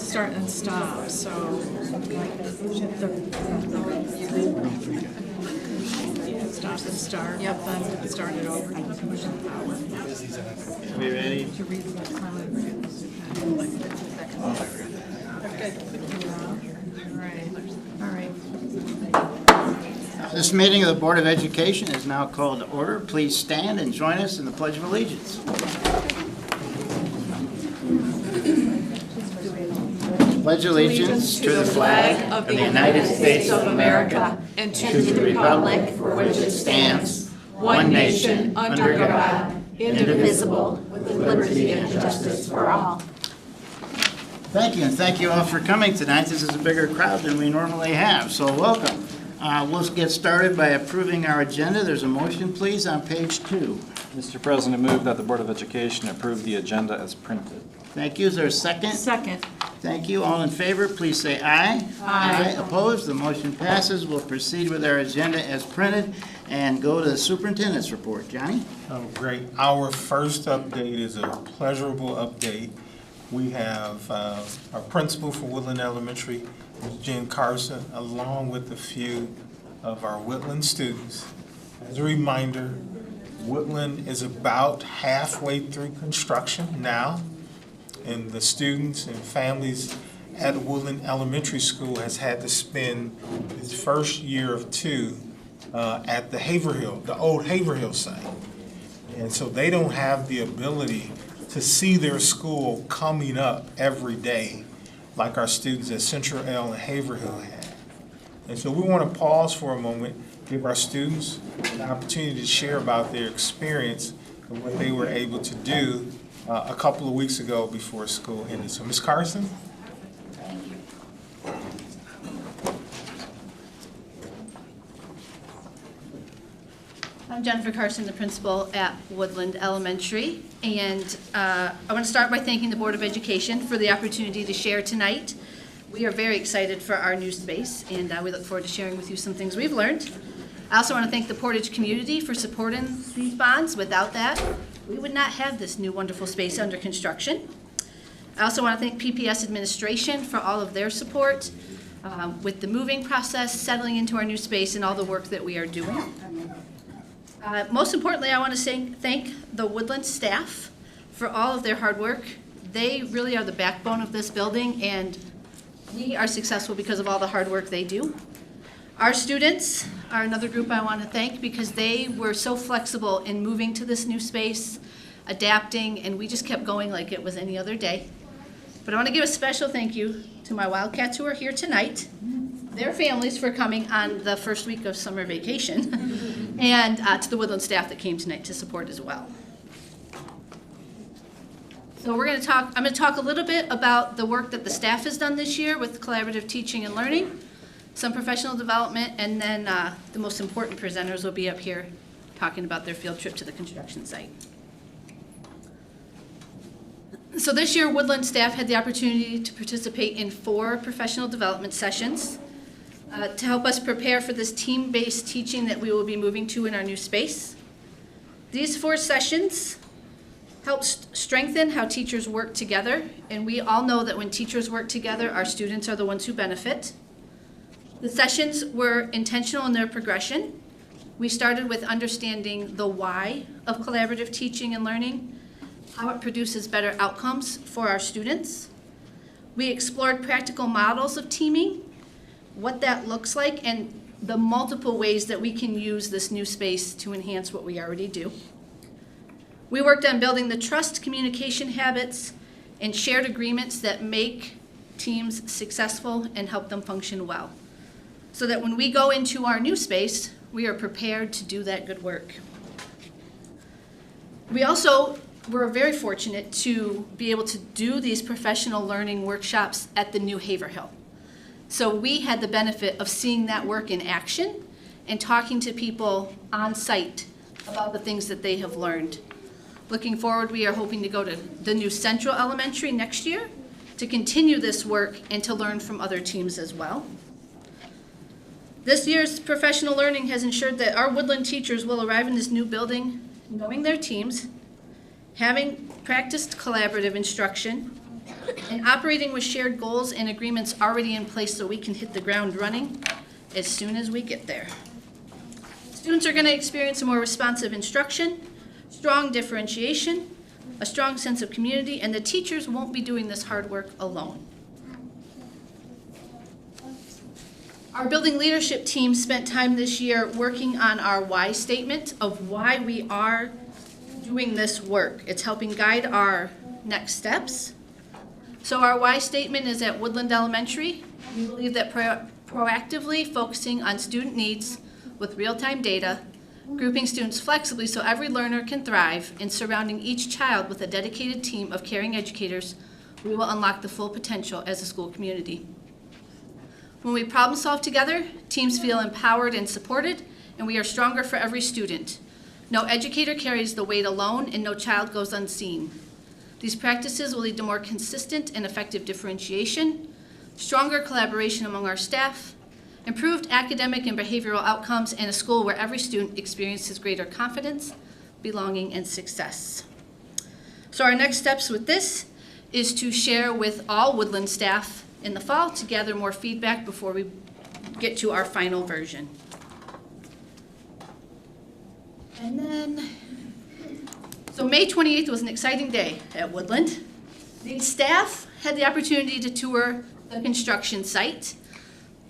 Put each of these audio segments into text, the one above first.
start and stop, so stop and start. Yep, then start it over. We ready? All right. This meeting of the Board of Education is now called to order. Please stand and join us in the Pledge of Allegiance. Pledge allegiance to the flag of the United States of America and to the republic for which it stands, one nation, under God, indivisible, with liberty and justice for all. Thank you, and thank you all for coming tonight. This is a bigger crowd than we normally have, so welcome. We'll get started by approving our agenda. There's a motion, please, on page 2. Mr. President, move that the Board of Education approve the agenda as printed. Thank you. Is there a second? Second. Thank you. All in favor, please say aye. Aye. Opposed? The motion passes. We'll proceed with our agenda as printed and go to the superintendent's report. Johnny? Oh, great. Our first update is a pleasurable update. We have our principal for Woodland Elementary, Jen Carson, along with a few of our Woodland students. As a reminder, Woodland is about halfway through construction now, and the students and families at Woodland Elementary School has had to spend its first year of 2 at the Haverhill, the old Haverhill site. And so they don't have the ability to see their school coming up every day like our students at Central L and Haverhill had. And so we want to pause for a moment, give our students the opportunity to share about their experience and what they were able to do a couple of weeks ago before school ended. So Ms. Carson? I'm Jennifer Carson, the principal at Woodland Elementary, and I want to start by thanking the Board of Education for the opportunity to share tonight. We are very excited for our new space, and we look forward to sharing with you some things we've learned. I also want to thank the Portage community for supporting these bonds. Without that, we would not have this new wonderful space under construction. I also want to thank PPS administration for all of their support with the moving process, settling into our new space, and all the work that we are doing. Most importantly, I want to thank the Woodland staff for all of their hard work. They really are the backbone of this building, and we are successful because of all the hard work they do. Our students are another group I want to thank because they were so flexible in moving to this new space, adapting, and we just kept going like it was any other day. But I want to give a special thank you to my Wildcats who are here tonight, their families for coming on the first week of summer vacation, and to the Woodland staff that came tonight to support as well. So I'm going to talk a little bit about the work that the staff has done this year with collaborative teaching and learning, some professional development, and then the most important presenters will be up here talking about their field trip to the construction site. So this year, Woodland staff had the opportunity to participate in 4 professional development sessions to help us prepare for this team-based teaching that we will be moving to in our new space. These 4 sessions help strengthen how teachers work together, and we all know that when teachers work together, our students are the ones who benefit. The sessions were intentional in their progression. We started with understanding the why of collaborative teaching and learning, how it produces better outcomes for our students. We explored practical models of teaming, what that looks like, and the multiple ways that we can use this new space to enhance what we already do. We worked on building the trust, communication habits, and shared agreements that make teams successful and help them function well, so that when we go into our new space, we are prepared to do that good work. We also were very fortunate to be able to do these professional learning workshops at the new Haverhill. So we had the benefit of seeing that work in action and talking to people on site about the things that they have learned. Looking forward, we are hoping to go to the new Central Elementary next year to continue this work and to learn from other teams as well. This year's professional learning has ensured that our Woodland teachers will arrive in this new building knowing their teams, having practiced collaborative instruction, and operating with shared goals and agreements already in place so we can hit the ground running as soon as we get there. Students are going to experience a more responsive instruction, strong differentiation, a strong sense of community, and the teachers won't be doing this hard work alone. Our building leadership team spent time this year working on our why statement of why we are doing this work. It's helping guide our next steps. So our why statement is at Woodland Elementary. We believe that proactively focusing on student needs with real-time data, grouping students flexibly so every learner can thrive, and surrounding each child with a dedicated team of caring educators, we will unlock the full potential as a school community. When we problem solve together, teams feel empowered and supported, and we are stronger for every student. No educator carries the weight alone, and no child goes unseen. These practices will lead to more consistent and effective differentiation, stronger collaboration among our staff, improved academic and behavioral outcomes, and a school where every student experiences greater confidence, belonging, and success. So our next steps with this is to share with all Woodland staff in the fall to gather more feedback before we get to our final version. And then, so May 28th was an exciting day at Woodland. The staff had the opportunity to tour the construction site.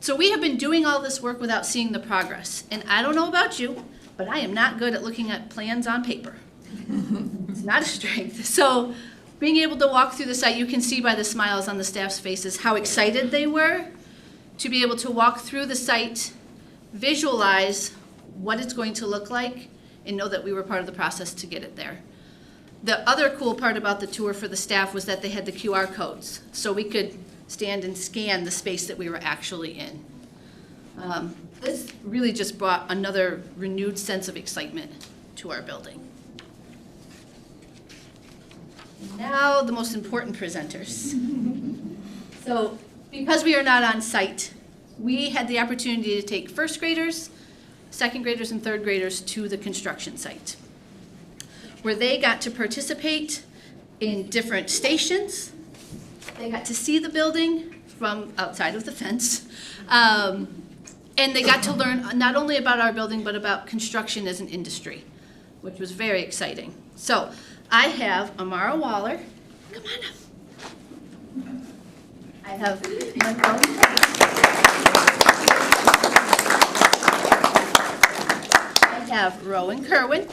So we have been doing all this work without seeing the progress. And I don't know about you, but I am not good at looking at plans on paper. It's not a strength. So being able to walk through the site, you can see by the smiles on the staff's faces how excited they were to be able to walk through the site, visualize what it's going to look like, and know that we were part of the process to get it there. The other cool part about the tour for the staff was that they had the QR codes, so we could stand and scan the space that we were actually in. This really just brought another renewed sense of excitement to our building. Now, the most important presenters. So, because we are not on site, we had the opportunity to take first graders, second graders, and third graders to the construction site, where they got to participate in different stations. They got to see the building from outside of the fence, and they got to learn not only about our building, but about construction as an industry, which was very exciting. So, I have Amara Waller. Come on up. I have I have Rowan Kerwin.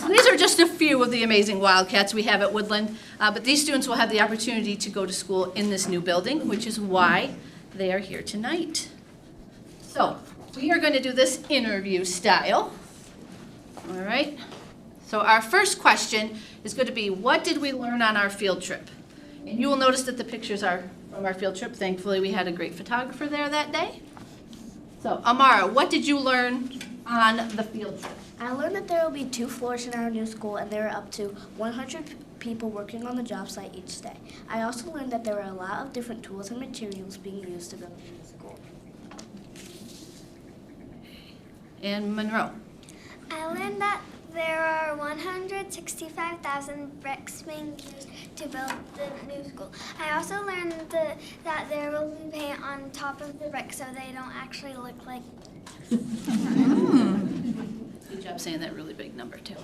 So these are just a few of the amazing Wildcats we have at Woodland, but these students will have the opportunity to go to school in this new building, which is why they are here tonight. So, we are going to do this interview style. All right. So our first question is going to be, what did we learn on our field trip? And you will notice that the pictures are from our field trip. Thankfully, we had a great photographer there that day. So, Amara, what did you learn on the field trip? I learned that there will be 2 floors in our new school, and there are up to 100 people working on the job site each day. I also learned that there are a lot of different tools and materials being used to build the new school. And Monroe. I learned that there are 165,000 bricks being used to build the new school. I also learned that there will be paint on top of the bricks so they don't actually look like. Good job saying that really big number, too.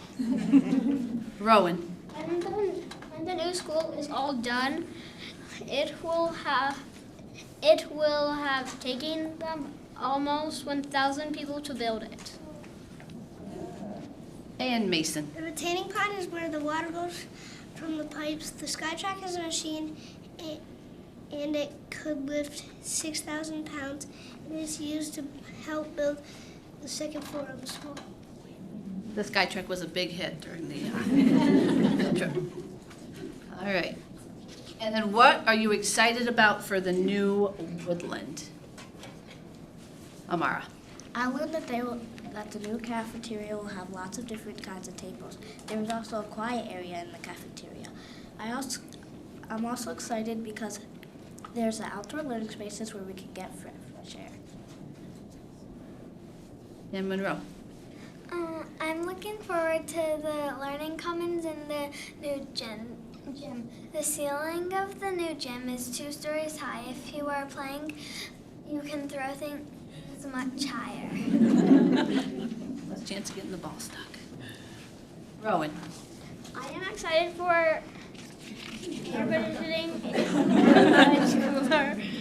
Rowan. When the new school is all done, it will have taken them almost 1,000 people to build it. And Mason. The retaining pond is where the water goes from the pipes. The SkyTrack is a machine, and it could lift 6,000 pounds. It is used to help build the second floor of the school. The SkyTrack was a big hit during the trip. All right. And then what are you excited about for the new Woodland? Amara. I learned that the new cafeteria will have lots of different kinds of tables. There is also a quiet area in the cafeteria. I'm also excited because there's the outdoor learning spaces where we can get fresh air. And Monroe. I'm looking forward to the learning commons in the new gym. The ceiling of the new gym is 2 stories high. If you are playing, you can throw things much higher. Less chance of getting the ball stuck. Rowan. I am excited for visiting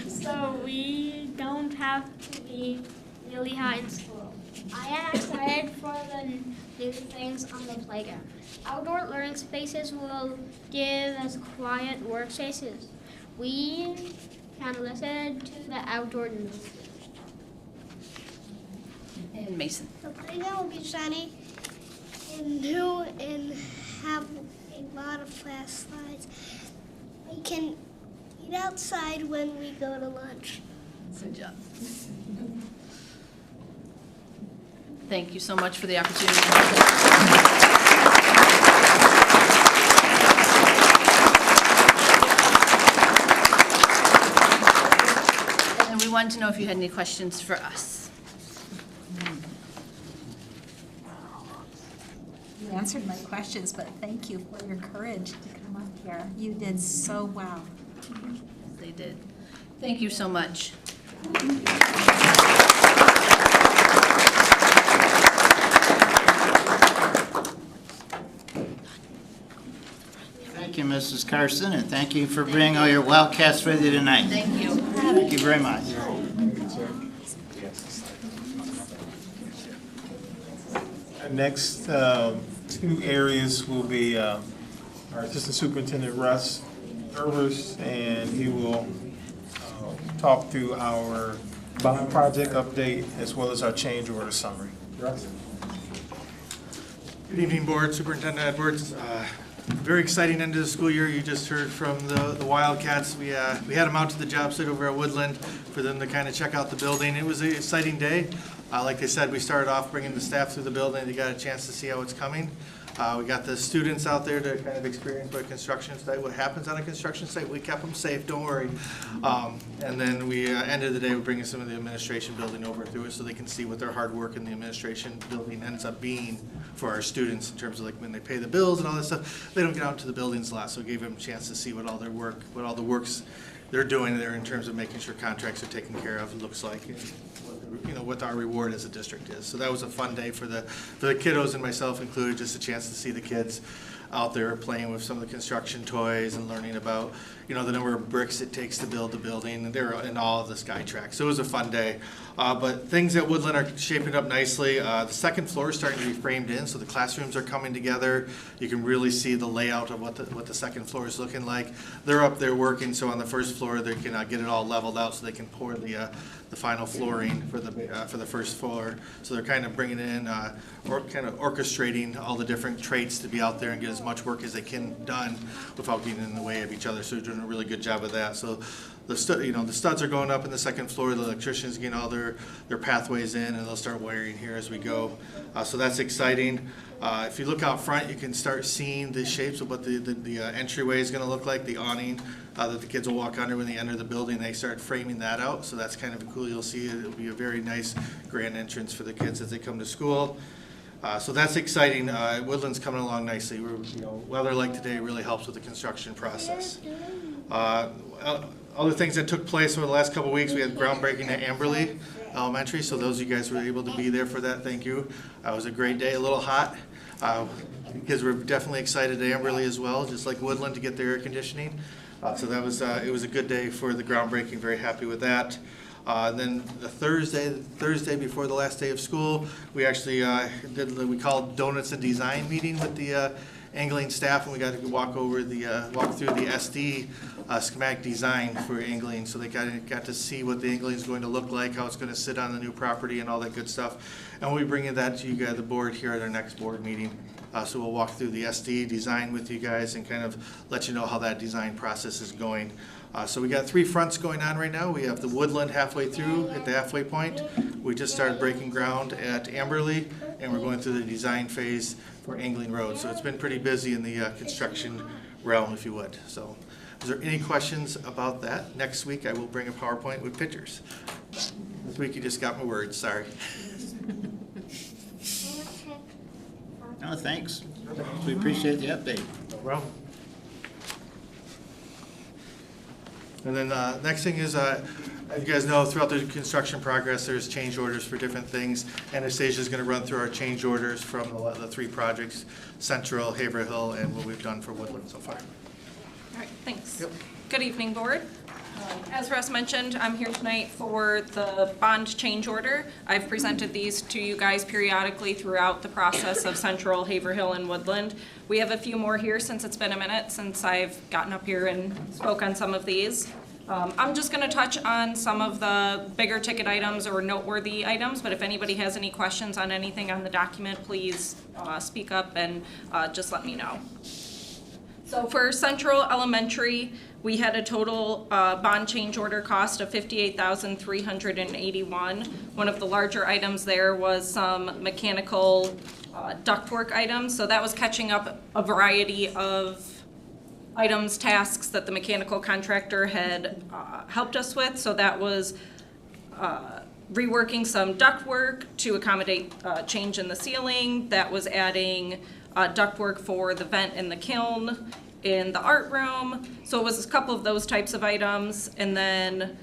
so we don't have to be really high in school. I am excited for the new things on the playground. Outdoor learning spaces will give us quiet workspaces. We can listen to the outdoor news. And Mason. The playground will be shiny and new and have a lot of fast slides. We can eat outside when we go to lunch. Good job. Thank you so much for the opportunity. And we wanted to know if you had any questions for us. You answered my questions, but thank you for your courage to come up here. You did so well. They did. Thank you so much. Thank you, Mrs. Carson, and thank you for bringing all your Wildcats with you tonight. Thank you. Thank you very much. Our next 2 areas will be our Assistant Superintendent Russ Gervers, and he will talk through our bond project update as well as our change order summary. Russ? Good evening, Board. Superintendent Edwards. Very exciting end of the school year. You just heard from the Wildcats. We had them out to the job site over at Woodland for them to kind of check out the building. It was an exciting day. Like they said, we started off bringing the staff through the building. They got a chance to see how it's coming. We got the students out there to kind of experience what a construction site, what happens on a construction site. We kept them safe, don't worry. And then we ended the day with bringing some of the administration building over through it so they can see what their hard work in the administration building ends up being for our students in terms of like when they pay the bills and all that stuff. They don't get out into the buildings a lot, so we gave them a chance to see what all their work, what all the works they're doing there in terms of making sure contracts are taken care of, looks like, and what our reward as a district is. So that was a fun day for the kiddos and myself included, just a chance to see the kids out there playing with some of the construction toys and learning about, the number of bricks it takes to build the building, and they're in all of the SkyTrack. So it was a fun day. But things at Woodland are shaping up nicely. The second floor is starting to be framed in, so the classrooms are coming together. You can really see the layout of what the second floor is looking like. They're up there working, so on the first floor they can get it all leveled out so they can pour the final flooring for the first floor. So they're kind of bringing in or kind of orchestrating all the different trades to be out there and get as much work as they can done without getting in the way of each other. So they're doing a really good job of that. So the studs are going up in the second floor. The electricians getting all their pathways in, and they'll start wiring here as we go. So that's exciting. If you look out front, you can start seeing the shapes of what the entryway is going to look like, the awning that the kids will walk under when they enter the building. They start framing that out, so that's kind of cool. You'll see it'll be a very nice grand entrance for the kids as they come to school. So that's exciting. Woodland's coming along nicely. Weather like today really helps with the construction process. Other things that took place over the last couple of weeks, we had groundbreaking at Amberley Elementary, so those of you guys were able to be there for that, thank you. It was a great day, a little hot. Kids were definitely excited at Amberley as well, just like Woodland, to get their air conditioning. So that was it was a good day for the groundbreaking, very happy with that. Then the Thursday before the last day of school, we actually did what we called Donuts and Design meeting with the angling staff, and we got to walk through the SD schematic design for angling, so they got to see what the angling is going to look like, how it's going to sit on the new property, and all that good stuff. And we'll be bringing that to you guys, the board, here at our next board meeting. So we'll walk through the SD design with you guys and kind of let you know how that design process is going. So we got 3 fronts going on right now. We have the Woodland halfway through at the halfway point. We just started breaking ground at Amberley, and we're going through the design phase for Angling Road. So it's been pretty busy in the construction realm, if you would. So is there any questions about that? Next week I will bring a PowerPoint with pictures. This week you just got my words, sorry. No, thanks. We appreciate the update. No problem. And then next thing is, as you guys know, throughout the construction progress, there's change orders for different things. Anastasia is going to run through our change orders from the 3 projects, Central, Haverhill, and what we've done for Woodland so far. All right, thanks. Yep. Good evening, Board. As Russ mentioned, I'm here tonight for the bond change order. I've presented these to you guys periodically throughout the process of Central, Haverhill, and Woodland. We have a few more here since it's been a minute since I've gotten up here and spoke on some of these. I'm just going to touch on some of the bigger ticket items or noteworthy items, but if anybody has any questions on anything on the document, please speak up and just let me know. So for Central Elementary, we had a total bond change order cost of $58,381. One of the larger items there was some mechanical ductwork items. So that was catching up a variety of items, tasks that the mechanical contractor had helped us with. So that was reworking some ductwork to accommodate change in the ceiling. That was adding ductwork for the vent in the kiln in the art room. So it was a couple of those types of items. And then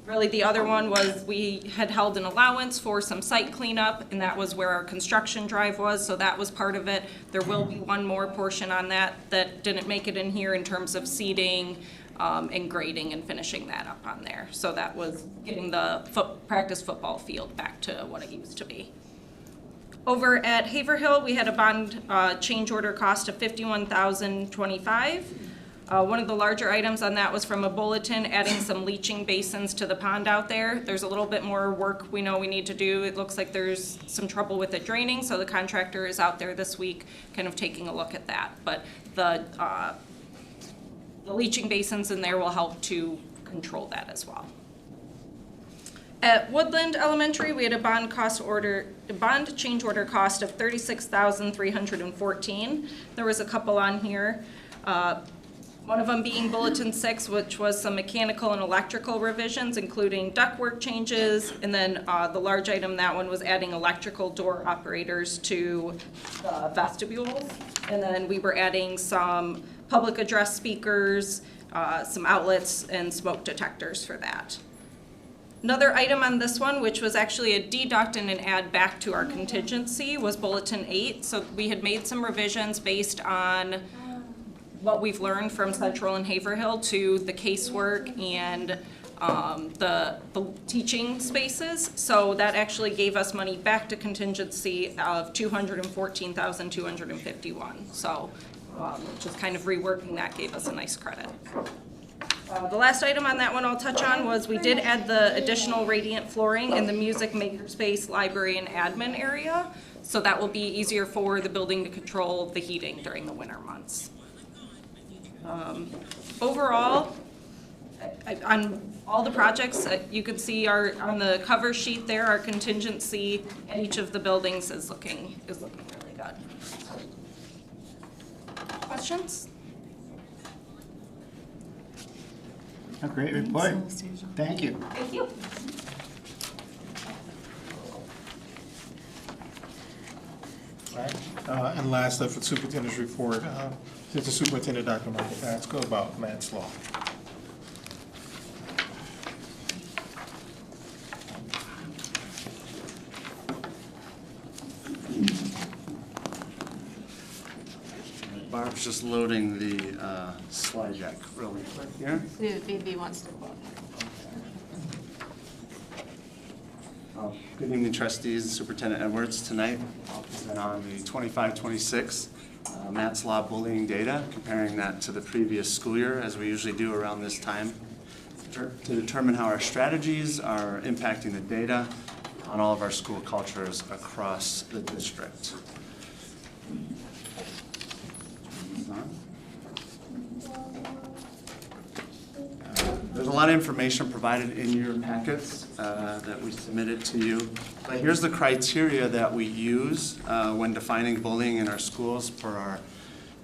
really the other one was we had held an allowance for some site cleanup, and that was where our construction drive was. So that was part of it. There will be one more portion on that that didn't make it in here in terms of seating and grading and finishing that up on there. So that was getting the practice football field back to what it used to be. Over at Haverhill, we had a bond change order cost of $51,025. One of the larger items on that was from a bulletin, adding some leaching basins to the pond out there. There's a little bit more work we know we need to do. It looks like there's some trouble with it draining, so the contractor is out there this week kind of taking a look at that. But the leaching basins in there will help to control that as well. At Woodland Elementary, we had a bond change order cost of $36,314. There was a couple on here. One of them being Bulletin 6, which was some mechanical and electrical revisions, including ductwork changes, and then the large item, that one was adding electrical door operators to the vestibules. And then we were adding some public address speakers, some outlets, and smoke detectors for that. Another item on this one, which was actually a deduct and an add back to our contingency, was Bulletin 8. So we had made some revisions based on what we've learned from Central and Haverhill to the casework and the teaching spaces. So that actually gave us money back to contingency of $214,251. So just kind of reworking that gave us a nice credit. The last item on that one I'll touch on was we did add the additional radiant flooring in the music makerspace, library, and admin area. So that will be easier for the building to control the heating during the winter months. Overall, on all the projects, you can see on the cover sheet there, our contingency at each of the buildings is looking really good. Questions? A great report. Thank you. Thank you. All right. And last up for the superintendent's report, the Superintendent, Dr. Michael Pasco, about Matt's Law. Barb's just loading the slide deck really quick here. BB wants to quote. Good evening, trustees, Superintendent Edwards. Tonight, I'll present on the 25-26 Matt's Law bullying data, comparing that to the previous school year, as we usually do around this time, to determine how our strategies are impacting the data on all of our school cultures across the district. There's a lot of information provided in your packets that we submitted to you. But here's the criteria that we use when defining bullying in our schools for our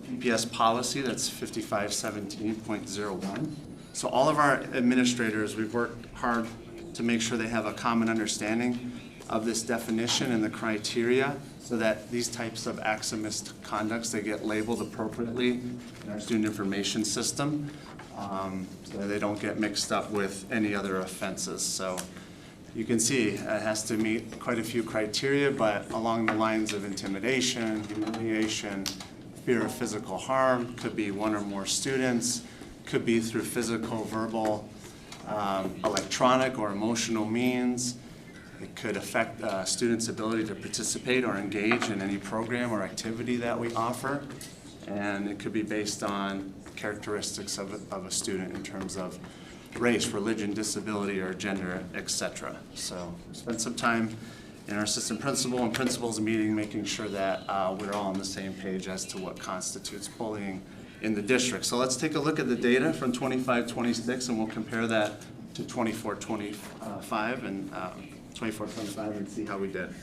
PPS policy, that's 5517.01. So all of our administrators, we've worked hard to make sure they have a common understanding of this definition and the criteria so that these types of acts of misconduct, they get labeled appropriately in our student information system, so that they don't get mixed up with any other offenses. So you can see it has to meet quite a few criteria, but along the lines of intimidation, humiliation, fear of physical harm, could be one or more students, could be through physical, verbal, electronic or emotional means. It could affect students' ability to participate or engage in any program or activity that we offer. And it could be based on characteristics of a student in terms of race, religion, disability, or gender, etc. So spend some time in our assistant principal and principals meeting making sure that we're all on the same page as to what constitutes bullying in the district. So let's take a look at the data from 25-26 and we'll compare that to 24-25 and 24-25 and see how we did.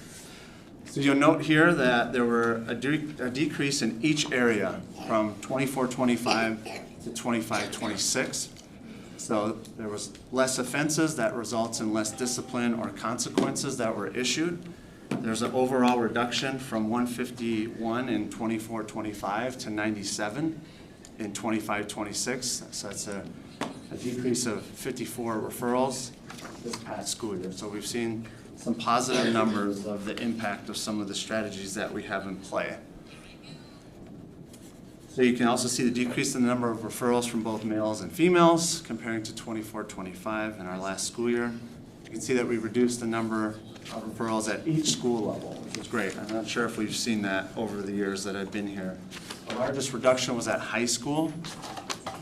So you'll note here that there were a decrease in each area from 24-25 to 25-26. So there was less offenses that results in less discipline or consequences that were issued. There's an overall reduction from 151 in 24-25 to 97 in 25-26. So that's a decrease of 54 referrals this past school year. So we've seen some positive numbers of the impact of some of the strategies that we have in play. So you can also see the decrease in the number of referrals from both males and females comparing to 24-25 in our last school year. You can see that we reduced the number of referrals at each school level, which is great. I'm not sure if we've seen that over the years that I've been here. The largest reduction was at high school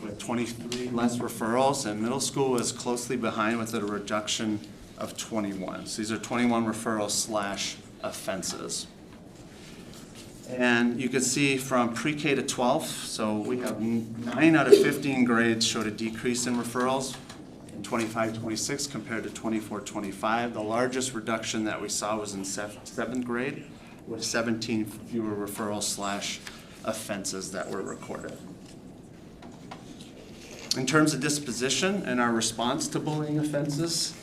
with 23 less referrals, and middle school was closely behind with a reduction of 21. So these are 21 referrals / offenses. And you can see from pre-K to 12, so we have 9 out of 15 grades showed a decrease in referrals in 25-26 compared to 24-25. The largest reduction that we saw was in 7th grade with 17 fewer referrals / offenses that were recorded. In terms of disposition and our response to bullying offenses,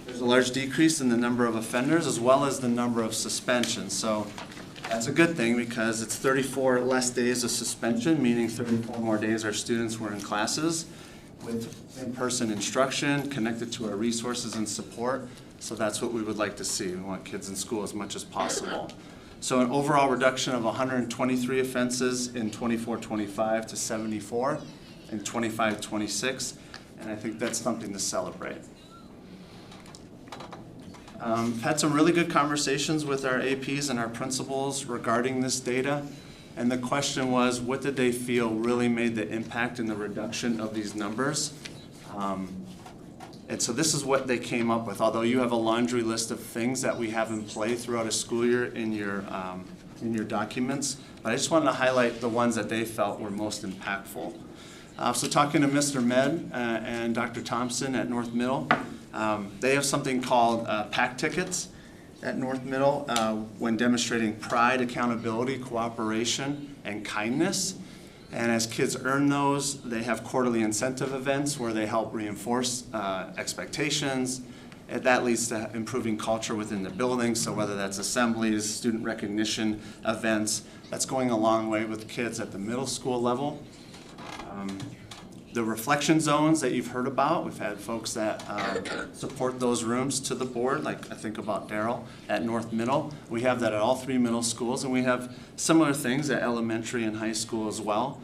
there's a large decrease in the number of offenders as well as the number of suspensions. So that's a good thing because it's 34 less days of suspension, meaning 34 more days our students were in classes with in-person instruction connected to our resources and support. So that's what we would like to see. We want kids in school as much as possible. So an overall reduction of 123 offenses in 24-25 to 74 in 25-26, and I think that's something to celebrate. Had some really good conversations with our APs and our principals regarding this data, and the question was, what did they feel really made the impact in the reduction of these numbers? And so this is what they came up with, although you have a laundry list of things that we have in play throughout a school year in your documents, but I just wanted to highlight the ones that they felt were most impactful. So talking to Mr. Med and Dr. Thompson at North Middle, they have something called PAC tickets at North Middle when demonstrating pride, accountability, cooperation, and kindness. And as kids earn those, they have quarterly incentive events where they help reinforce expectations. And that leads to improving culture within the building. So whether that's assemblies, student recognition events, that's going a long way with kids at the middle school level. The reflection zones that you've heard about, we've had folks that support those rooms to the board, like I think about Daryl at North Middle. We have that at all 3 middle schools, and we have similar things at elementary and high school as well.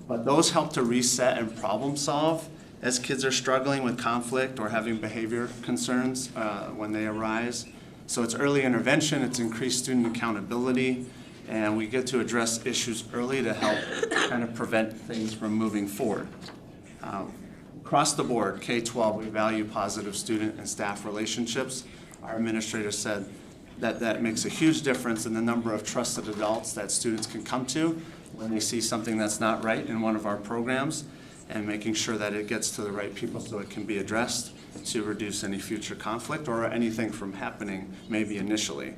But those help to reset and problem solve as kids are struggling with conflict or having behavior concerns when they arise. So it's early intervention, it's increased student accountability, and we get to address issues early to help kind of prevent things from moving forward. Across the board, K-12, we value positive student and staff relationships. Our administrator said that that makes a huge difference in the number of trusted adults that students can come to when they see something that's not right in one of our programs, and making sure that it gets to the right people so it can be addressed to reduce any future conflict or anything from happening maybe initially.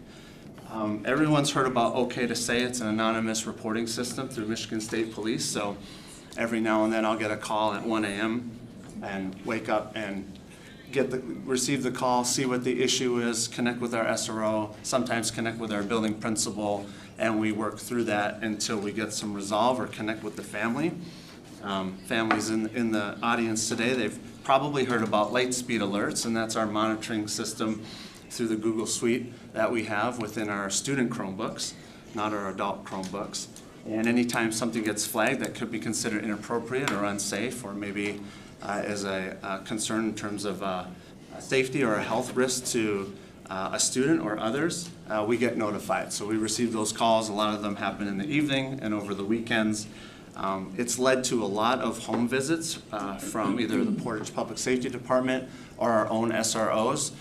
Everyone's heard about OK to Say. It's an anonymous reporting system through Michigan State Police. So every now and then I'll get a call at 1 a.m. and wake up and receive the call, see what the issue is, connect with our SRO, sometimes connect with our building principal, and we work through that until we get some resolve or connect with the family. Families in the audience today, they've probably heard about Lightspeed Alerts, and that's our monitoring system through the Google Suite that we have within our student Chromebooks, not our adult Chromebooks. And anytime something gets flagged that could be considered inappropriate or unsafe, or maybe is a concern in terms of safety or a health risk to a student or others, we get notified. So we receive those calls. A lot of them happen in the evening and over the weekends. It's led to a lot of home visits from either the Portage Public Safety Department or our own SROs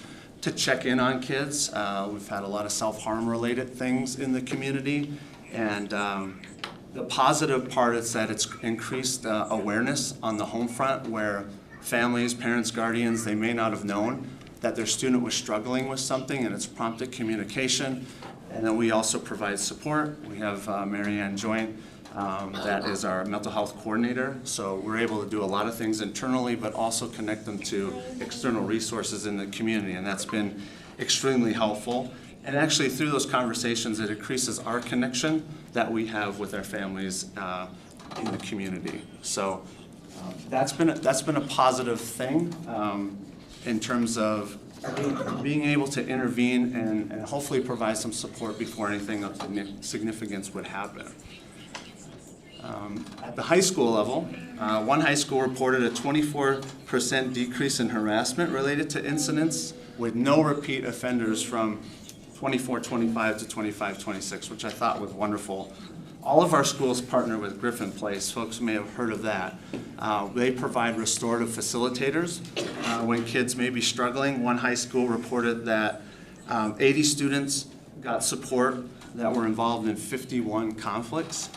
to check in on kids. We've had a lot of self-harm related things in the community, and the positive part is that it's increased awareness on the home front, where families, parents, guardians, they may not have known that their student was struggling with something, and it's prompted communication. And then we also provide support. We have Mary Ann Joint, that is our mental health coordinator. So we're able to do a lot of things internally, but also connect them to external resources in the community, and that's been extremely helpful. And actually, through those conversations, it increases our connection that we have with our families in the community. So that's been a positive thing in terms of being able to intervene and hopefully provide some support before anything of significance would happen. At the high school level, one high school reported a 24% decrease in harassment related to incidents, with no repeat offenders from 24-25 to 25-26, which I thought was wonderful. All of our schools partner with Griffin Place. Folks may have heard of that. They provide restorative facilitators when kids may be struggling. One high school reported that 80 students got support that were involved in 51 conflicts,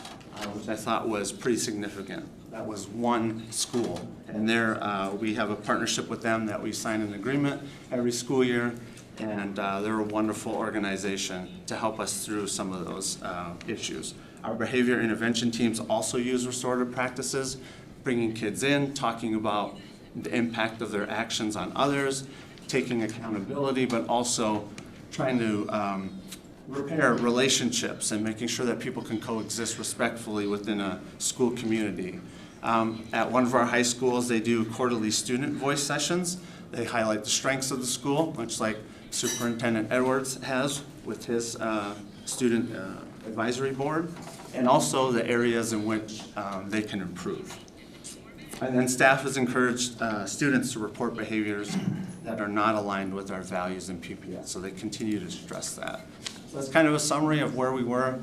which I thought was pretty significant. That was one school. And there we have a partnership with them that we sign an agreement every school year. And they're a wonderful organization to help us through some of those issues. Our behavior intervention teams also use restorative practices, bringing kids in, talking about the impact of their actions on others, taking accountability, but also trying to repair relationships and making sure that people can coexist respectfully within a school community. At one of our high schools, they do quarterly student voice sessions. They highlight the strengths of the school, much like Superintendent Edwards has with his student advisory board, and also the areas in which they can improve. And then staff has encouraged students to report behaviors that are not aligned with our values in PPS, so they continue to stress that. So that's kind of a summary of where we were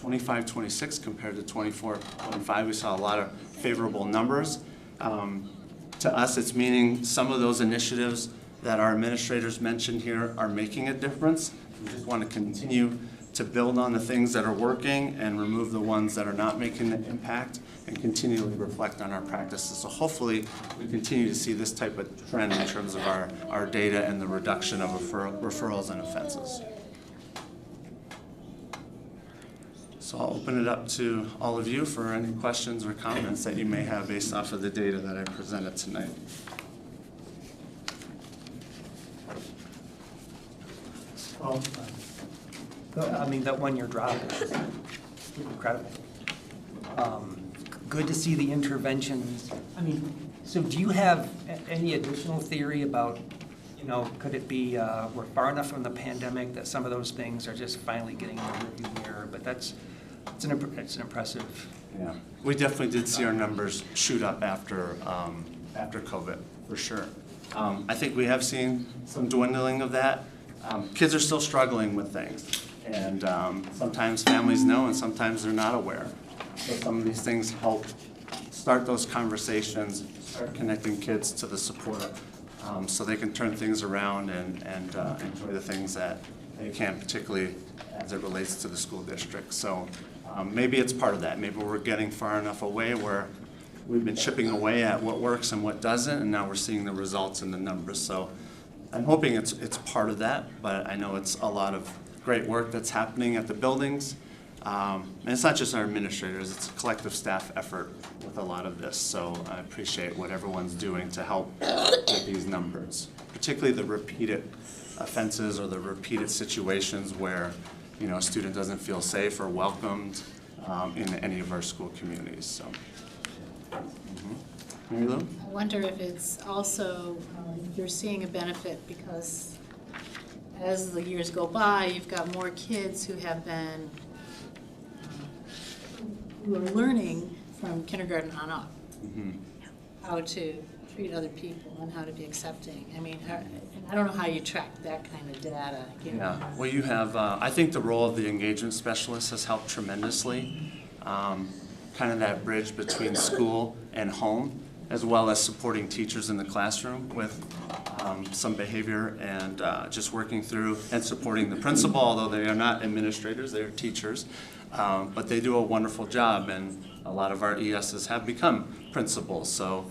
25-26 compared to 24-25. We saw a lot of favorable numbers. To us, it's meaning some of those initiatives that our administrators mentioned here are making a difference. We just want to continue to build on the things that are working and remove the ones that are not making the impact, and continually reflect on our practices. So hopefully we continue to see this type of trend in terms of our data and the reduction of referrals and offenses. So I'll open it up to all of you for any questions or comments that you may have based off of the data that I presented tonight. I mean, that one-year drop is incredible. Good to see the interventions. I mean, so do you have any additional theory about, you know, could it be we're far enough from the pandemic that some of those things are just finally getting in the rearview mirror? But it's an impressive. Yeah, we definitely did see our numbers shoot up after COVID, for sure. I think we have seen some dwindling of that. Kids are still struggling with things, and sometimes families know and sometimes they're not aware. So some of these things help start those conversations, start connecting kids to the support, so they can turn things around and enjoy the things that they can, particularly as it relates to the school district. So maybe it's part of that. Maybe we're getting far enough away where we've been chipping away at what works and what doesn't, and now we're seeing the results in the numbers. So I'm hoping it's part of that, but I know it's a lot of great work that's happening at the buildings. And it's not just our administrators, it's a collective staff effort with with a lot of this. So I appreciate what everyone's doing to help with these numbers, particularly the repeated offenses or the repeated situations where, you know, a student doesn't feel safe or welcomed in any of our school communities. So, Mary Lou? I wonder if it's also, you're seeing a benefit because as the years go by, you've got more kids who have been, who are learning from kindergarten on up how to treat other people and how to be accepting. I mean, I don't know how you track that kind of data. Yeah, well, you have, I think the role of the engagement specialist has helped tremendously. Kind of that bridge between school and home, as well as supporting teachers in the classroom with some behavior and just working through and supporting the principal, although they are not administrators, they are teachers. But they do a wonderful job, and a lot of our ESs have become principals, so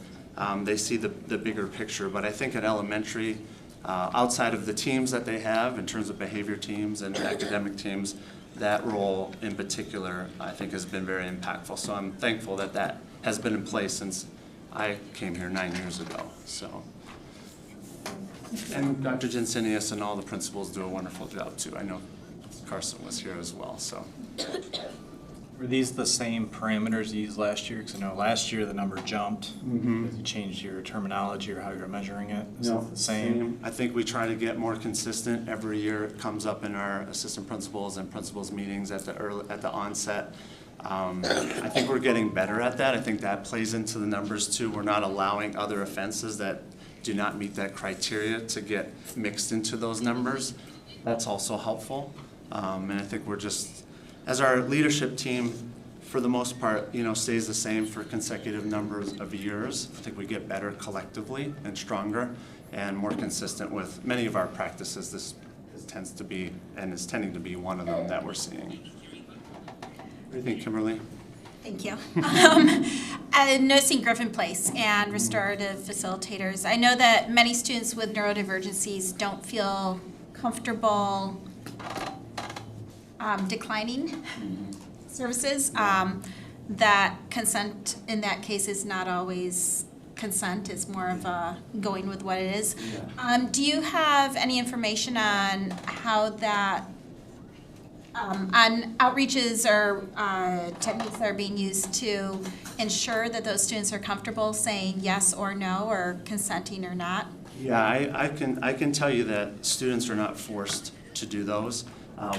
they see the bigger picture. But I think at elementary, outside of the teams that they have in terms of behavior teams and academic teams, that role in particular I think has been very impactful. So I'm thankful that that has been in place since I came here 9 years ago. So, and Dr. Jinsinius and all the principals do a wonderful job too. I know Carson was here as well. So, Were these the same parameters you used last year? Because I know last year the number jumped. You changed your terminology or how you're measuring it. Is it the same? I think we try to get more consistent every year. It comes up in our assistant principals and principals meetings at the onset. I think we're getting better at that. I think that plays into the numbers too. We're not allowing other offenses that do not meet that criteria to get mixed into those numbers. That's also helpful. And I think we're just, as our leadership team, for the most part, you know, stays the same for consecutive numbers of years, I think we get better collectively and stronger and more consistent with many of our practices. This tends to be, and is tending to be one of them that we're seeing. What do you think, Kimberly? Thank you. Noticing Griffin Place and restorative facilitators. I know that many students with neurodivergencies don't feel comfortable declining services. That consent in that case is not always consent, it's more of a going with what it is. Do you have any information on how that, on outreaches or techniques that are being used to ensure that those students are comfortable saying yes or no or consenting or not? Yeah, I can tell you that students are not forced to do those.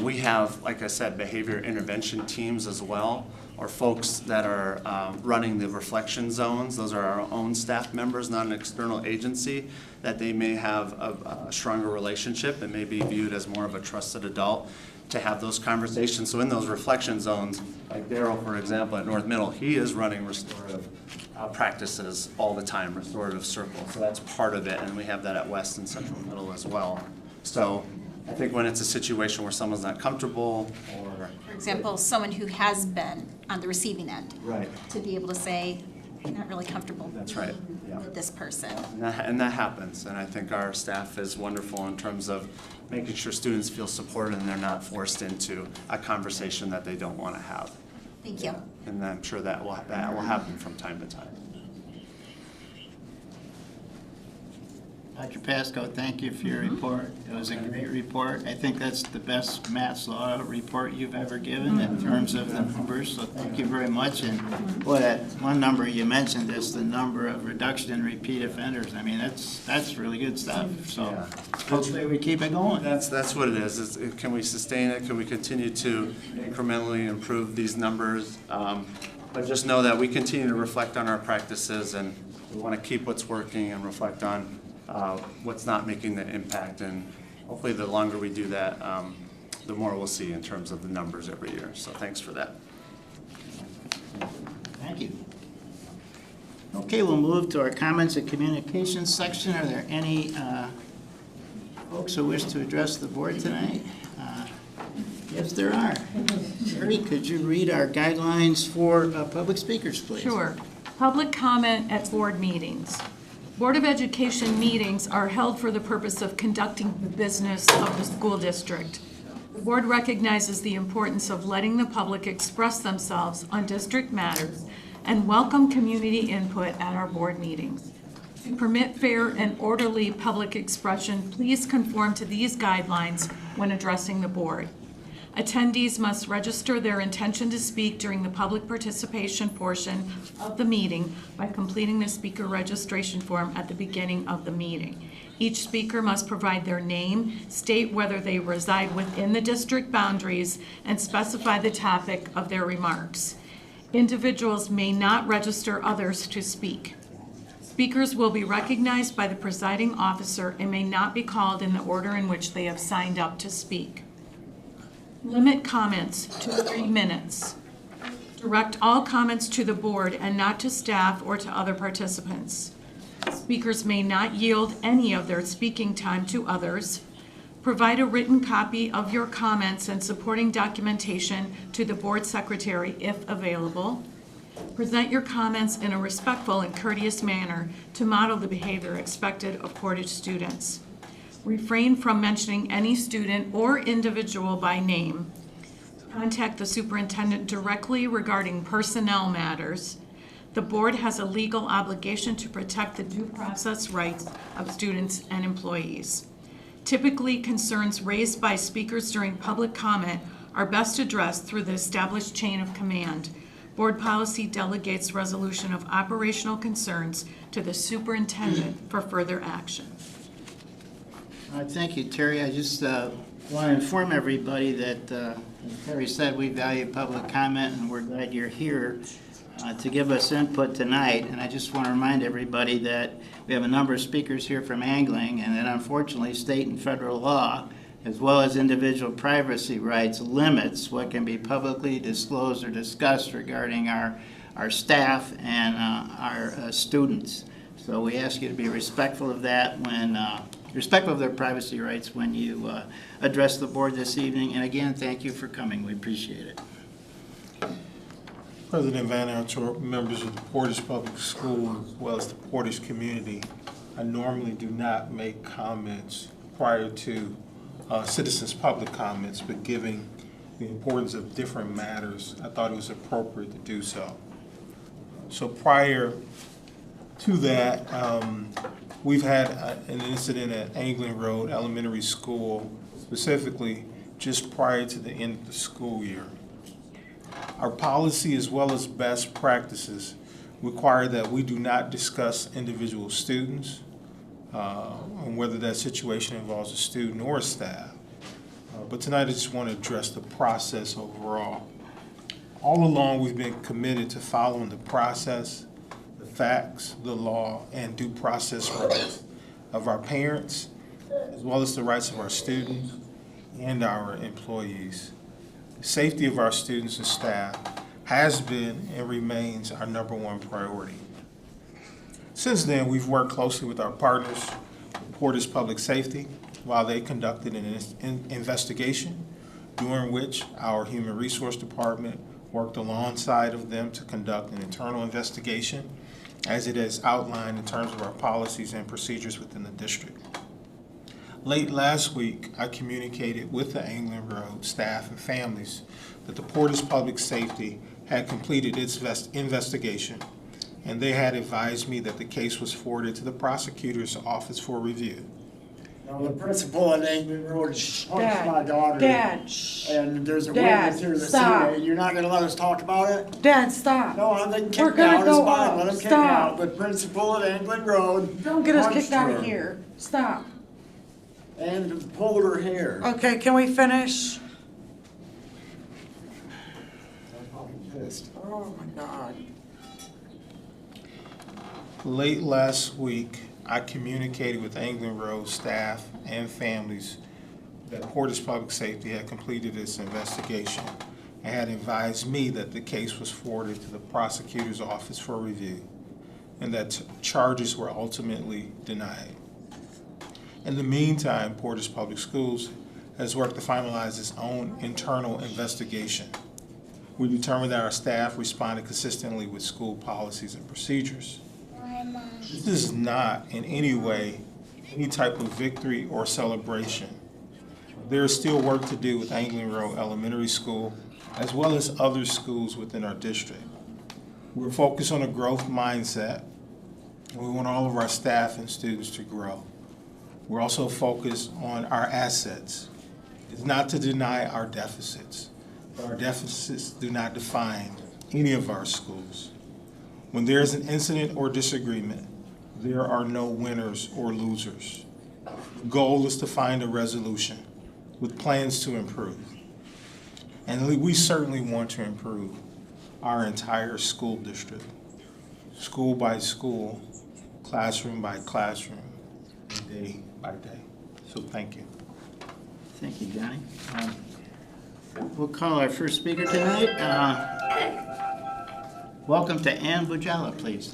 We have, like I said, behavior intervention teams as well, or folks that are running the reflection zones. Those are our own staff members, not an external agency, that they may have a stronger relationship and may be viewed as more of a trusted adult to have those conversations. So in those reflection zones, like Daryl, for example, at North Middle, he is running restorative practices all the time, restorative circles. So that's part of it, and we have that at West and Central Middle as well. So I think when it's a situation where someone's not comfortable, or For example, someone who has been on the receiving end. Right. To be able to say, I'm not really comfortable That's right, yeah. with this person. and that happens, and I think our staff is wonderful in terms of making sure students feel supported and they're not forced into a conversation that they don't want to have. Thank you. And I'm sure that will happen from time to time. Dr. Pasco, thank you for your report. It was a great report. I think that's the best Matt's Law report you've ever given in terms of the numbers, so thank you very much. And boy, that one number you mentioned is the number of reduction in repeat offenders. I mean, that's really good stuff. So hopefully we keep it going. That's what it is. Can we sustain it? Can we continue to incrementally improve these numbers? But just know that we continue to reflect on our practices, and we want to keep what's working and reflect on what's not making the impact, and hopefully the longer we do that, the more we'll see in terms of the numbers every year. So thanks for that. Thank you. Okay, we'll move to our comments and communications section. Are there any folks who wish to address the board tonight? Yes, there are. Sherry, could you read our guidelines for public speakers, please? Sure. Public comment at board meetings. Board of Education meetings are held for the purpose of conducting the business of the school district. The board recognizes the importance of letting the public express themselves on district matters and welcome community input at our board meetings. To permit fair and orderly public expression, please conform to these guidelines when addressing the board. Attendees must register their intention to speak during the public participation portion of the meeting by completing the speaker registration form at the beginning of the meeting. Each speaker must provide their name, state whether they reside within the district boundaries, and specify the topic of their remarks. Individuals may not register others to speak. Speakers will be recognized by the presiding officer and may not be called in the order in which they have signed up to speak. Limit comments to 3 minutes. Direct all comments to the board and not to staff or to other participants. Speakers may not yield any of their speaking time to others. Provide a written copy of your comments and supporting documentation to the board secretary if available. Present your comments in a respectful and courteous manner to model the behavior expected of Portage students. Refrain from mentioning any student or individual by name. Contact the superintendent directly regarding personnel matters. The board has a legal obligation to protect the due process rights of students and employees. Typically, concerns raised by speakers during public comment are best addressed through the established chain of command. Board policy delegates resolution of operational concerns to the superintendent for further action. Thank you, Terry. I just want to inform everybody that, as Terry said, we value public comment, and we're glad you're here to give us input tonight. And I just want to remind everybody that we have a number of speakers here from angling, and that unfortunately state and federal law, as well as individual privacy rights, limits what can be publicly disclosed or discussed regarding our staff and our students. So we ask you to be respectful of that when respectful of their privacy rights when you address the board this evening. And again, thank you for coming. We appreciate it. President Van Arter, members of the Portage Public Schools, as well as the Portage community, I normally do not make comments prior to citizens' public comments, but given the importance of different matters, I thought it was appropriate to do so. So prior to that, we've had an incident at Angling Road Elementary School, specifically just prior to the end of the school year. Our policy, as well as best practices, require that we do not discuss individual students, and whether that situation involves a student or a staff. But tonight I just want to address the process overall. All along we've been committed to following the process, the facts, the law, and due process rights of our parents, as well as the rights of our students and our employees. The safety of our students and staff has been and remains our #1 priority. Since then, we've worked closely with our partners, Portage Public Safety, while they conducted an investigation, during which our Human Resource Department worked alongside of them to conduct an internal investigation, as it is outlined in terms of our policies and procedures within the district. Late last week, I communicated with the Angling Road staff and families that the Portage Public Safety had completed its investigation, and they had advised me that the case was forwarded to the prosecutor's office for review. Now, the principal at Angling Road punched Dad, my daughter. Dad, shh. And there's a Dad, witness here that's stop. here. You're not gonna let us talk about it? Dad, stop. No, they can We're kick me gonna out. go It's fine. up. Let them kick me Stop. out. The principal at Angling Road Don't get us punched kicked out her of here. Stop. and pulled her hair. Okay, can we finish? Oh my God. Late last week, I communicated with Angling Road staff and families that Portage Public Safety had completed its investigation and had advised me that the case was forwarded to the prosecutor's office for review and that charges were ultimately denied. In the meantime, Portage Public Schools has worked to finalize its own internal investigation. We determined that our staff responded consistently with school policies and procedures. This is not in any way any type of victory or celebration. There is still work to do with Angling Road Elementary School, as well as other schools within our district. We're focused on a growth mindset. We want all of our staff and students to grow. We're also focused on our assets. It's not to deny our deficits, but our deficits do not define any of our schools. When there's an incident or disagreement, there are no winners or losers. The goal is to find a resolution with plans to improve. And we certainly want to improve our entire school district, school by school, classroom by classroom, day by day. So thank you. Thank you, Johnny. We'll call our first speaker tonight. Welcome to Ann Bujala, please.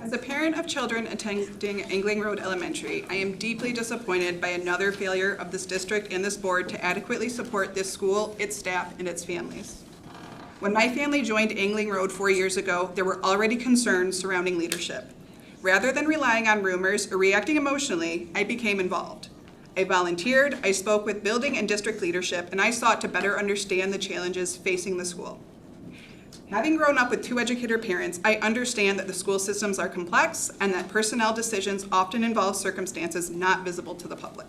As a parent of children attending Angling Road Elementary, I am deeply disappointed by another failure of this district and this board to adequately support this school, its staff, and its families. When my family joined Angling Road 4 years ago, there were already concerns surrounding leadership. Rather than relying on rumors or reacting emotionally, I became involved. I volunteered, I spoke with building and district leadership, and I sought to better understand the challenges facing the school. Having grown up with 2 educator parents, I understand that the school systems are complex and that personnel decisions often involve circumstances not visible to the public.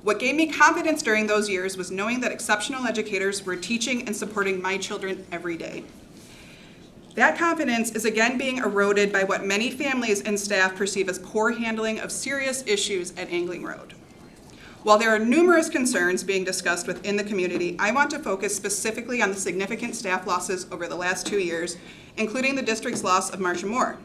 What gave me confidence during those years was knowing that exceptional educators were teaching and supporting my children every day. That confidence is again being eroded by what many families and staff perceive as poor handling of serious issues at Angling Road. While there are numerous concerns being discussed within the community, I want to focus specifically on the significant staff losses over the last 2 years, including the district's loss of Marcia Moore.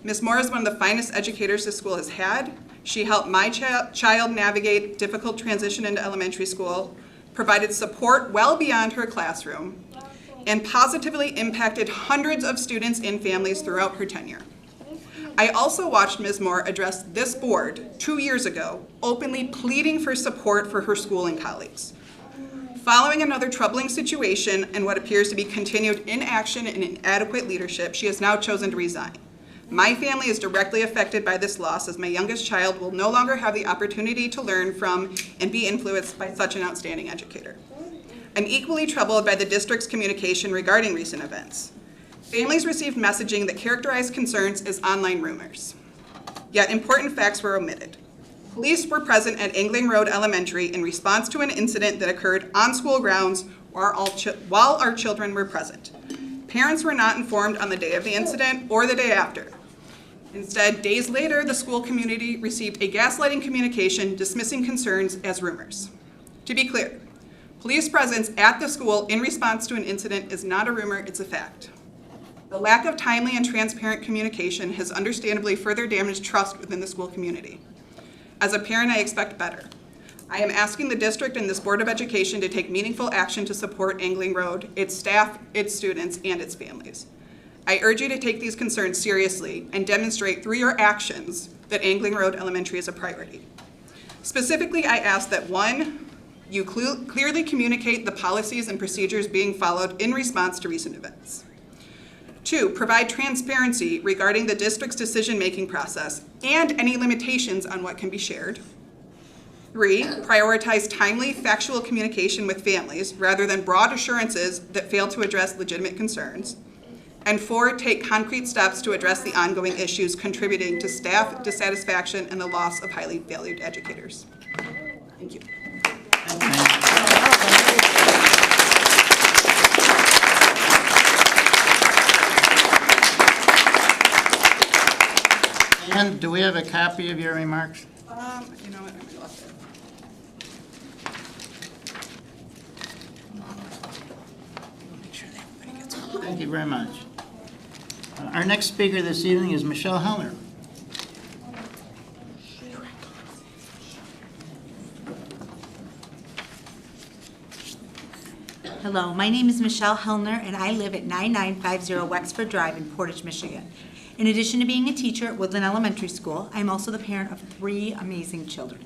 Ms. Moore is one of the finest educators the school has had. She helped my child navigate difficult transition into elementary school, provided support well beyond her classroom, and positively impacted hundreds of students and families throughout her tenure. I also watched Ms. Moore address this board 2 years ago, openly pleading for support for her school and colleagues. Following another troubling situation and what appears to be continued inaction and inadequate leadership, she has now chosen to resign. My family is directly affected by this loss, as my youngest child will no longer have the opportunity to learn from and be influenced by such an outstanding educator. I'm equally troubled by the district's communication regarding recent events. Families received messaging that characterized concerns as online rumors. Yet important facts were omitted. Police were present at Angling Road Elementary in response to an incident that occurred on school grounds while our children were present. Parents were not informed on the day of the incident or the day after. Instead, days later, the school community received a gaslighting communication dismissing concerns as rumors. To be clear, police presence at the school in response to an incident is not a rumor, it's a fact. The lack of timely and transparent communication has understandably further damaged trust within the school community. As a parent, I expect better. I am asking the district and this Board of Education to take meaningful action to support Angling Road, its staff, its students, and its families. I urge you to take these concerns seriously and demonstrate through your actions that Angling Road Elementary is a priority. Specifically, I ask that 1, you clearly communicate the policies and procedures being followed in response to recent events. 2, provide transparency regarding the district's decision-making process and any limitations on what can be shared. 3, prioritize timely, factual communication with families rather than broad assurances that fail to address legitimate concerns. And 4, take concrete steps to address the ongoing issues contributing to staff dissatisfaction and the loss of highly valued educators. Thank you. And do we have a copy of your remarks? You know what, I left it. Thank you very much. Our next speaker this evening is Michelle Hellner. Hello, my name is Michelle Hellner, and I live at 9950 Wexford Drive in Portage, Michigan. In addition to being a teacher at Woodland Elementary School, I'm also the parent of 3 amazing children.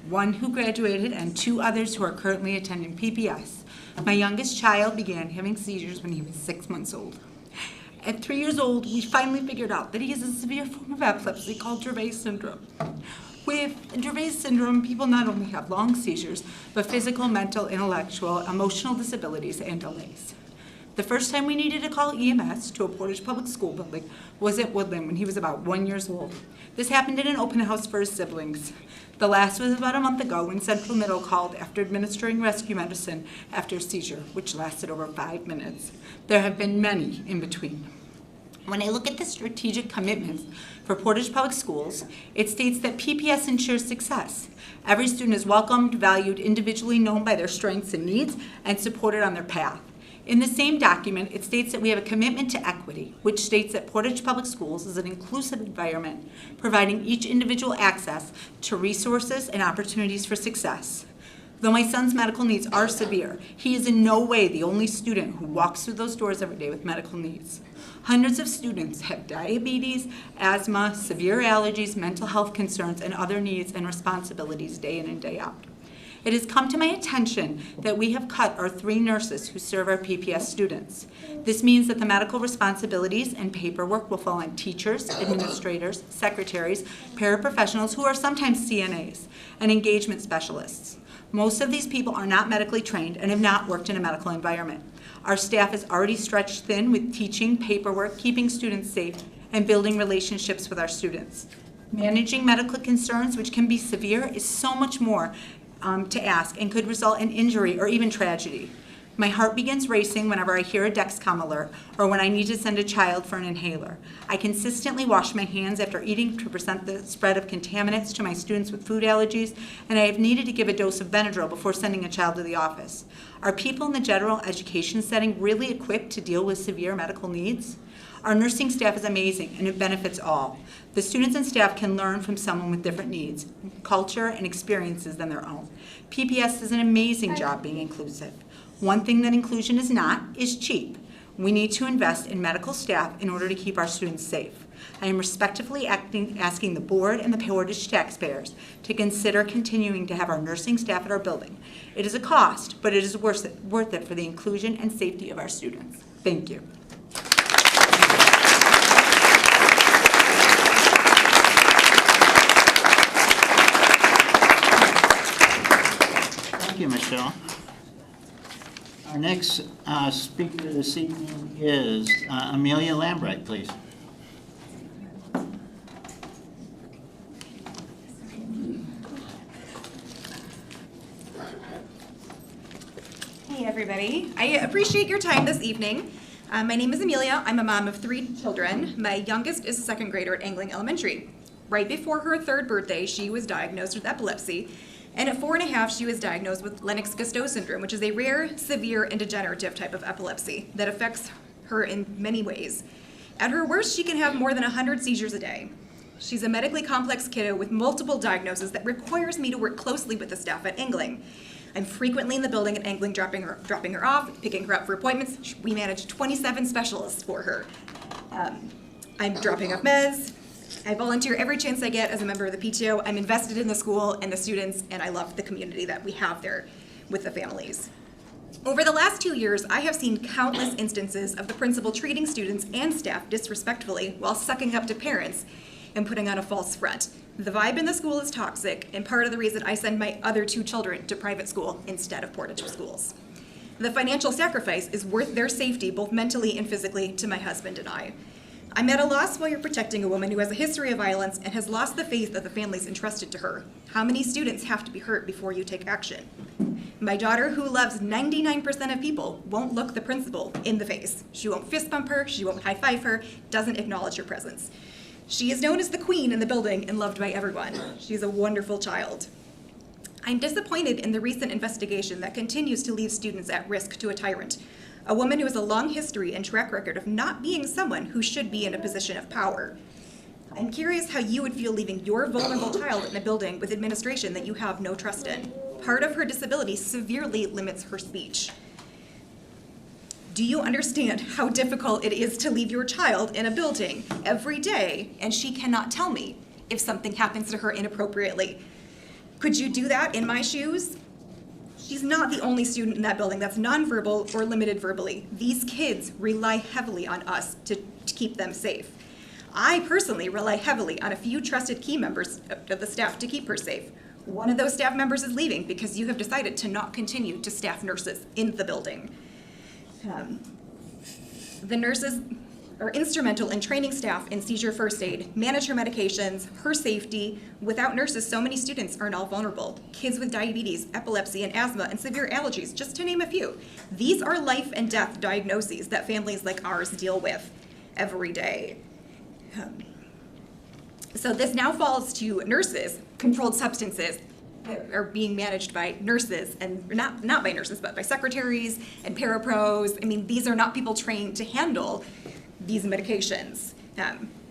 1 who graduated and 2 others who are currently attending PPS. My youngest child began having seizures when he was 6 months old. At 3 years old, we finally figured out that he has a severe form of epilepsy called Dravet syndrome. With Dravet syndrome, people not only have long seizures, but physical, mental, intellectual, emotional disabilities and delays. The first time we needed to call EMS to a Portage Public School building was at Woodland when he was about 1 year old. This happened in an open house for his siblings. The last was about a month ago when Central Middle called after administering rescue medicine after a seizure, which lasted over 5 minutes. There have been many in between. When I look at the strategic commitments for Portage Public Schools, it states that PPS ensures success. Every student is welcomed, valued, individually known by their strengths and needs, and supported on their path. In the same document, it states that we have a commitment to equity, which states that Portage Public Schools is an inclusive environment, providing each individual access to resources and opportunities for success. Though my son's medical needs are severe, he is in no way the only student who walks through those doors every day with medical needs. Hundreds of students have diabetes, asthma, severe allergies, mental health concerns, and other needs and responsibilities day in and day out. It has come to my attention that we have cut our 3 nurses who serve our PPS students. This means that the medical responsibilities and paperwork will fall on teachers, administrators, secretaries, paraprofessionals who are sometimes CNAs, and engagement specialists. Most of these people are not medically trained and have not worked in a medical environment. Our staff is already stretched thin with teaching, paperwork, keeping students safe, and building relationships with our students. Managing medical concerns, which can be severe, is so much more to ask and could result in injury or even tragedy. My heart begins racing whenever I hear a Dexcom alert or when I need to send a child for an inhaler. I consistently wash my hands after eating to prevent the spread of contaminants to my students with food allergies, and I have needed to give a dose of Benadryl before sending a child to the office. Are people in the general education setting really equipped to deal with severe medical needs? Our nursing staff is amazing and it benefits all. The students and staff can learn from someone with different needs, culture, and experiences than their own. PPS does an amazing job being inclusive. One thing that inclusion is not is cheap. We need to invest in medical staff in order to keep our students safe. I am respectfully asking the board and the Portage taxpayers to consider continuing to have our nursing staff at our building. It is a cost, but it is worth it for the inclusion and safety of our students. Thank you. Thank you, Michelle. Our next speaker this evening is Amelia Lambright, please. Hey everybody, I appreciate your time this evening. My name is Amelia. I'm a mom of 3 children. My youngest is a 2nd grader at Angling Elementary. Right before her 3rd birthday, she was diagnosed with epilepsy, and at 4 1/2, she was diagnosed with Lennox-Gastaut syndrome, which is a rare, severe, and degenerative type of epilepsy that affects her in many ways. At her worst, she can have more than 100 seizures a day. She's a medically complex kiddo with multiple diagnoses that requires me to work closely with the staff at Angling. I'm frequently in the building at Angling dropping her off, picking her up for appointments. We manage 27 specialists for her. I'm dropping off meds. I volunteer every chance I get as a member of the PTO. I'm invested in the school and the students, and I love the community that we have there with the families. Over the last 2 years, I have seen countless instances of the principal treating students and staff disrespectfully while sucking up to parents and putting on a false front. The vibe in the school is toxic, and part of the reason I send my other 2 children to private school instead of Portage schools. The financial sacrifice is worth their safety, both mentally and physically, to my husband and I. I'm at a loss while you're protecting a woman who has a history of violence and has lost the faith of the families entrusted to her. How many students have to be hurt before you take action? My daughter, who loves 99% of people, won't look the principal in the face. She won't fist bump her, she won't high five her, doesn't acknowledge her presence. She is known as the queen in the building and loved by everyone. She's a wonderful child. I'm disappointed in the recent investigation that continues to leave students at risk to a tyrant, a woman who has a long history and track record of not being someone who should be in a position of power. I'm curious how you would feel leaving your vulnerable child in a building with administration that you have no trust in. Part of her disability severely limits her speech. Do you understand how difficult it is to leave your child in a building every day and she cannot tell me if something happens to her inappropriately? Could you do that in my shoes? She's not the only student in that building that's nonverbal or limited verbally. These kids rely heavily on us to keep them safe. I personally rely heavily on a few trusted key members of the staff to keep her safe. One of those staff members is leaving because you have decided to not continue to staff nurses in the building. The nurses are instrumental in training staff in seizure first aid, manage her medications, her safety. Without nurses, so many students are now vulnerable. Kids with diabetes, epilepsy, and asthma, and severe allergies, just to name a few. These are life and death diagnoses that families like ours deal with every day. So this now falls to nurses. Controlled substances are being managed by nurses, and not by nurses, but by secretaries and parapros. I mean, these are not people trained to handle these medications.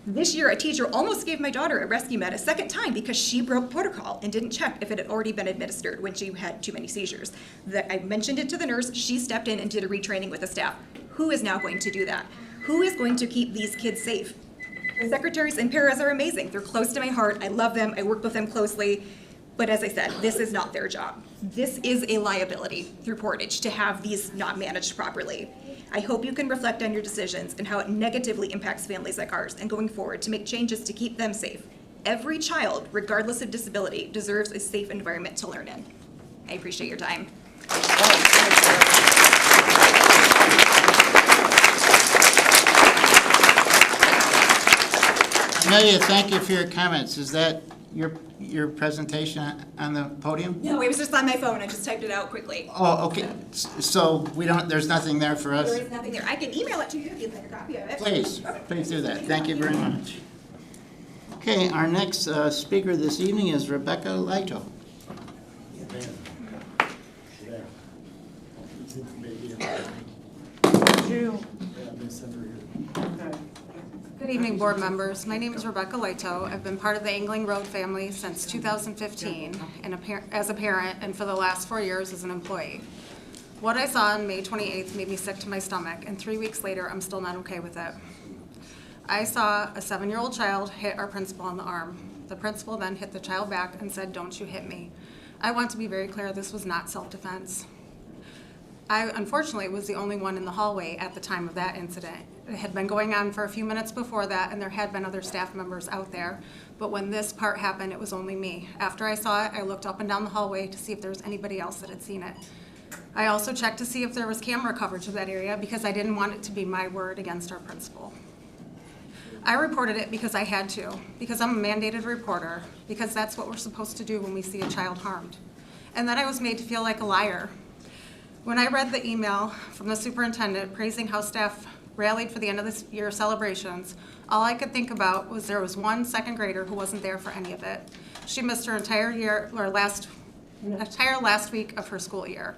This year, a teacher almost gave my daughter a rescue med a second time because she broke protocol and didn't check if it had already been administered when she had too many seizures. I mentioned it to the nurse, she stepped in and did a retraining with the staff. Who is now going to do that? Who is going to keep these kids safe? The secretaries and paras are amazing. They're close to my heart. I love them. I work with them closely. But as I said, this is not their job. This is a liability through Portage to have these not managed properly. I hope you can reflect on your decisions and how it negatively impacts families like ours and going forward to make changes to keep them safe. Every child, regardless of disability, deserves a safe environment to learn in. I appreciate your time. Amelia, thank you for your comments. Is that your presentation on the podium? No, it was just on my phone. I just typed it out quickly. Oh, okay. So there's nothing there for us? There is nothing there. I can email it to you if you'd like a copy of it. Please do that. Thank you very much. Okay, our next speaker this evening is Rebecca Lito. Good evening, board members. My name is Rebecca Lito. I've been part of the Angling Road family since 2015 and as a parent, and for the last 4 years as an employee. What I saw on May 28th made me sick to my stomach, and 3 weeks later, I'm still not okay with it. I saw a 7-year-old child hit our principal on the arm. The principal then hit the child back and said, "Don't you hit me." I want to be very clear, this was not self-defense. I, unfortunately, was the only one in the hallway at the time of that incident. It had been going on for a few minutes before that, and there had been other staff members out there. But when this part happened, it was only me. After I saw it, I looked up and down the hallway to see if there was anybody else that had seen it. I also checked to see if there was camera coverage of that area because I didn't want it to be my word against our principal. I reported it because I had to, because I'm a mandated reporter, because that's what we're supposed to do when we see a child harmed. And then I was made to feel like a liar. When I read the email from the superintendent praising how staff rallied for the end of this year's celebrations, all I could think about was there was one second grader who wasn't there for any of it. She missed her entire last week of her school year.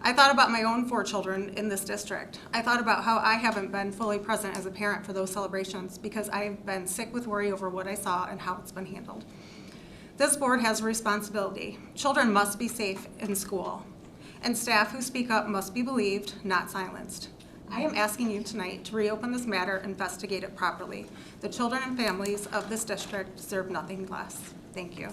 I thought about my own 4 children in this district. I thought about how I haven't been fully present as a parent for those celebrations because I've been sick with worry over what I saw and how it's been handled. This board has a responsibility. Children must be safe in school, and staff who speak up must be believed, not silenced. I am asking you tonight to reopen this matter and investigate it properly. The children and families of this district deserve nothing less. Thank you.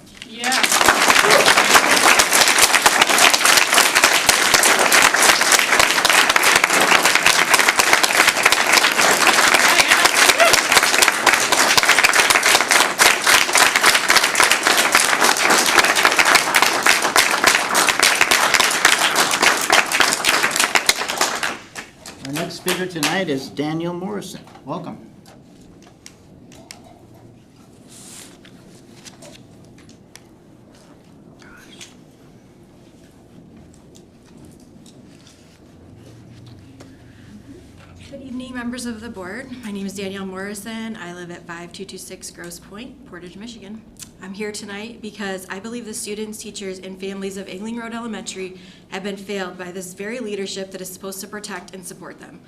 Our next speaker tonight is Daniel Morrison. Welcome. Good evening, members of the board. My name is Danielle Morrison. I live at 5226 Grosse Pointe, Portage, Michigan. I'm here tonight because I believe the students, teachers, and families of Angling Road Elementary have been failed by this very leadership that is supposed to protect and support them.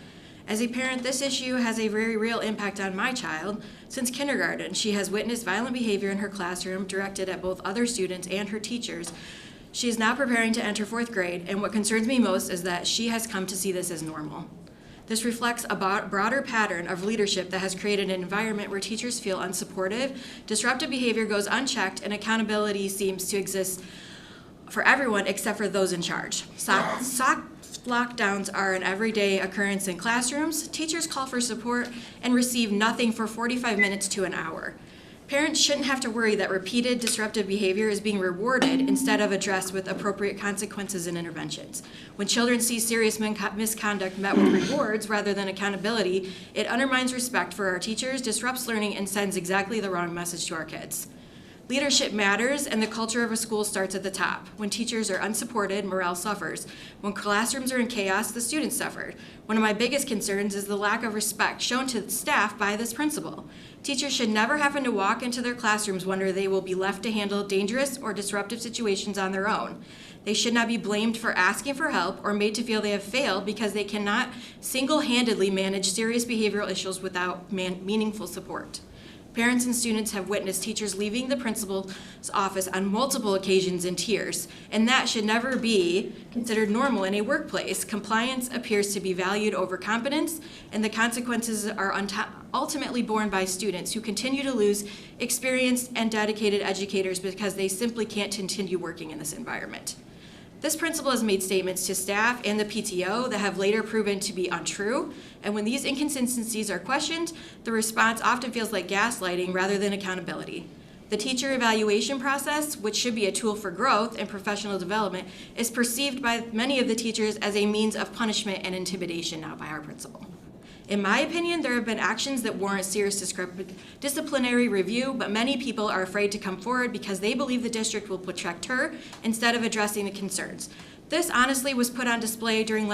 As a parent, this issue has a very real impact on my child. Since kindergarten, she has witnessed violent behavior in her classroom directed at both other students and her teachers. She is now preparing to enter 4th grade, and what concerns me most is that she has come to see this as normal. This reflects a broader pattern of leadership that has created an environment where teachers feel unsupportive, disruptive behavior goes unchecked, and accountability seems to exist for everyone except for those in charge. Soft lockdowns are an everyday occurrence in classrooms. Teachers call for support and receive nothing for 45 minutes to an hour. Parents shouldn't have to worry that repeated disruptive behavior is being rewarded instead of addressed with appropriate consequences and interventions. When children see serious misconduct met with rewards rather than accountability, it undermines respect for our teachers, disrupts learning, and sends exactly the wrong message to our kids. Leadership matters, and the culture of a school starts at the top. When teachers are unsupported, morale suffers. When classrooms are in chaos, the students suffer. One of my biggest concerns is the lack of respect shown to staff by this principal. Teachers should never have to walk into their classrooms wondering they will be left to handle dangerous or disruptive situations on their own. They should not be blamed for asking for help or made to feel they have failed because they cannot single-handedly manage serious behavioral issues without meaningful support. Parents and students have witnessed teachers leaving the principal's office on multiple occasions in tears, and that should never be considered normal in a workplace. Compliance appears to be valued over competence, and the consequences are ultimately borne by students who continue to lose experienced and dedicated educators because they simply can't continue working in this environment. This principal has made statements to staff and the PTO that have later proven to be untrue, and when these inconsistencies are questioned, the response often feels like gaslighting rather than accountability. The teacher evaluation process, which should be a tool for growth and professional development, is perceived by many of the teachers as a means of punishment and intimidation now by our principal. In my opinion, there have been actions that warrant serious disciplinary review, but many people are afraid to come forward because they believe the district will protect her instead of addressing the concerns. This honestly was put on display during the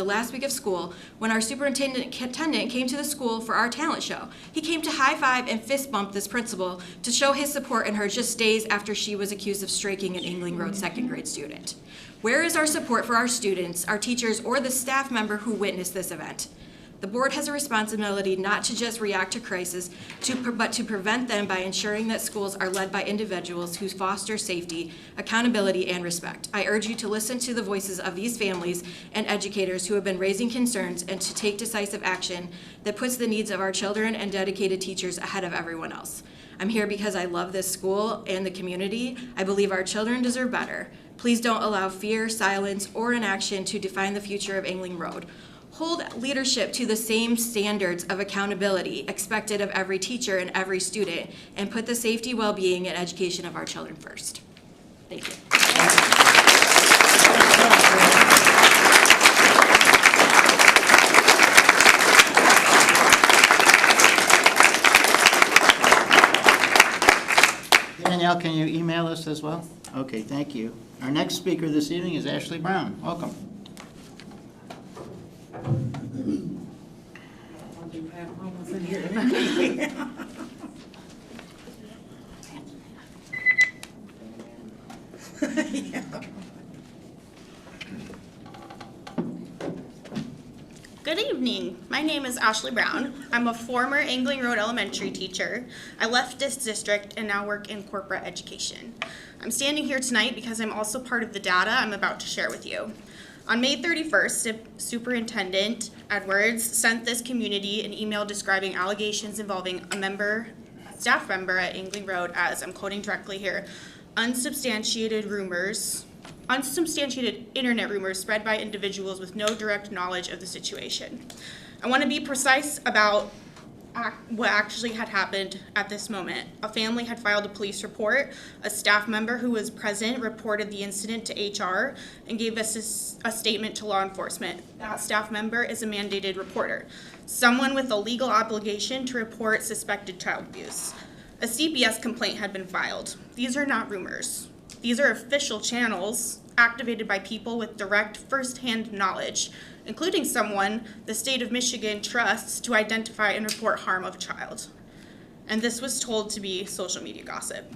last week of school when our superintendent came to the school for our talent show. He came to high five and fist bump this principal to show his support in her just days after she was accused of striking an Engling Road second grade student. Where is our support for our students, our teachers, or the staff member who witnessed this event? The board has a responsibility not to just react to crises, but to prevent them by ensuring that schools are led by individuals who foster safety, accountability, and respect. I urge you to listen to the voices of these families and educators who have been raising concerns and to take decisive action that puts the needs of our children and dedicated teachers ahead of everyone else. I'm here because I love this school and the community. I believe our children deserve better. Please don't allow fear, silence, or inaction to define the future of Engling Road. Hold leadership to the same standards of accountability expected of every teacher and every student, and put the safety, well-being, and education of our children first. Thank you. Danielle, can you email us as well? Okay, thank you. Our next speaker this evening is Ashley Brown. Welcome. Good evening. My name is Ashley Brown. I'm a former Engling Road Elementary teacher. I left this district and now work in corporate education. I'm standing here tonight because I'm also part of the data I'm about to share with you. On May 31st, Superintendent Edwards sent this community an email describing allegations involving a staff member at Engling Road as, I'm quoting directly here, unsubstantiated internet rumors spread by individuals with no direct knowledge of the situation. I want to be precise about what actually had happened at this moment. A family had filed a police report. A staff member who was present reported the incident to HR and gave us a statement to law enforcement. That staff member is a mandated reporter, someone with a legal obligation to report suspected child abuse. A CPS complaint had been filed. These are not rumors. These are official channels activated by people with direct first-hand knowledge, including someone the state of Michigan trusts to identify and report harm of a child. And this was told to be social media gossip.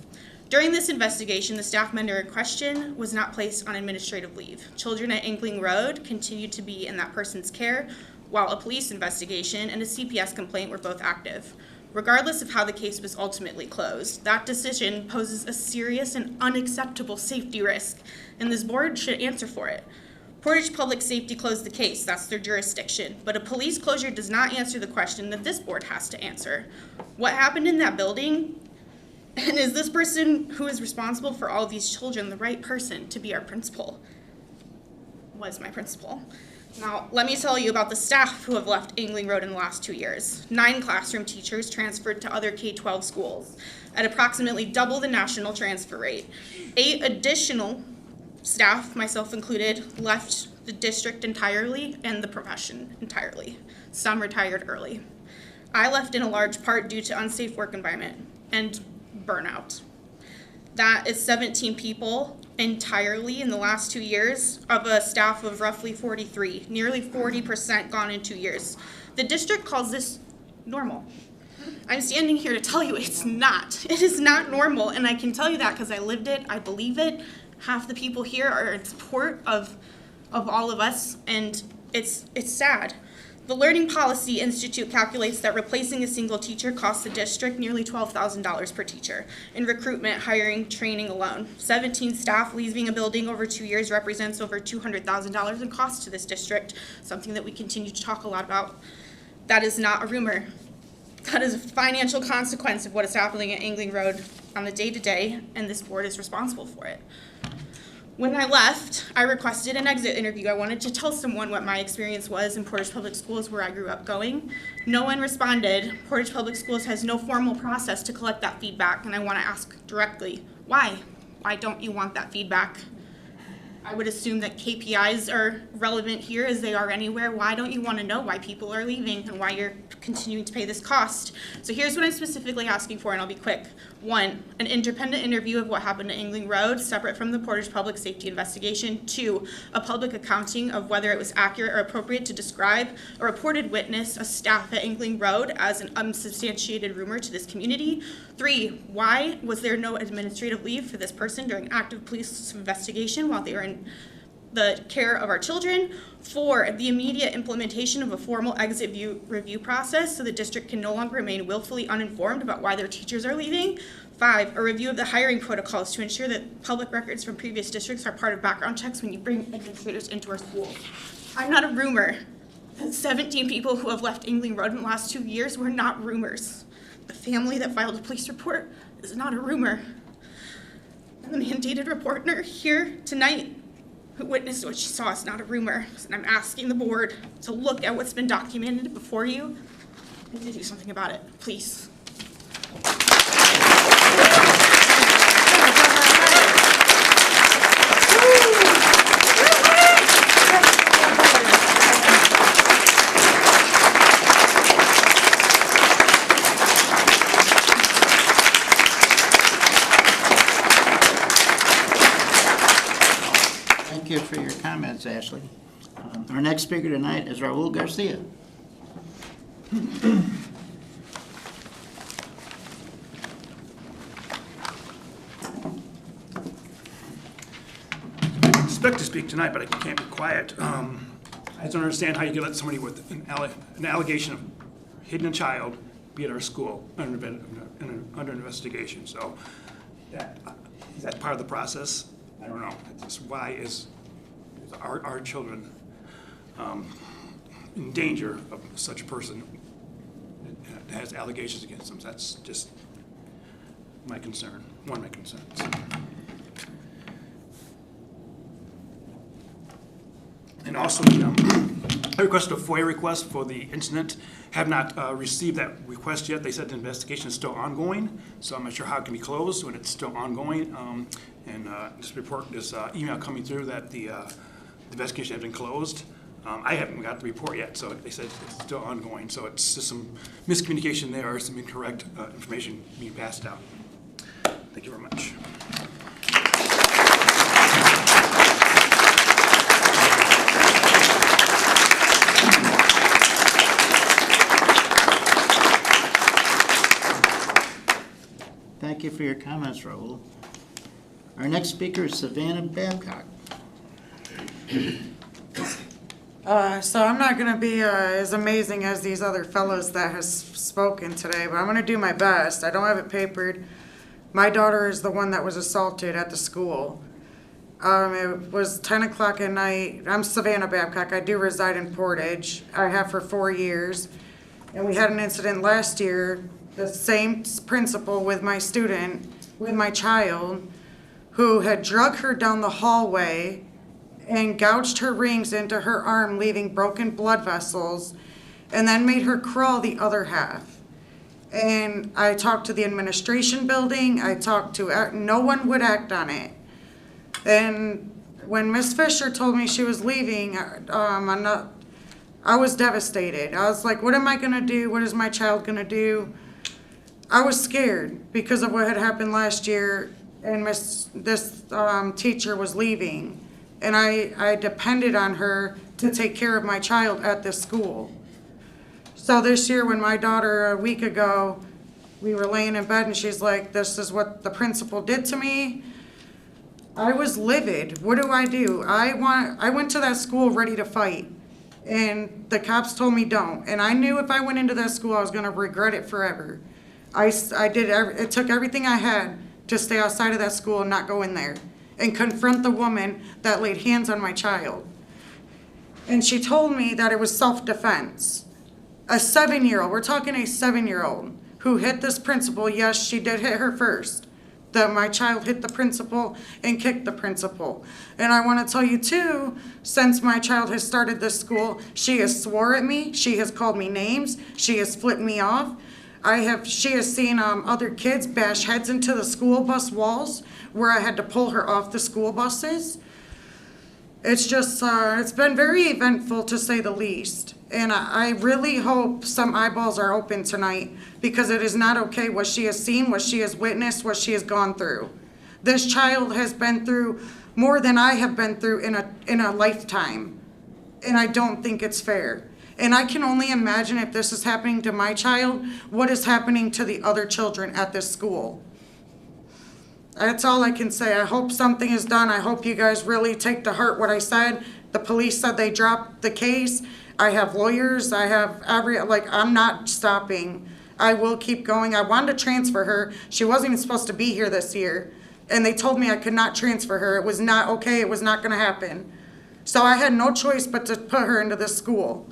During this investigation, the staff member in question was not placed on administrative leave. Children at Engling Road continued to be in that person's care, while a police investigation and a CPS complaint were both active. Regardless of how the case was ultimately closed, that decision poses a serious and unacceptable safety risk, and this board should answer for it. Portage Public Safety closed the case, that's their jurisdiction, but a police closure does not answer the question that this board has to answer. What happened in that building And is this person who is responsible for all of these children the right person to be our principal? Was my principal. Now, let me tell you about the staff who have left Angling Road in the last 2 years. 9 classroom teachers transferred to other K-12 schools at approximately double the national transfer rate. 8 additional staff, myself included, left the district entirely and the profession entirely. Some retired early. I left in a large part due to unsafe work environment and burnout. That is 17 people entirely in the last 2 years of a staff of roughly 43, nearly 40% gone in 2 years. The district calls this normal. I'm standing here to tell you it's not. It is not normal, and I can tell you that because I lived it, I believe it. Half the people here are in support of all of us, and it's sad. The Learning Policy Institute calculates that replacing a single teacher costs the district nearly $12,000 per teacher in recruitment, hiring, training alone. 17 staff leaving a building over 2 years represents over $200,000 in costs to this district, something that we continue to talk a lot about. That is not a rumor. That is a financial consequence of what is happening at Angling Road on the day-to-day, and this board is responsible for it. When I left, I requested an exit interview. I wanted to tell someone what my experience was in Portage Public Schools, where I grew up going. No one responded. Portage Public Schools has no formal process to collect that feedback, and I want to ask directly, why? Why don't you want that feedback? I would assume that KPIs are relevant here as they are anywhere. Why don't you want to know why people are leaving and why you're continuing to pay this cost? So here's what I'm specifically asking for, and I'll be quick. 1, an independent interview of what happened at Angling Road, separate from the Portage Public Safety investigation. 2, a public accounting of whether it was accurate or appropriate to describe a reported witness, a staff at Angling Road, as an unsubstantiated rumor to this community. 3, why was there no administrative leave for this person during active police investigation while they were in the care of our children? 4, the immediate implementation of a formal exit review process so the district can no longer remain willfully uninformed about why their teachers are leaving. 5, a review of the hiring protocols to ensure that public records from previous districts are part of background checks when you bring administrators into our schools. I'm not a rumor. 17 people who have left Angling Road in the last 2 years were not rumors. The family that filed a police report is not a rumor. And the mandated reporter here tonight who witnessed what she saw is not a rumor. And I'm asking the board to look at what's been documented before you and to do something about it, please. Thank you for your comments, Ashley. Our next speaker tonight is Raul Garcia. I expect to speak tonight, but I can't be quiet. I don't understand how you can let somebody with an allegation of hitting a child be at our school under investigation. So is that part of the process? I don't know. It's why is our children in danger of such a person that has allegations against them? That's just my concern, one of my concerns. And also, I requested a FOIA request for the incident. Have not received that request yet. They said the investigation is still ongoing, so I'm not sure how it can be closed when it's still ongoing. And this email coming through that the investigation has been closed. I haven't got the report yet, so they said it's still ongoing. So it's just some miscommunication there, or some incorrect information being passed out. Thank you very much. Thank you for your comments, Raul. Our next speaker is Savannah Babcock. So I'm not going to be as amazing as these other fellows that has spoken today, but I'm going to do my best. I don't have it papered. My daughter is the one that was assaulted at the school. It was 10 o'clock at night. I'm Savannah Babcock. I do reside in Portage. I have for 4 years. And we had an incident last year the same principal with my student, with my child, who had drug her down the hallway and gouged her rings into her arm, leaving broken blood vessels, and then made her crawl the other half. And I talked to the administration building, no one would act on it. And when Miss Fisher told me she was leaving, I was devastated. I was like, what am I gonna do? What is my child gonna do? I was scared because of what had happened last year, and this teacher was leaving. And I depended on her to take care of my child at this school. So this year, when my daughter, a week ago, we were laying in bed and she's like, this is what the principal did to me. I was livid. What do? I went to that school ready to fight. And the cops told me don't. And I knew if I went into that school, I was gonna regret it forever. It took everything I had to stay outside of that school and not go in there and confront the woman that laid hands on my child. And she told me that it was self-defense. A 7-year-old, we're talking a 7-year-old who hit this principal. Yes, she did hit her first. My child hit the principal and kicked the principal. And I want to tell you too, since my child has started this school, she has swore at me, she has called me names, she has flipped me off. She has seen other kids bash heads into the school bus walls where I had to pull her off the school buses. It's just, it's been very eventful to say the least. And I really hope some eyeballs are open tonight, because it is not okay what she has seen, what she has witnessed, what she has gone through. This child has been through more than I have been through in a lifetime. And I don't think it's fair. And I can only imagine if this is happening to my child, what is happening to the other children at this school. That's all I can say. I hope something is done. I hope you guys really take to heart what I said. The police said they dropped the case. I have lawyers. I have I'm not stopping. I will keep going. I wanted to transfer her. She wasn't even supposed to be here this year. And they told me I could not transfer her. It was not okay. It was not going to happen. So I had no choice but to put her into this school.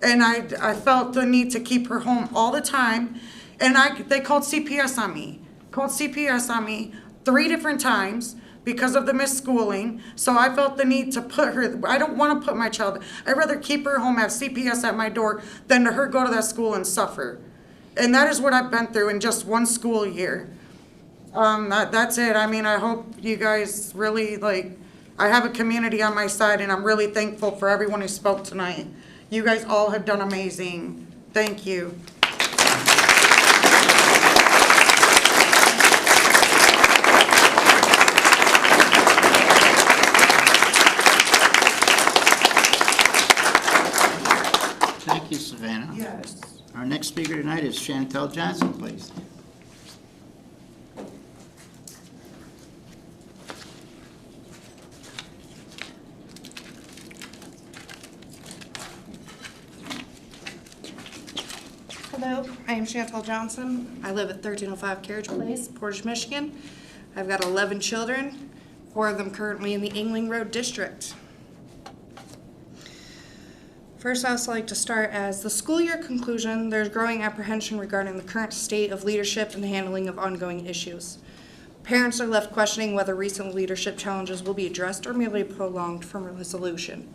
And I felt the need to keep her home all the time. And they called CPS on me. 3 different times because of the misschooling. So I felt the need to put her, I don't want to put my child, I'd rather keep her home, have CPS at my door, than to her go to that school and suffer. And that is what I've been through in just one school year. That's it. I mean, I hope you guys really, I have a community on my side, and I'm really thankful for everyone who spoke tonight. You guys all have done amazing. Thank you. Thank you, Savannah. Yes. Our next speaker tonight is Chantel Johnson, please. Hello, I am Chantel Johnson. I live at 1305 Carriage Place, Portage, Michigan. I've got 11 children, 4 of them currently in the Angling Road District. First, I'd also like to start as the school year conclusion. There's growing apprehension regarding the current state of leadership and the handling of ongoing issues. Parents are left questioning whether recent leadership challenges will be addressed or merely prolonged from resolution.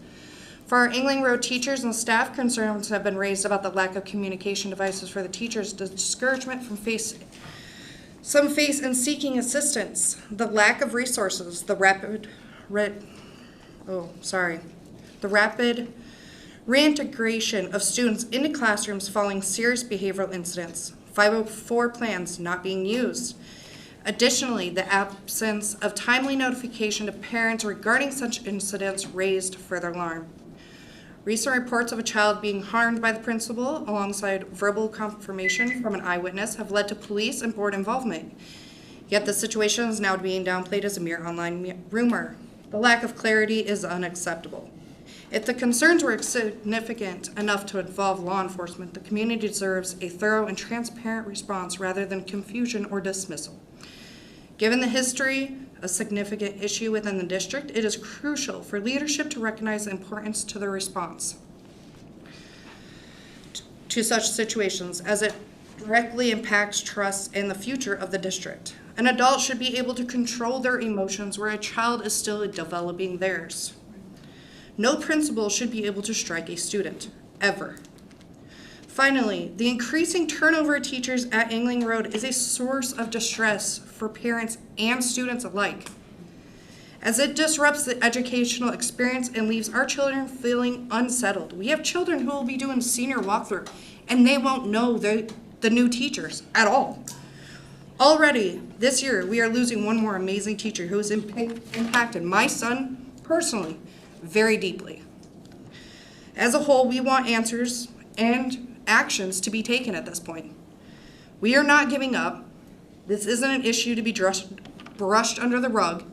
For our Angling Road teachers and staff, concerns have been raised about the lack of communication devices for the teachers, the discouragement from some face in seeking assistance, the lack of resources, the rapid reintegration of students into classrooms following serious behavioral incidents, 504 plans not being used. Additionally, the absence of timely notification to parents regarding such incidents raised further alarm. Recent reports of a child being harmed by the principal, alongside verbal confirmation from an eyewitness, have led to police and board involvement. Yet the situation is now being downplayed as a mere online rumor. The lack of clarity is unacceptable. If the concerns were significant enough to involve law enforcement, the community deserves a thorough and transparent response rather than confusion or dismissal. Given the history, a significant issue within the district, it is crucial for leadership to recognize the importance to the response to such situations, as it directly impacts trust in the future of the district. An adult should be able to control their emotions where a child is still developing theirs. No principal should be able to strike a student, ever. Finally, the increasing turnover of teachers at Angling Road is a source of distress for parents and students alike, as it disrupts the educational experience and leaves our children feeling unsettled. We have children who will be doing senior walkthrough, and they won't know the new teachers at all. Already, this year, we are losing one more amazing teacher who has impacted my son personally very deeply. As a whole, we want answers and actions to be taken at this point. We are not giving up. This isn't an issue to be brushed under the rug.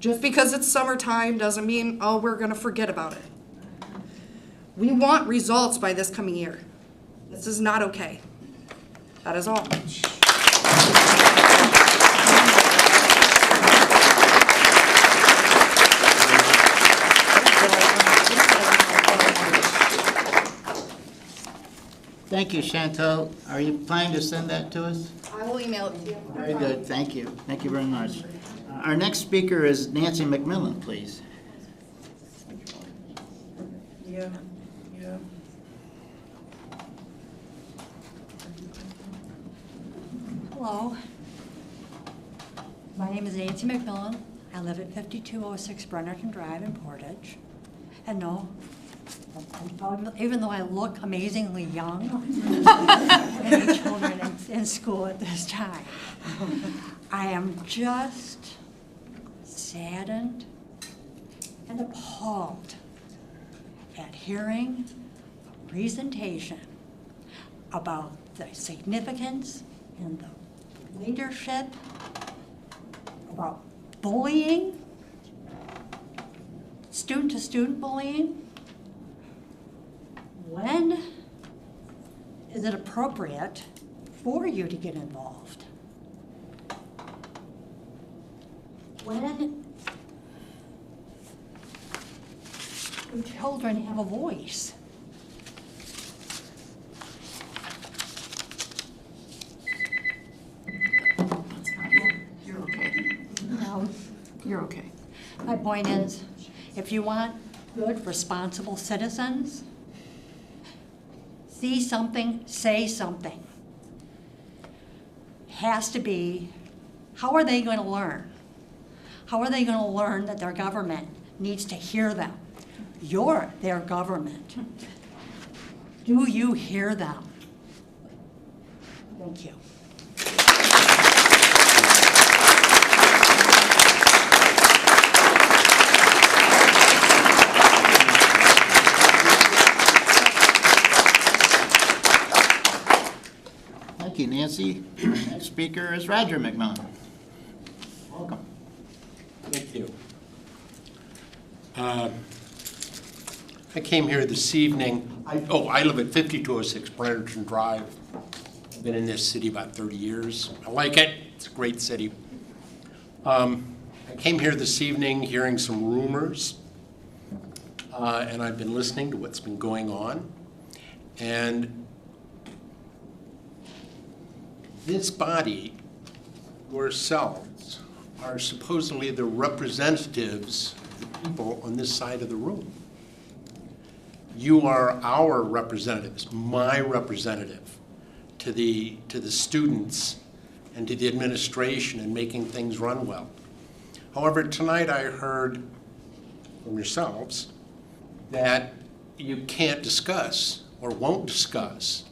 Just because it's summertime doesn't mean, oh, we're going to forget about it. We want results by this coming year. This is not okay. That is all. Thank you, Chantal. Are you planning to send that to us? I will email it to you. Very good, thank you. Thank you very much. Our next speaker is Nancy McMillan, please. Yeah. Hello. My name is Nancy McMillan. I live at 5206 Brennerton Drive in Portage. And no, even though I look amazingly young, any children in school at this time, I am just saddened and appalled at hearing a presentation about the significance and the leadership about bullying, student-to-student bullying. When is it appropriate for you to get involved? When do children have a voice? You're okay. No. You're okay. My point is, if you want good, responsible citizens, see something, say something. Has to be, how are they going to learn? How are they going to learn that their government needs to hear them? You're their government. Do you hear them? Thank you. Thank you, Nancy. Next speaker is Roger McMillan. Welcome. Thank you. I came here this evening. I live at 5206 Brennerton Drive. I've been in this city about 30 years. I like it. It's a great city. I came here this evening hearing some rumors, and I've been listening to what's been going on. And this body, yourselves, are supposedly the representatives of the people on this side of the room. You are our representatives, my representative, to the students and to the administration in making things run well. However, tonight I heard from yourselves that you can't discuss or won't discuss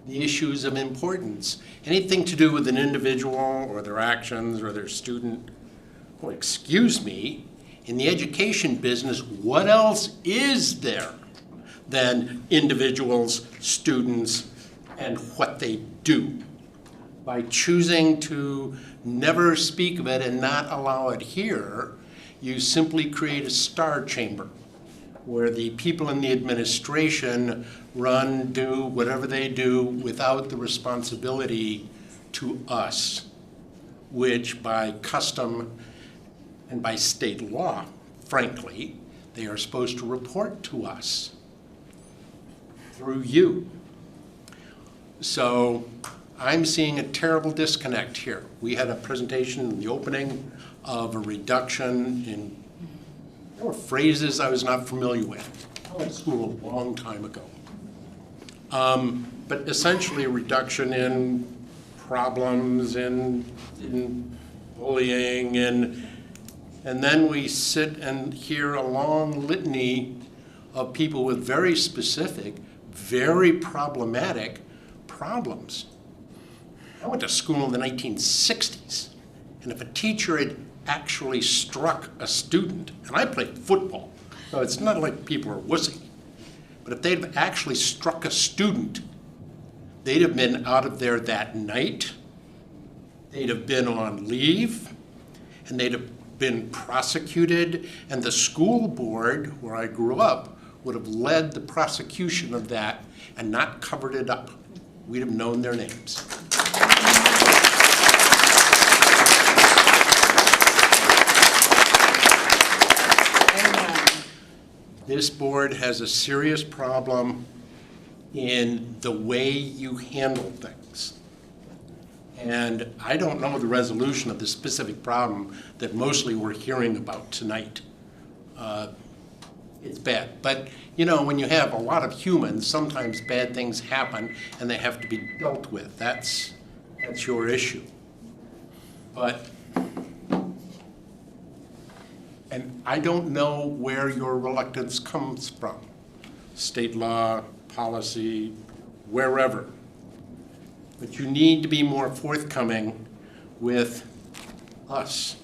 the issues of importance, anything to do with an individual or their actions or their student. Well, excuse me, in the education business, what else is there than individuals, students, and what they do? By choosing to never speak of it and not allow it here, you simply create a star chamber where the people in the administration do whatever they do without the responsibility to us, which by custom and by state law, frankly, they are supposed to report to us through you. So I'm seeing a terrible disconnect here. We had a presentation in the opening of a reduction in, there were phrases I was not familiar with. I went to school a long time ago. But essentially a reduction in problems, in bullying, and then we sit and hear a long litany of people with very specific, very problematic problems. I went to school in the 1960s, and if a teacher had actually struck a student, and I played football, so it's not like people are wussy, but if they'd have actually struck a student, they'd have been out of there that night, they'd have been on leave, and they'd have been prosecuted, and the school board where I grew up would have led the prosecution of that and not covered it up. We'd have known their names. This board has a serious problem in the way you handle things. And I don't know the resolution of the specific problem that mostly we're hearing about tonight. It's bad. But, you know, when you have a lot of humans, sometimes bad things happen and they have to be dealt with. That's your issue. But, and I don't know where your reluctance comes from. State law, policy, wherever. But you need to be more forthcoming with us,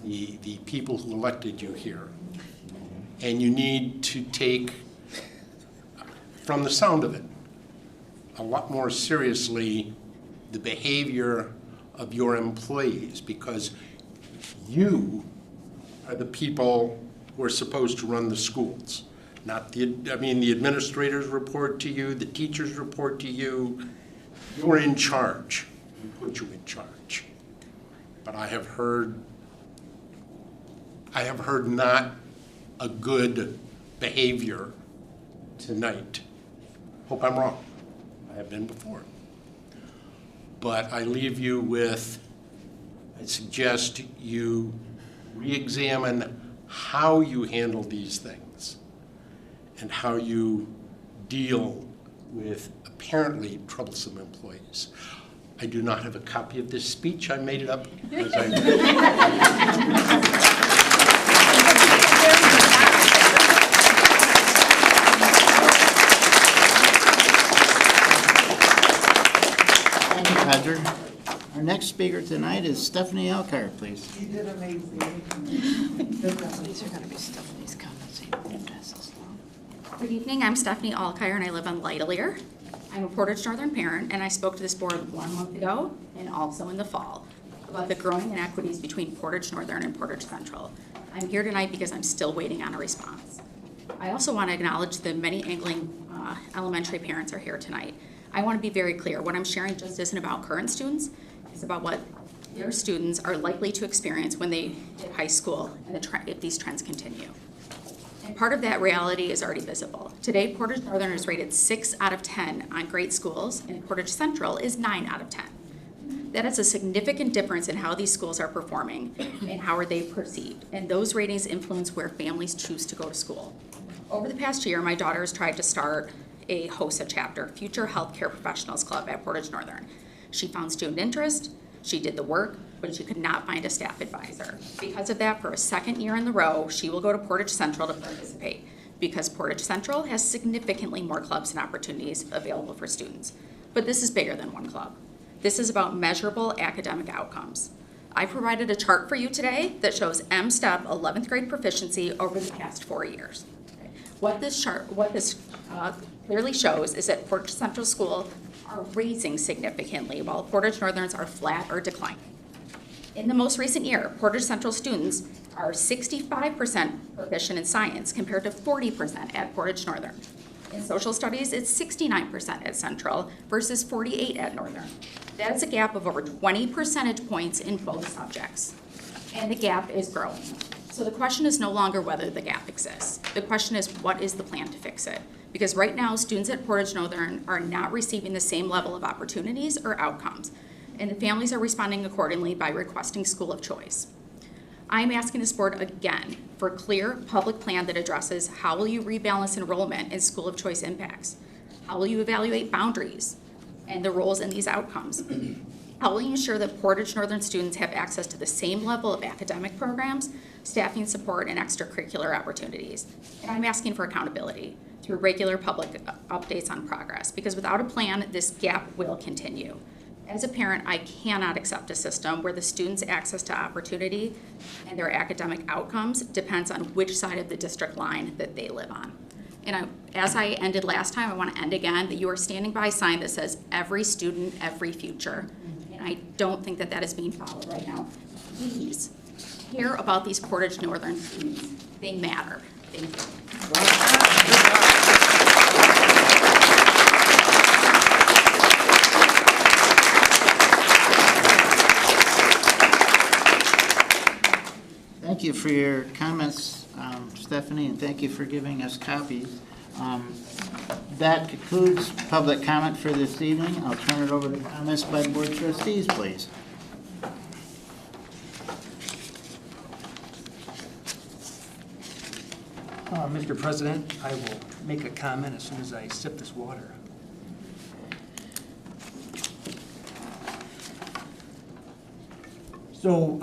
the people who elected you here. And you need to take, from the sound of it, a lot more seriously the behavior of your employees, because you are the people who are supposed to run the schools. Not the administrators report to you, the teachers report to you. You're in charge. We put you in charge. But I have heard not a good behavior tonight. Hope I'm wrong. I have been before. But I leave you with, I suggest you re-examine how you handle these things and how you deal with apparently troublesome employees. I do not have a copy of this speech. I made it up as Thank you, Roger. Our next speaker tonight is Stephanie Elkar, please. You did amazing. These are going to be Stephanie's comments. Good evening, I'm Stephanie Alkire and I live on Lightelier. I'm a Portage Northern parent and I spoke to this board 1 month ago and also in the fall about the growing inequities between Portage Northern and Portage Central. I'm here tonight because I'm still waiting on a response. I also want to acknowledge the many Angling elementary parents are here tonight. I want to be very clear, what I'm sharing just isn't about current students, it's about what their students are likely to experience when they hit high school and if these trends continue. And part of that reality is already visible. Today, Portage Northern is rated 6 out of 10 on great schools, and Portage Central is 9 out of 10. That is a significant difference in how these schools are performing and how are they perceived. And those ratings influence where families choose to go to school. Over the past year, my daughter has tried to start a HOSA chapter, Future Healthcare Professionals Club at Portage Northern. She found student interest, she did the work, but she could not find a staff advisor. Because of that, for a second year in a row, she will go to Portage Central to participate because Portage Central has significantly more clubs and opportunities available for students. But this is bigger than one club. This is about measurable academic outcomes. I provided a chart for you today that shows M-STEP 11th grade proficiency over the past 4 years. What this clearly shows is that Portage Central School are raising significantly while Portage Northerns are flat or declining. In the most recent year, Portage Central students are 65% proficient in science compared to 40% at Portage Northern. In social studies, it's 69% at Central versus 48% at Northern. That is a gap of over 20 percentage points in both subjects. And the gap is growing. So the question is no longer whether the gap exists. The question is, what is the plan to fix it? Because right now, students at Portage Northern are not receiving the same level of opportunities or outcomes, and the families are responding accordingly by requesting school of choice. I am asking this board again for a clear public plan that addresses how will you rebalance enrollment and school of choice impacts? How will you evaluate boundaries and the roles in these outcomes? How will you ensure that Portage Northern students have access to the same level of academic programs, staffing support, and extracurricular opportunities? And I'm asking for accountability through regular public updates on progress, because without a plan, this gap will continue. As a parent, I cannot accept a system where the students' access to opportunity and their academic outcomes depends on which side of the district line that they live on. And as I ended last time, I want to end again that you are standing by a sign that says every student, every future. And I don't think that that is being followed right now. Please care about these Portage Northern students. They matter. Thank you. Thank you for your comments, Stephanie, and thank you for giving us copies. That concludes public comment for this evening. I'll turn it over to comments by the board trustees, please. Mr. President, I will make a comment as soon as I sip this water. So,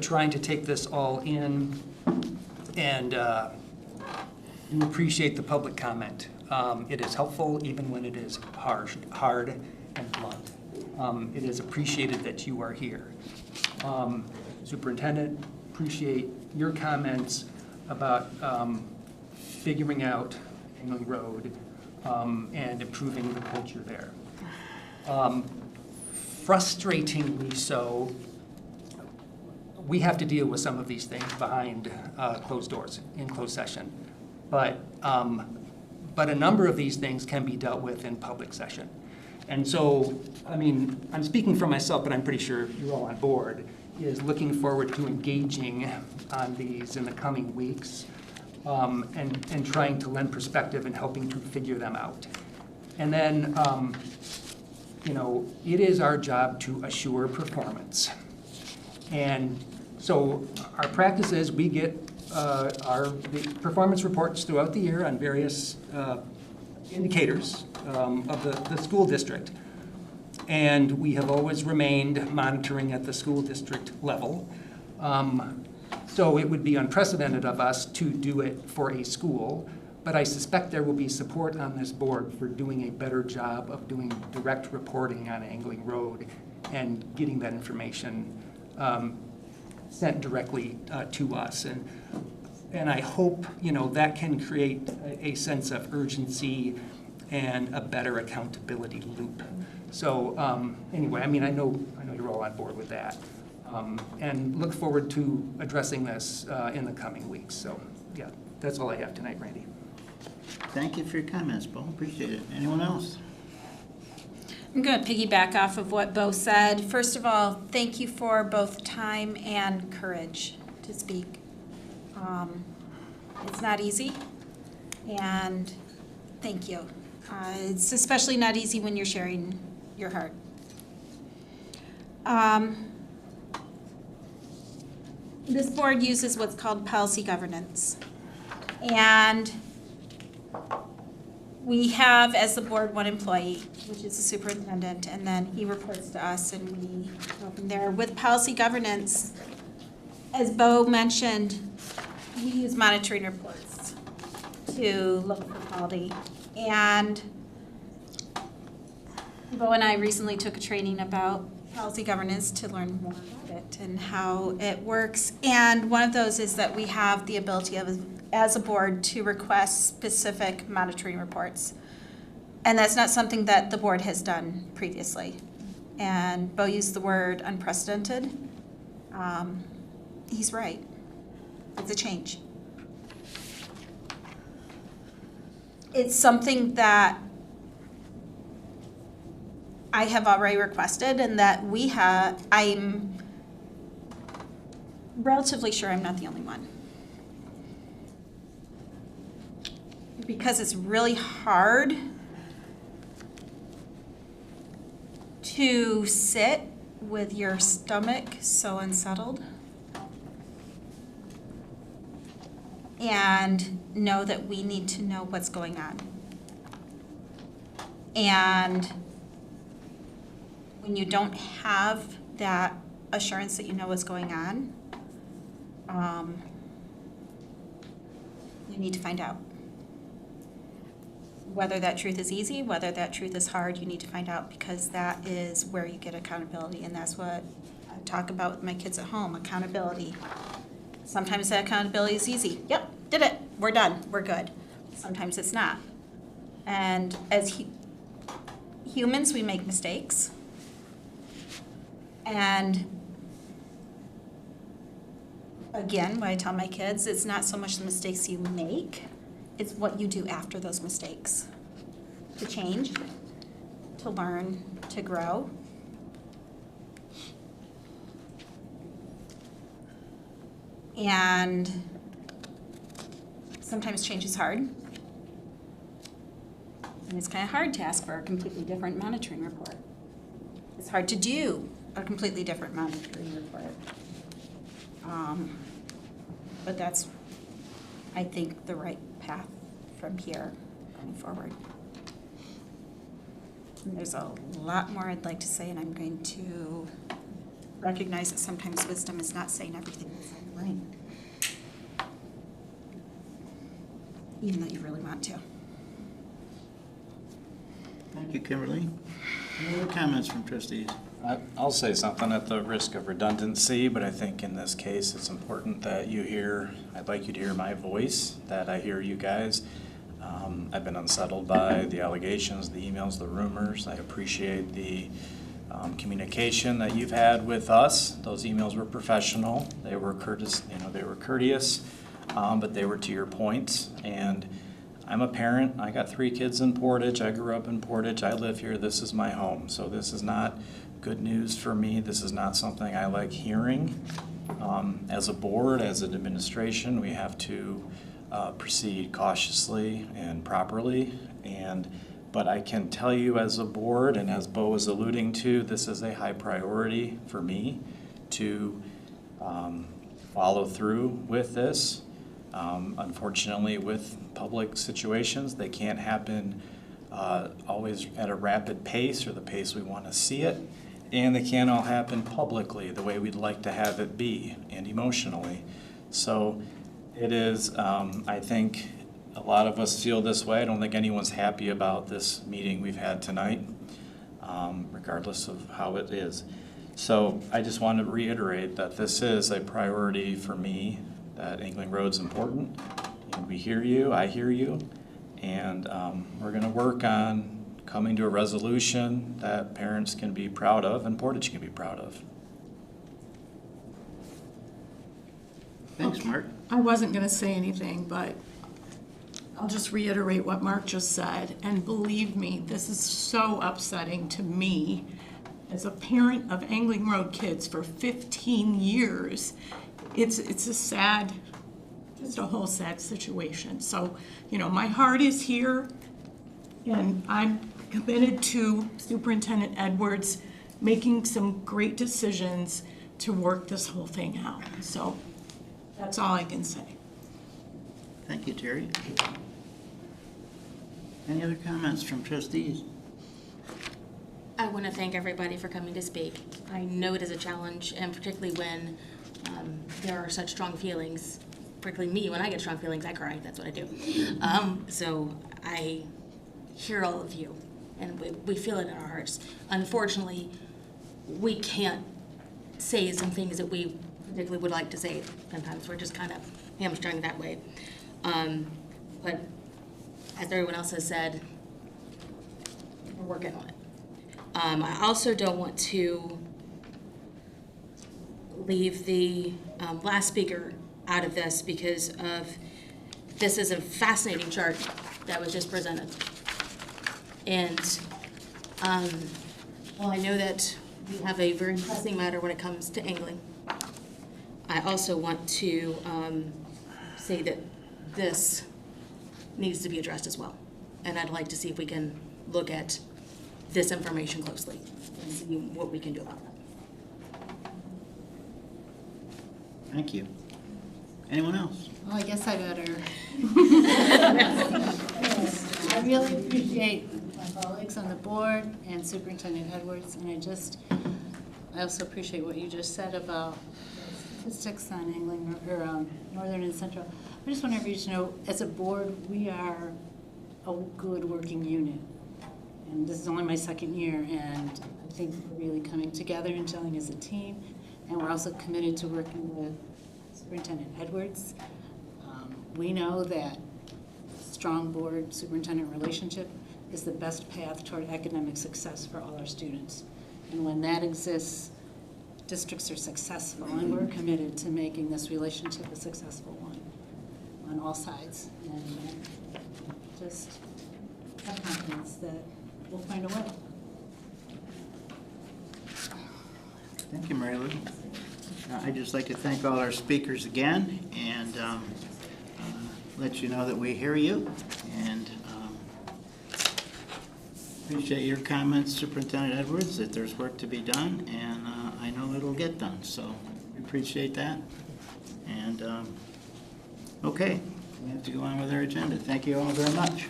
trying to take this all in, and we appreciate the public comment. It is helpful even when it is hard and blunt. It is appreciated that you are here. Superintendent, appreciate your comments about figuring out England Road and improving the culture there. Frustratingly so, we have to deal with some of these things behind closed doors, in closed session. But a number of these things can be dealt with in public session. And so, I mean, I'm speaking for myself, but I'm pretty sure you're all on board, is looking forward to engaging on these in the coming weeks and trying to lend perspective and helping to figure them out. And then, it is our job to assure performance. And so our practice is we get the performance reports throughout the year on various indicators of the school district. And we have always remained monitoring at the school district level. So it would be unprecedented of us to do it for a school, but I suspect there will be support on this board for doing a better job of doing direct reporting on Angling Road and getting that information sent directly to us. And I hope, that can create a sense of urgency and a better accountability loop. So anyway, I know you're all on board with that. And look forward to addressing this in the coming weeks. So yeah, that's all I have tonight, Randy. Thank you for your comments, Bo. Appreciate it. Anyone else? I'm going to piggyback off of what Bo said. First of all, thank you for both time and courage to speak. It's not easy, and thank you. It's especially not easy when you're sharing your heart. This board uses what's called policy governance, and we have, as the board, one employee, which is the superintendent, and then he reports to us, and we go from there. With policy governance, as Bo mentioned, we use monitoring reports to look for quality. And Bo and I recently took a training about policy governance to learn more about it and how it works. And one of those is that we have the ability of, as a board, to request specific monitoring reports. And that's not something that the board has done previously. And Bo used the word unprecedented. He's right. It's a change. It's something that I have already requested and that we have. I'm relatively sure I'm not the only one. because it's really hard to sit with your stomach so unsettled and know that we need to know what's going on. And when you don't have that assurance that you know what's going on, you need to find out. Whether that truth is easy, whether that truth is hard, you need to find out, because that is where you get accountability, and that's what I talk about with my kids at home, accountability. Sometimes that accountability is easy. Yep, did it, we're done, we're good. Sometimes it's not. And as humans, we make mistakes. And again, what I tell my kids, it's not so much the mistakes you make, it's what you do after those mistakes. To change, to learn, to grow. And sometimes change is hard. And it's kind of hard to ask for a completely different monitoring report. It's hard to do a completely different monitoring report. But that's, I think, the right path from here going forward. And there's a lot more I'd like to say, and I'm going to recognize that sometimes wisdom is not saying everything that's on your brain, even though you really want to. Thank you, Kimberly. Any other comments from trustees? I'll say something at the risk of redundancy, but I think in this case it's important that you hear, I'd like you to hear my voice, that I hear you guys. I've been unsettled by the allegations, the emails, the rumors. I appreciate the communication that you've had with us. Those emails were professional. They were courteous, but they were to your points. And I'm a parent. I got 3 kids in Portage. I grew up in Portage. I live here. This is my home. So this is not good news for me. This is not something I like hearing. As a board, as an administration, we have to proceed cautiously and properly. But I can tell you as a board, and as Bo was alluding to, this is a high priority for me to follow through with this. Unfortunately, with public situations, they can't happen always at a rapid pace or the pace we want to see it, and they can't all happen publicly the way we'd like to have it be, and emotionally. So it is, I think a lot of us feel this way. I don't think anyone's happy about this meeting we've had tonight, regardless of how it is. So I just want to reiterate that this is a priority for me, that Angling Road's important, and we hear you, I hear you, and we're going to work on coming to a resolution that parents can be proud of and Portage can be proud of. Thanks, Mark. I wasn't going to say anything, but I'll just reiterate what Mark just said. And believe me, this is so upsetting to me as a parent of Angling Road kids for 15 years. It's a sad, just a whole sad situation. So, my heart is here, and I'm committed to Superintendent Edwards making some great decisions to work this whole thing out. So that's all I can say. Thank you, Terry. Any other comments from trustees? I want to thank everybody for coming to speak. I know it is a challenge, and particularly when there are such strong feelings, particularly me, when I get strong feelings, I cry. That's what I do. So I hear all of you, and we feel it in our hearts. Unfortunately, we can't say some things that we particularly would like to say. Sometimes we're just kind of hamstrung that way. But as everyone else has said, we're working on it. I also don't want to leave the last speaker out of this, because this is a fascinating chart that was just presented. And while I know that we have a very pressing matter when it comes to angling, I also want to say that this needs to be addressed as well. And I'd like to see if we can look at this information closely and see what we can do about that. Thank you. Anyone else? Well, I guess I better. I really appreciate my colleagues on the board and Superintendent Edwards, and I also appreciate what you just said about statistics on England, or Northern and Central. I just want everybody to know, as a board, we are a good working unit. And this is only my second year, and I think we're really coming together and gelling as a team. And we're also committed to working with Superintendent Edwards. We know that strong board superintendent relationship is the best path toward academic success for all our students. And when that exists, districts are successful, and we're committed to making this relationship a successful one on all sides. And just have confidence that we'll find a way. Thank you, Mary Lou. I'd just like to thank all our speakers again, and let you know that we hear you, and appreciate your comments, Superintendent Edwards, that there's work to be done, and I know it'll get done, so we appreciate that. And okay, we have to go on with our agenda. Thank you all very much.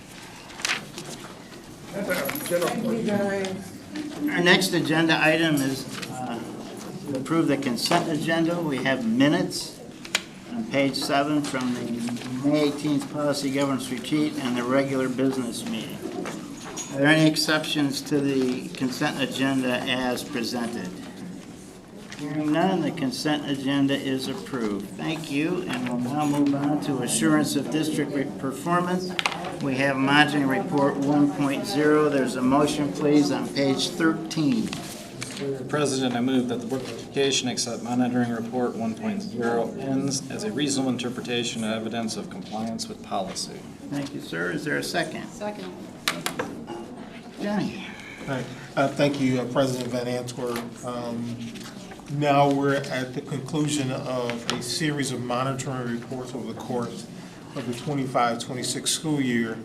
Our next agenda item is to approve the consent agenda. We have minutes on page 7 from the May 18th Policy Governance Retreat and the regular business meeting. Are there any exceptions to the consent agenda as presented? Hearing none, the consent agenda is approved. Thank you, and we'll now move on to assurance of district performance. We have monitoring report 1.0. There's a motion, please, on page 13. Mr. President, I move that the Board of Education accept monitoring report 1.0 ends as a reasonable interpretation and evidence of compliance with policy. Thank you, sir. Is there a second? Second. Johnny. All right. Thank you, President Van Antwerp. Now we're at the conclusion of a series of monitoring reports over the course of the 25-26 school year,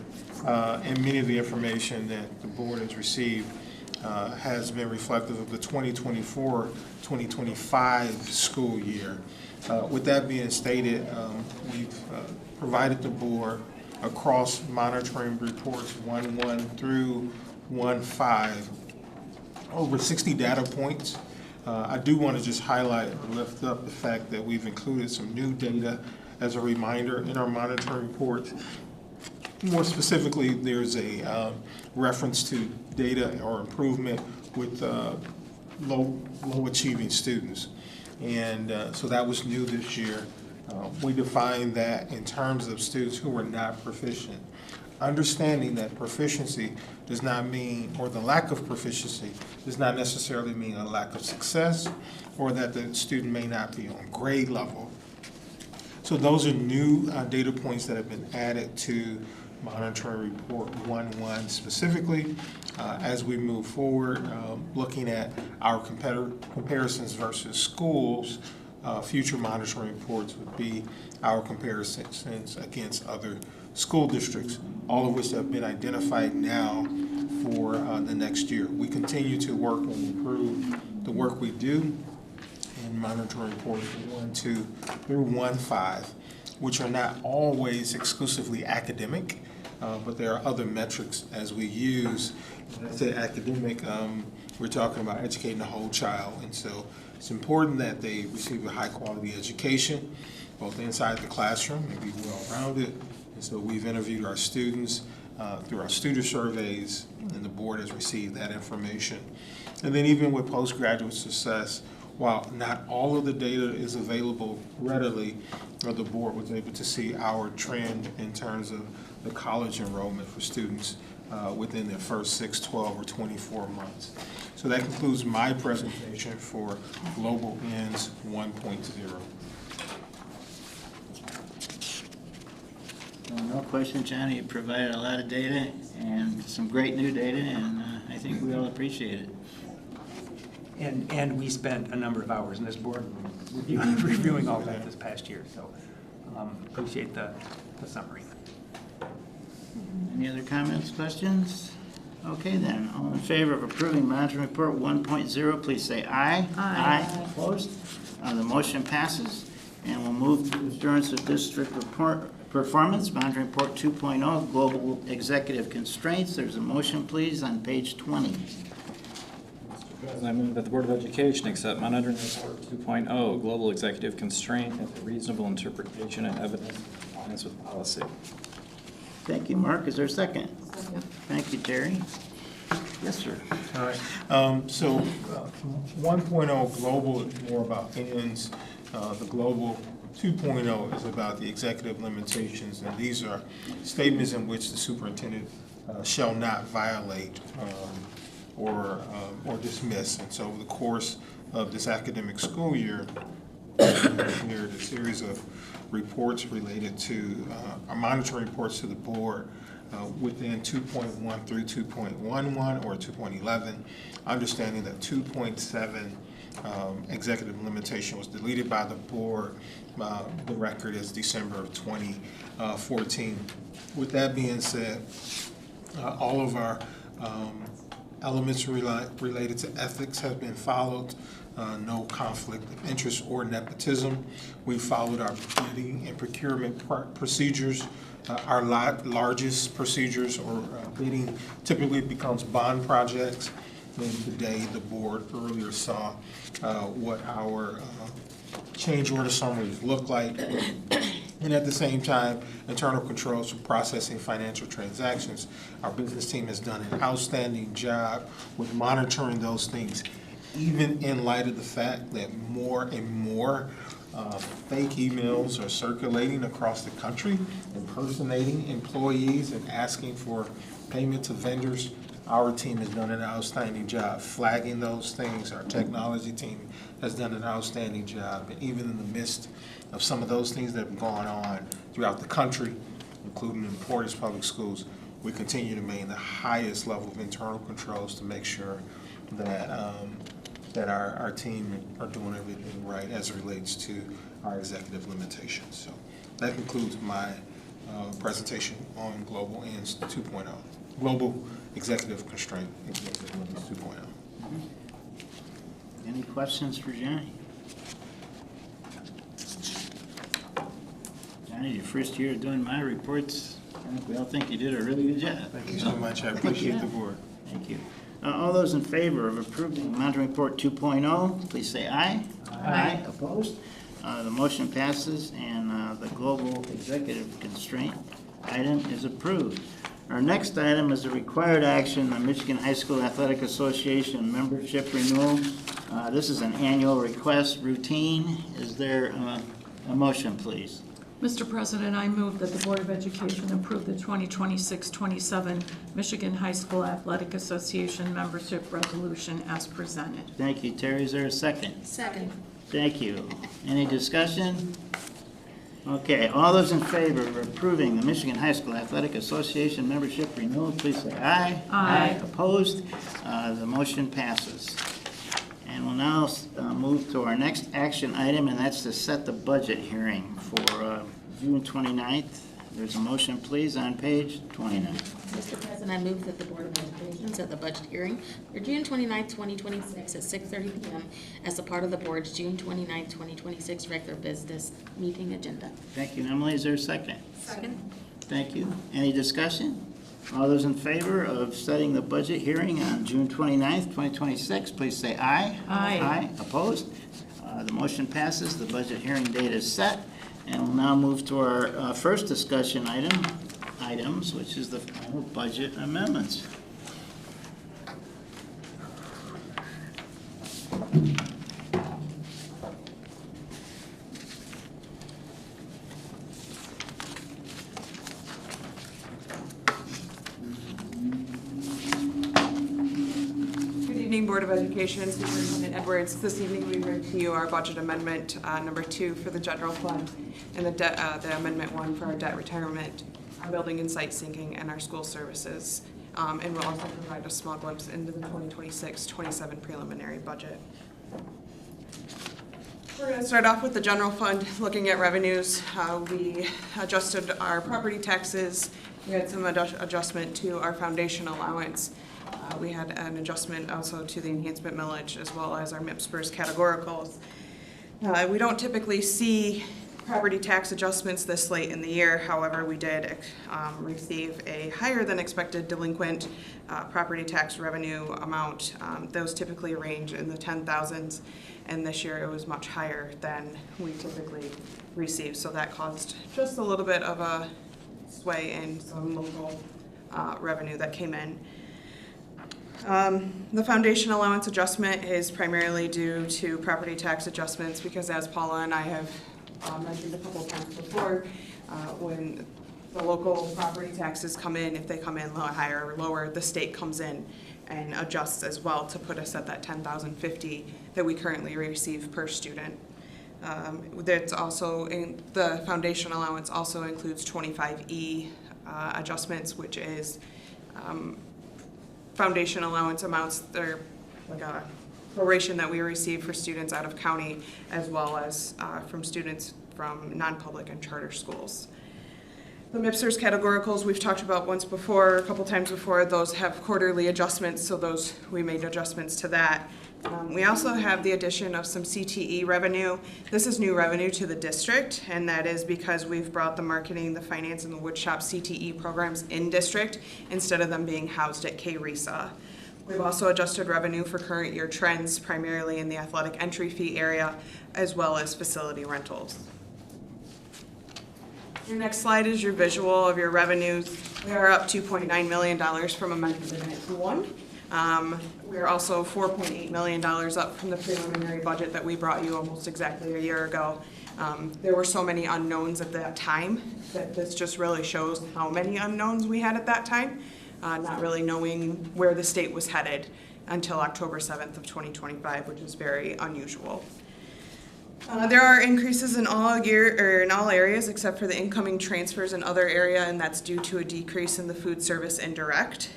and many of the information that the board has received has been reflective of the 2024-2025 school year. With that being stated, we've provided the board across monitoring reports 1.1 through 1.5 over 60 data points. I do want to just highlight and lift up the fact that we've included some new data as a reminder in our monitoring reports. More specifically, there's a reference to data or improvement with low achieving students. And so that was new this year. We defined that in terms of students who were not proficient. Understanding that proficiency does not mean, or the lack of proficiency does not necessarily mean a lack of success, or that the student may not be on grade level. So those are new data points that have been added to monitoring report 1.1 specifically. As we move forward, looking at our comparisons versus schools, future monitoring reports would be our comparisons against other school districts, all of which have been identified now for the next year. We continue to work and improve the work we do in monitoring reports 1.2 through 1.5, which are not always exclusively academic, but there are other metrics as we use. When I say academic, we're talking about educating the whole child, and so it's important that they receive a high-quality education, both inside the classroom and be well-rounded. And so we've interviewed our students through our student surveys, and the board has received that information. And then even with postgraduate success, while not all of the data is available readily, the board was able to see our trend in terms of the college enrollment for students within their first 6, 12, or 24 months. So that concludes my presentation for Global Ends 1.0. No question, Johnny. You provided a lot of data and some great new data, and I think we all appreciate it. And we spent a number of hours in this board reviewing all that this past year, so appreciate the summary. Any other comments, questions? Okay then, all in favor of approving monitoring report 1.0, please say aye. Aye. Opposed? The motion passes. And we'll move to assurance of district report performance, monitoring report 2.0, global executive constraints. There's a motion, please, on page 20. Mr. President, I move that the Board of Education accept monitoring report 2.0, global executive constraint as a reasonable interpretation and evidence in compliance with policy. Thank you, Mark. Is there a second? Second. Thank you, Terry. Yes, sir. All right, 1.0 global is more about ends. The global 2.0 is about the executive limitations, and these are statements in which the superintendent shall not violate or dismiss. And so over the course of this academic school year, here a series of reports related to monitoring reports to the board within 2.1 through 2.11 or 2.11, understanding that 2.7 executive limitation was deleted by the board. The record is December of 2014. With that being said, all of our elements related to ethics have been followed. No conflict of interest or nepotism. We followed our bidding and procurement procedures. Our largest procedures or bidding typically becomes bond projects. And today, the board earlier saw what our change order summaries look like. And at the same time, internal controls for processing financial transactions. Our business team has done an outstanding job with monitoring those things, even in light of the fact that more and more fake emails are circulating across the country, impersonating employees and asking for payment to vendors. Our team has done an outstanding job flagging those things. Our technology team has done an outstanding job. And even in the midst of some of those things that have gone on throughout the country, including in Portage Public Schools, we continue to maintain the highest level of internal controls to make sure that that our team are doing everything right as it relates to our executive limitations. So that concludes my presentation on Global Ends 2.0, Global Executive Constraint, Executive Limits 2.0. Any questions for Johnny? Johnny, your first year doing my reports, I think we all think you did a really good job. Thank you so much. I appreciate the board. Thank you. All those in favor of approving monitoring report 2.0, please say aye. Aye. Opposed? The motion passes and the global executive constraint item is approved. Our next item is a required action, the Michigan High School Athletic Association membership renewal. This is an annual request routine. Is there a motion, please? Mr. President, I move that the Board of Education approve the 2026-27 Michigan High School Athletic Association membership resolution as presented. Thank you, Terry. Is there a second? Second. Thank you. Any discussion? Okay, all those in favor of approving the Michigan High School Athletic Association membership renewal, please say aye. Aye. Opposed? The motion passes. And we'll now move to our next action item, and that's to set the budget hearing for June 29th. There's a motion, please, on page 29. Mr. President, I move that the Board of Education set the budget hearing for June 29th, 2026 at 6:30 p.m. as a part of the board's June 29th, 2026 regular business meeting agenda. Thank you, Emily. Is there a second? Second. Thank you. Any discussion? All those in favor of setting the budget hearing on June 29th, 2026, please say aye. Aye. Aye. Opposed? The motion passes. The budget hearing date is set. And we'll now move to our first discussion items, which is the final budget amendments. Board of Education, Superintendent Edwards. This evening we read to you our budget amendment number 2 for the general fund and the amendment 1 for our debt retirement, our building and site sinking, and our school services. And we'll also provide a small glimpse into the 2026-27 preliminary budget. We're going to start off with the general fund, looking at revenues. We adjusted our property taxes. We had some adjustment to our foundation allowance. We had an adjustment also to the enhancement millage as well as our MIPSPERS categoricals. We don't typically see property tax adjustments this late in the year. However, we did receive a higher than expected delinquent property tax revenue amount. Those typically range in the 10,000s, and this year it was much higher than we typically receive. So that caused just a little bit of a sway in some local revenue that came in. The foundation allowance adjustment is primarily due to property tax adjustments because, as Paula and I have mentioned a couple times before, when the local property taxes come in, if they come in higher or lower, the state comes in and adjusts as well to put us at that $10,050 that we currently receive per student. That's also in the foundation allowance also includes 25E adjustments, which is foundation allowance amounts that are like a proration that we receive for students out of county, as well as from students from non-public and charter schools. The MIPSERS categoricals we've talked about once before, a couple times before. Those have quarterly adjustments, so those we made adjustments to that. We also have the addition of some CTE revenue. This is new revenue to the district, and that is because we've brought the marketing, the finance, and the woodshop CTE programs in district instead of them being housed at KRESA. We've also adjusted revenue for current year trends, primarily in the athletic entry fee area, as well as facility rentals. Your next slide is your visual of your revenues. We are up $2.9 million from amendment 1. We're also $4.8 million up from the preliminary budget that we brought you almost exactly a year ago. There were so many unknowns at that time that this just really shows how many unknowns we had at that time, not really knowing where the state was headed until October 7th of 2025, which is very unusual. There are increases in all areas except for the incoming transfers in other area, and that's due to a decrease in the food service indirect.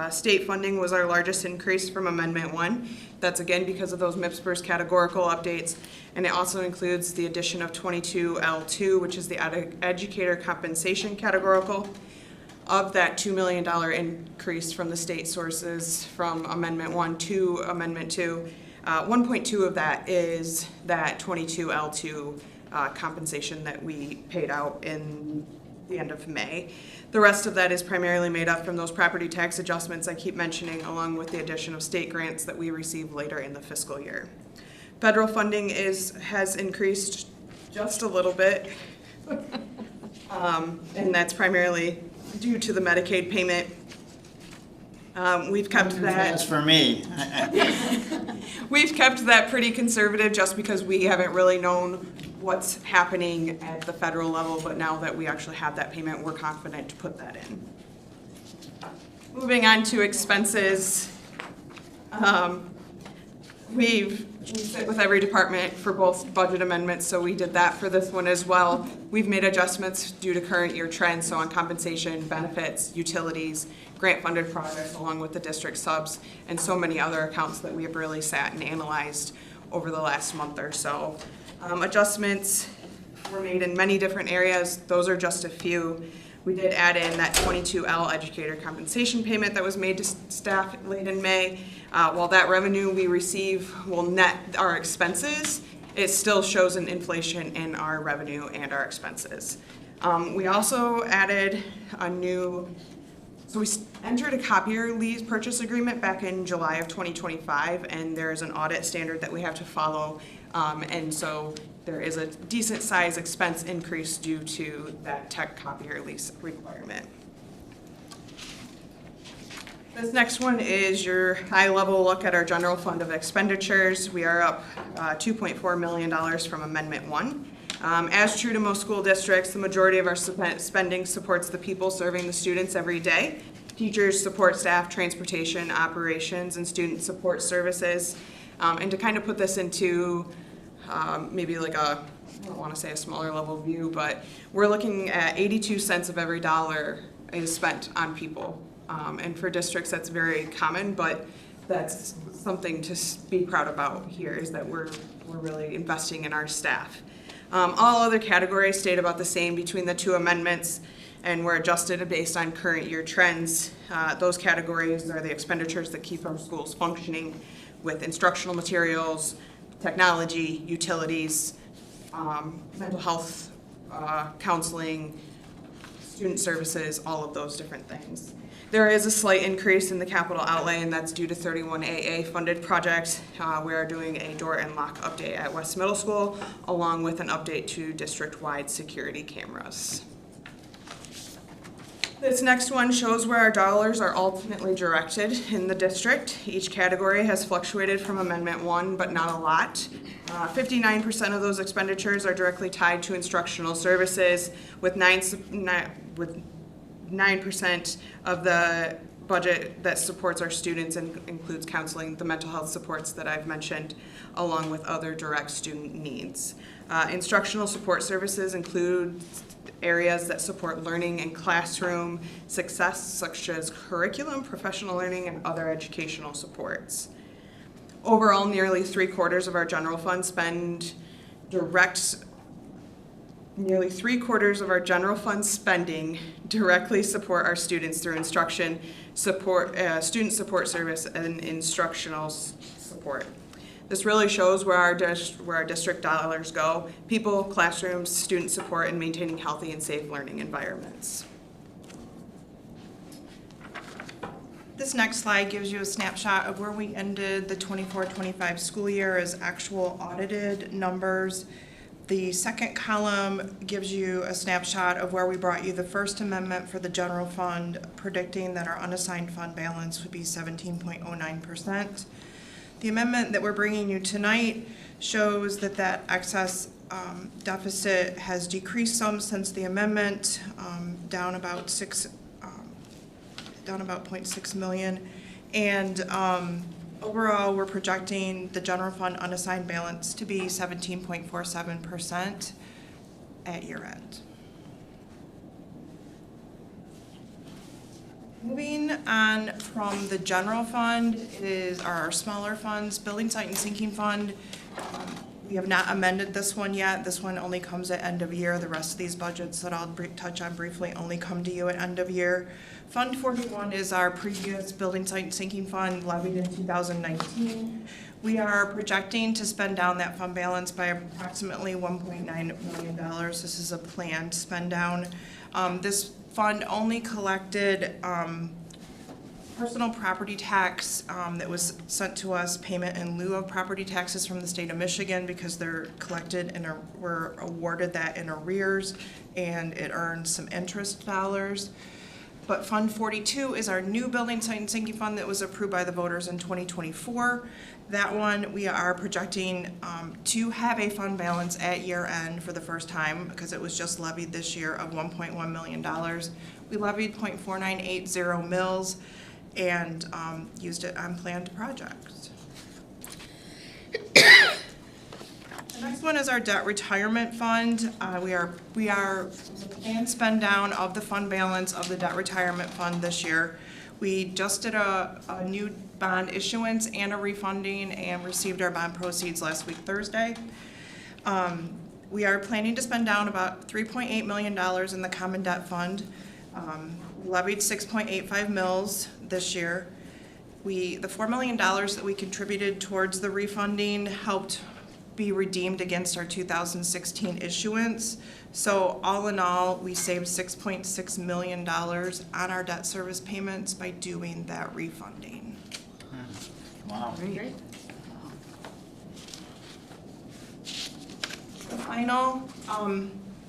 State funding was our largest increase from Amendment 1. That's again because of those MIPSPERS categorical updates, and it also includes the addition of 22L2, which is the educator compensation categorical. Of that $2 million increase from the state sources from Amendment 1 to Amendment 2, 1.2 of that is that 22L2 compensation that we paid out in the end of May. The rest of that is primarily made up from those property tax adjustments I keep mentioning, along with the addition of state grants that we receive later in the fiscal year. Federal funding has increased just a little bit, and that's primarily due to the Medicaid payment. We've kept that. That's for me. We've kept that pretty conservative just because we haven't really known what's happening at the federal level, but now that we actually have that payment, we're confident to put that in. Moving on to expenses. We sit with every department for both budget amendments, so we did that for this one as well. We've made adjustments due to current year trends, so on compensation, benefits, utilities, grant-funded projects, along with the district subs, and so many other accounts that we have really sat and analyzed over the last month or so. Adjustments were made in many different areas. Those are just a few. We did add in that 22L educator compensation payment that was made to staff late in May. While that revenue we receive will net our expenses, it still shows an inflation in our revenue and our expenses. We also added so we entered a copier lease purchase agreement back in July of 2025, and there's an audit standard that we have to follow. And so there is a decent size expense increase due to that tech copier lease requirement. This next one is your high-level look at our general fund of expenditures. We are up $2.4 million from Amendment 1. As true to most school districts, the majority of our spending supports the people serving the students every day. Teachers, support staff, transportation, operations, and student support services. And to kind of put this into maybe like I don't want to say a smaller level view, but we're looking at 82 cents of every dollar is spent on people. And for districts, that's very common, but that's something to be proud about here, is that we're we're really investing in our staff. All other categories stayed about the same between the two amendments and were adjusted based on current year trends. Those categories are the expenditures that keep our schools functioning with instructional materials, technology, utilities, mental health, counseling, student services, all of those different things. There is a slight increase in the capital outlay, and that's due to 31 AA funded projects. We are doing a door and lock update at West Middle School, along with an update to district-wide security cameras. This next one shows where our dollars are ultimately directed in the district. Each category has fluctuated from Amendment 1, but not a lot. 59% of those expenditures are directly tied to instructional services, with 9% of the budget that supports our students and includes counseling, the mental health supports that I've mentioned, along with other direct student needs. Instructional support services include areas that support learning and classroom success, such as curriculum, professional learning, and other educational supports. Overall, nearly 3/4 of our general fund spending directly support our students through instruction support, student support service, and instructional support. This really shows where our district dollars go: people, classrooms, student support, and maintaining healthy and safe learning environments. This next slide gives you a snapshot of where we ended the 24-25 school year as actual audited numbers. The second column gives you a snapshot of where we brought you the first amendment for the general fund, predicting that our unassigned fund balance would be 17.09%. The amendment that we're bringing you tonight shows that that excess deficit has decreased some since the amendment, down about 0.6 million. And overall, we're projecting the general fund unassigned balance to be 17.47% at year end. Moving on from the general fund is our smaller funds, building site and sinking fund. We have not amended this one yet. This one only comes at end of year. The rest of these budgets that I'll touch on briefly only come to you at end of year. Fund 41 is our previous building site and sinking fund levied in 2019. We are projecting to spend down that fund balance by approximately $1.9 million. This is a planned spend down. This fund only collected personal property tax that was sent to us, payment in lieu of property taxes from the state of Michigan, because they're collected and were awarded that in arrears, and it earned some interest dollars. But Fund 42 is our new building site and sinking fund that was approved by the voters in 2024. That one we are projecting to have a fund balance at year end for the first time, because it was just levied this year, of $1.1 million. We levied 0.4980 mils and used it on planned projects. The next one is our debt retirement fund. We are planned spend down of the fund balance of the debt retirement fund this year. We just did a new bond issuance and a refunding and received our bond proceeds last week, Thursday. We are planning to spend down about $3.8 million in the common debt fund. Levied 6.85 mils this year. The $4 million that we contributed towards the refunding helped be redeemed against our 2016 issuance. So all in all, we saved $6.6 million on our debt service payments by doing that refunding. Wow. Great. The final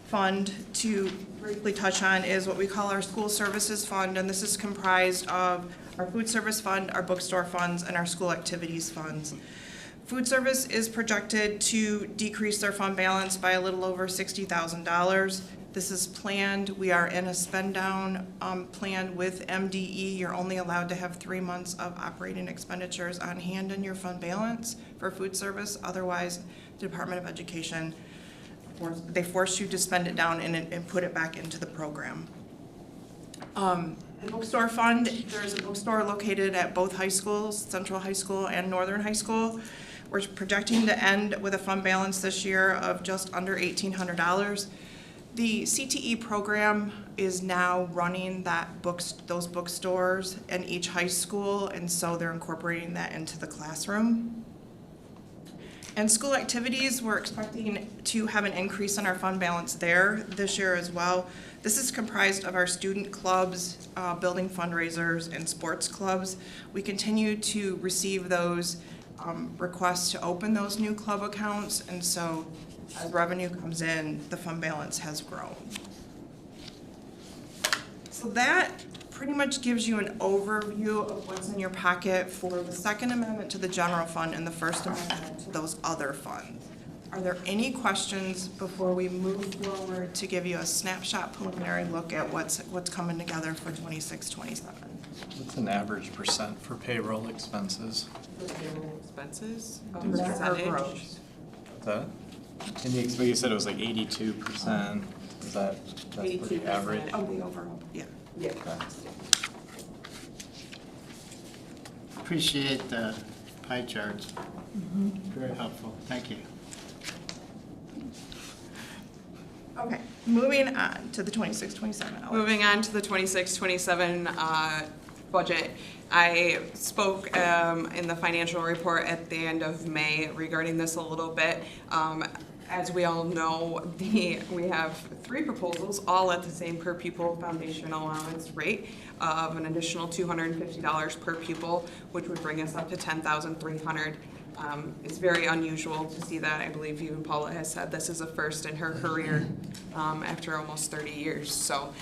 fund to briefly touch on is what we call our school services fund, and this is comprised of our food service fund, our bookstore funds, and our school activities funds. Food service is projected to decrease their fund balance by a little over $60,000. This is planned. We are in a spend down plan with MDE. You're only allowed to have 3 months of operating expenditures on hand in your fund balance for food service. Otherwise, the Department of Education, they force you to spend it down and put it back into the program. The bookstore fund, there's a bookstore located at both high schools, Central High School and Northern High School. We're projecting to end with a fund balance this year of just under $1,800. The CTE program is now running those bookstores in each high school, and so they're incorporating that into the classroom. And school activities, we're expecting to have an increase in our fund balance there this year as well. This is comprised of our student clubs, building fundraisers, and sports clubs. We continue to receive those requests to open those new club accounts, and so as revenue comes in, the fund balance has grown. So that pretty much gives you an overview of what's in your packet for the second amendment to the general fund and the first amendment to those other funds. Are there any questions before we move forward to give you a snapshot preliminary look at what's coming together for 26-27? What's an average percent for payroll expenses? Expenses? That's our gross. gross. What's that? And you said it was like 82%. Is that's pretty average? Of the overall, yeah. Okay. Appreciate the pie charts. Very helpful. Thank you. Okay, moving on to the 26-27. Moving on to the 26-27 budget. I spoke in the financial report at the end of May regarding this a little bit. As we all know, we have 3 proposals, all at the same per pupil foundation allowance rate of an additional $250 per pupil, which would bring us up to $10,300. It's very unusual to see that. I believe even Paula has said this is a first in her career after almost 30 years. So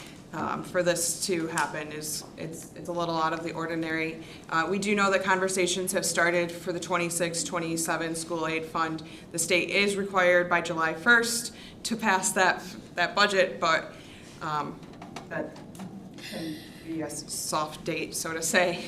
for this to happen it's a little out of the ordinary. We do know that conversations have started for the 26-27 school aid fund. The state is required by July 1st to pass that budget, but that can be a soft date, so to say.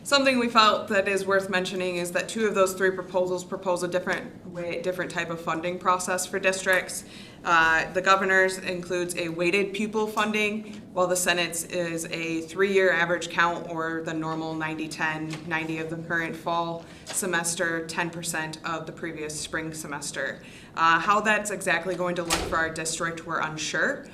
Something we felt that is worth mentioning is that 2 of those 3 proposals propose a different type of funding process for districts. The governor's includes a weighted pupil funding, while the Senate's is a 3-year average count, or the normal 90-10, 90 of the current fall semester, 10% of the previous spring semester. How that's exactly going to look for our district, we're unsure.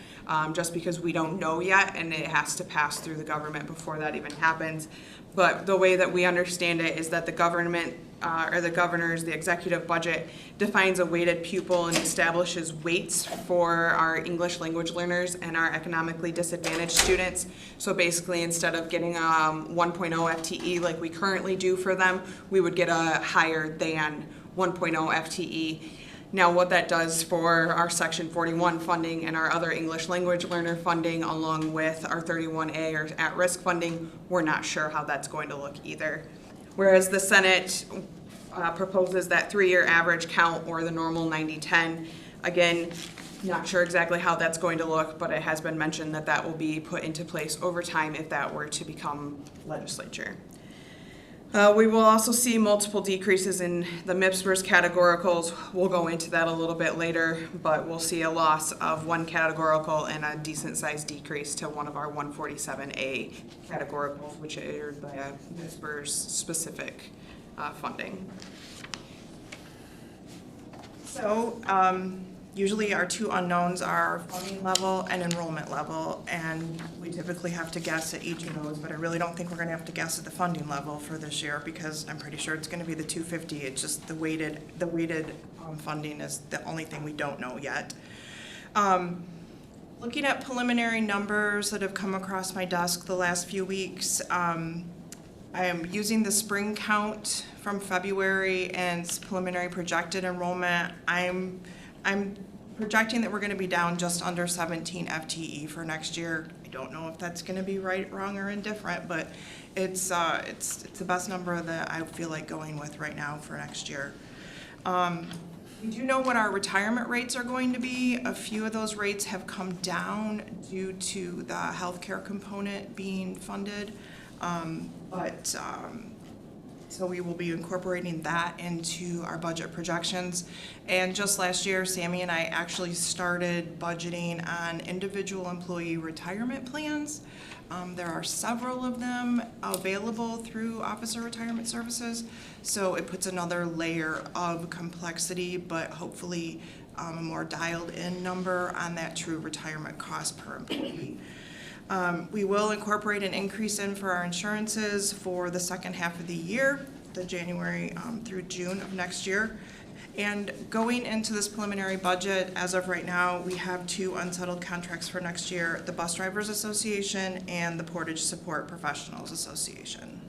Just because we don't know yet, and it has to pass through the government before that even happens. But the way that we understand it is that the government, or the governor's, the executive budget defines a weighted pupil and establishes weights for our English language learners and our economically disadvantaged students. So basically, instead of getting a 1.0 FTE like we currently do for them, we would get a higher than 1.0 FTE. Now, what that does for our Section 41 funding and our other English language learner funding, along with our 31A or at-risk funding, we're not sure how that's going to look either. Whereas the Senate proposes that 3-year average count, or the normal 90-10. Again, not sure exactly how that's going to look, but it has been mentioned that that will be put into place over time if that were to become legislature. We will also see multiple decreases in the MIPSR's categoricals. We'll go into that a little bit later, but we'll see a loss of 1 categorical and a decent sized decrease to one of our 147A categoricals, which are the MIPSR's specific funding. So usually our 2 unknowns are funding level and enrollment level, and we typically have to guess at each of those, but I really don't think we're gonna have to guess at the funding level for this year, because I'm pretty sure it's gonna be the 250. It's just the weighted funding is the only thing we don't know yet. Looking at preliminary numbers that have come across my desk the last few weeks, I am using the spring count from February and preliminary projected enrollment. I'm projecting that we're going to be down just under 17 FTE for next year. I don't know if that's going to be right, wrong, or indifferent, but it's the best number that I feel like going with right now for next year. We do know what our retirement rates are going to be. A few of those rates have come down due to the healthcare component being funded, but So we will be incorporating that into our budget projections. And just last year, Sammy and I actually started budgeting on individual employee retirement plans. There are several of them available through Officer Retirement Services. So it puts another layer of complexity, but hopefully a more dialed in number on that true retirement cost per employee. We will incorporate an increase in for our insurances for the second half of the year, the January through June of next year. And going into this preliminary budget, as of right now, we have 2 unsettled contracts for next year, the Bus Drivers Association and the Portage Support Professionals Association.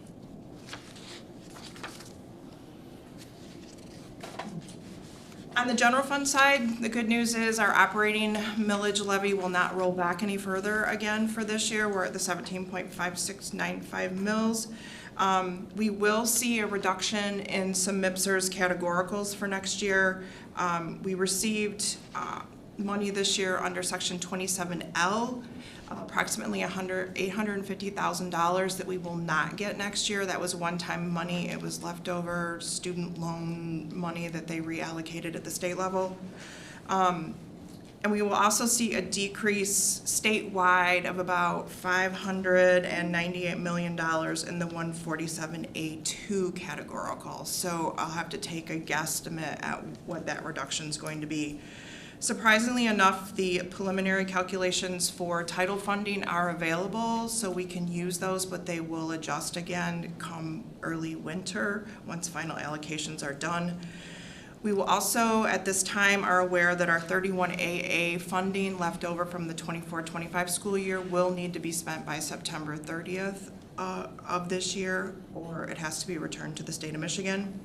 On the general fund side, the good news is our operating millage levy will not roll back any further again for this year. We're at the 17.5695 mils. We will see a reduction in some MIPSers categoricals for next year. We received money this year under Section 27L, approximately $850,000 that we will not get next year. That was one-time money. It was leftover student loan money that they reallocated at the state level. And we will also see a decrease statewide of about $598 million in the 147A2 categorical. So I'll have to take a guesstimate at what that reduction is going to be. Surprisingly enough, the preliminary calculations for title funding are available, so we can use those, but they will adjust again come early winter once final allocations are done. We will also, at this time, are aware that our 31AA funding left over from the 24-25 school year will need to be spent by September 30th of this year, or it has to be returned to the state of Michigan.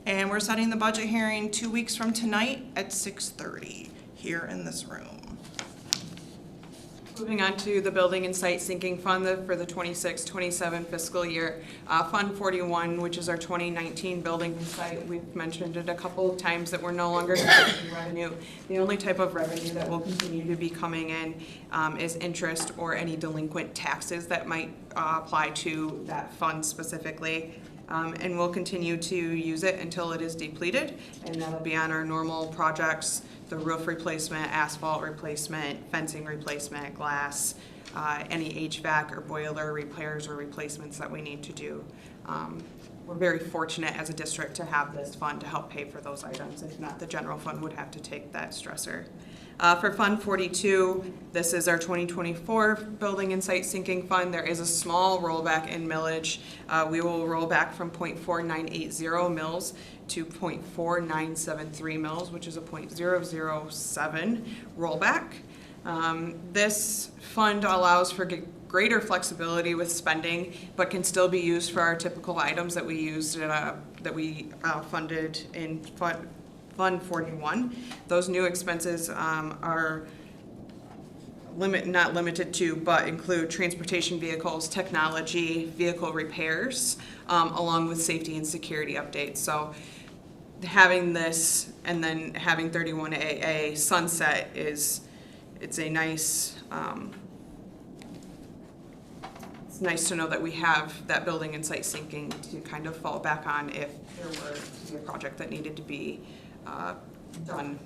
And we're setting the budget hearing 2 weeks from tonight at 6:30 here in this room. Moving on to the Building and Site Sinking Fund for the 26-27 fiscal year. Fund 41, which is our 2019 building and site, we've mentioned it a couple of times that we're no longer collecting revenue. The only type of revenue that will continue to be coming in is interest or any delinquent taxes that might apply to that fund specifically. And we'll continue to use it until it is depleted, and that'll be on our normal projects, the roof replacement, asphalt replacement, fencing replacement, glass, any HVAC or boiler repairs or replacements that we need to do. We're very fortunate as a district to have this fund to help pay for those items. If not, the general fund would have to take that stressor. For Fund 42, this is our 2024 Building and Site Sinking Fund. There is a small rollback in millage. We will roll back from 0.4980 mils to 0.4973 mils, which is a 0.007 rollback. This fund allows for greater flexibility with spending, but can still be used for our typical items that we used that we funded in Fund 41. Those new expenses are not limited to, but include transportation vehicles, technology, vehicle repairs, along with safety and security updates. So having this and then having 31AA sunset it's a nice, it's nice to know that we have that building and site sinking to kind of fall back on if there were to be a project that needed to be done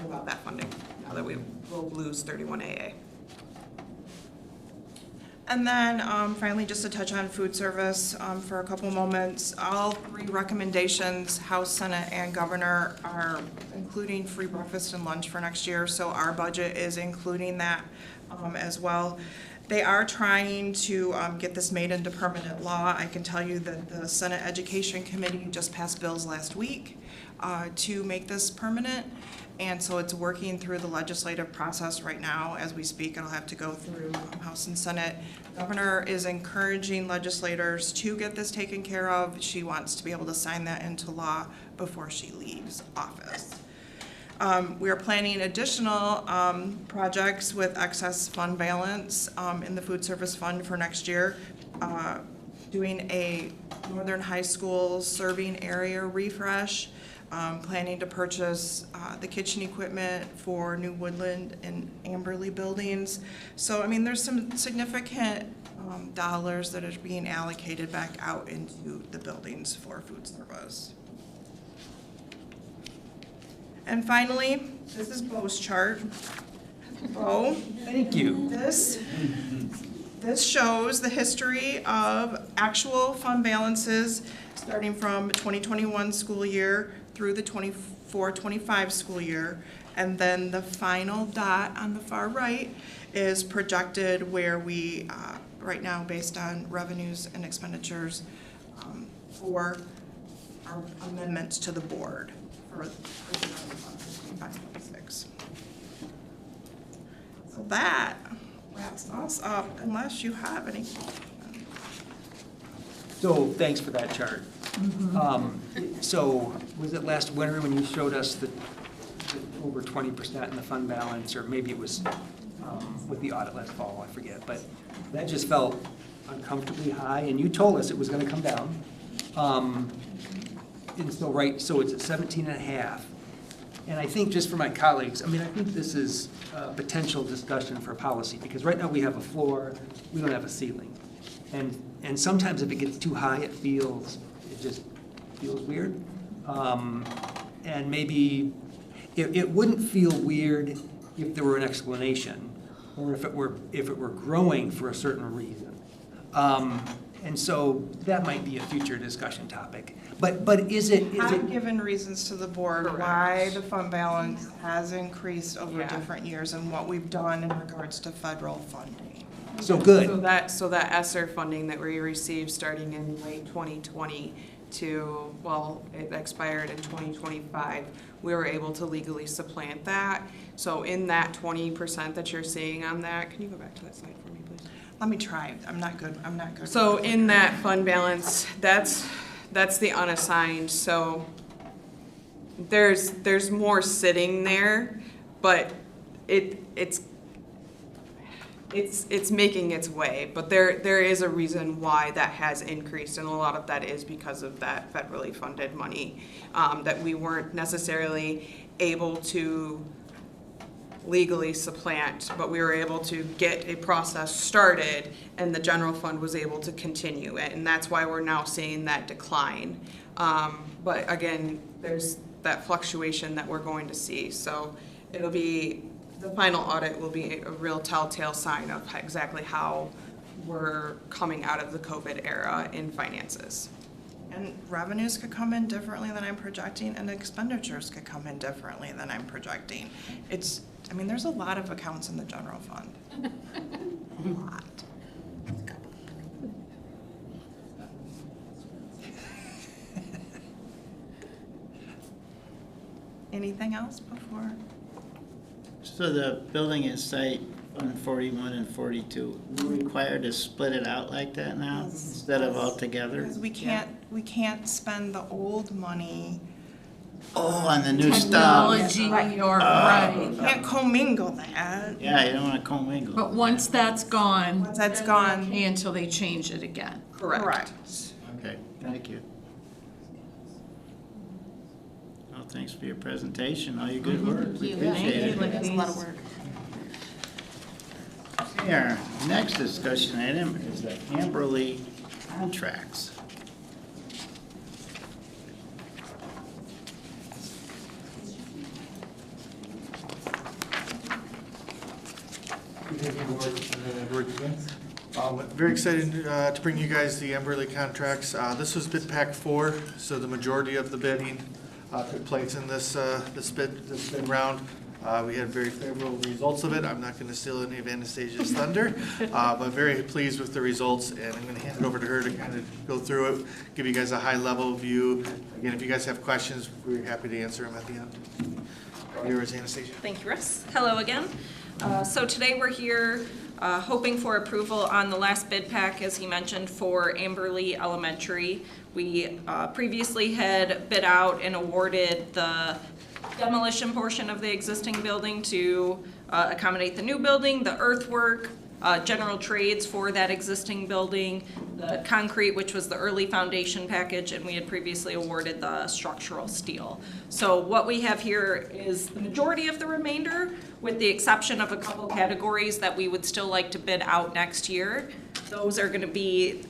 without that funding, now that we will lose 31AA. And then finally, just to touch on food service for a couple moments, all 3 recommendations, House, Senate, and Governor, are including free breakfast and lunch for next year, so our budget is including that as well. They are trying to get this made into permanent law. I can tell you that the Senate Education Committee just passed bills last week to make this permanent. And so it's working through the legislative process right now as we speak. It'll have to go through House and Senate. Governor is encouraging legislators to get this taken care of. She wants to be able to sign that into law before she leaves office. We are planning additional projects with excess fund balance in the food service fund for next year. Doing a Northern High School serving area refresh. planning to purchase the kitchen equipment for new Woodland and Amberley buildings. So, I mean, there's some significant dollars that are being allocated back out into the buildings for food service. And finally, this is Bo's chart. Bo. Thank you. This shows the history of actual fund balances starting from 2021 school year through the 24-25 school year. And then the final dot on the far right is projected where we, right now, based on revenues and expenditures for our amendments to the board for 25-26. So that wraps us up, unless you have any. So thanks for that chart. So was it last winter when you showed us the over 20% in the fund balance, or maybe it was with the audit last fall, I forget, but that just felt uncomfortably high, and you told us it was gonna come down. And so, right, so it's at 17.5. And I think just for my colleagues, I mean, I think this is a potential discussion for policy, because right now we have a floor, we don't have a ceiling. And sometimes if it gets too high, it just feels weird. And maybe, it wouldn't feel weird if there were an explanation, or if it were growing for a certain reason. And so that might be a future discussion topic. But is it? I've given reasons to the board why the fund balance has increased over different years and what we've done in regards to federal funding. So good. So that ESSER funding that we received starting in late 2020 to, well, it expired in 2025, we were able to legally supplant that. So in that 20% that you're seeing on that, can you go back to that slide for me, please? Let me try. I'm not good. So in that fund balance, that's the unassigned, so there's more sitting there, but it's making its way. But there is a reason why that has increased, and a lot of that is because of that federally funded money that we weren't necessarily able to legally supplant, but we were able to get a process started, and the general fund was able to continue it, and that's why we're now seeing that decline. But again, there's that fluctuation that we're going to see, so it'll be, the final audit will be a real telltale sign of exactly how we're coming out of the COVID era in finances. And revenues could come in differently than I'm projecting, and expenditures could come in differently than I'm projecting. I mean, there's a lot of accounts in the general fund. A lot. Anything else before? So the building and site, Fund 41 and 42, we're required to split it out like that now instead of all together? Because we can't spend the old money. Oh, on the new stuff. Technology, or, right. You can't commingle that. Yeah, you don't want to commingle. But once that's gone. Once that's gone. Until they change it again. Correct. Okay, thank you. Well, thanks for your presentation, all your good work. We appreciate it. That's a lot of work. Okay, our next discussion item is the Amberley contracts. Very excited to bring you guys the Amberley contracts. This was bid pack 4, so the majority of the bidding took place in this bid round. We had very favorable results of it. I'm not going to steal any of Anastasia's thunder, but very pleased with the results, and I'm going to hand it over to her to kind of go through it, give you guys a high-level view. Again, if you guys have questions, we're happy to answer them at the end. Yours, Anastasia. Thank you, Russ. Hello again. So today we're here hoping for approval on the last bid pack, as he mentioned, for Amberley Elementary. We previously had bid out and awarded the demolition portion of the existing building to accommodate the new building, the earthwork, general trades for that existing building, the concrete, which was the early foundation package, and we had previously awarded the structural steel. So what we have here is the majority of the remainder, with the exception of a couple categories that we would still like to bid out next year. Those are gonna be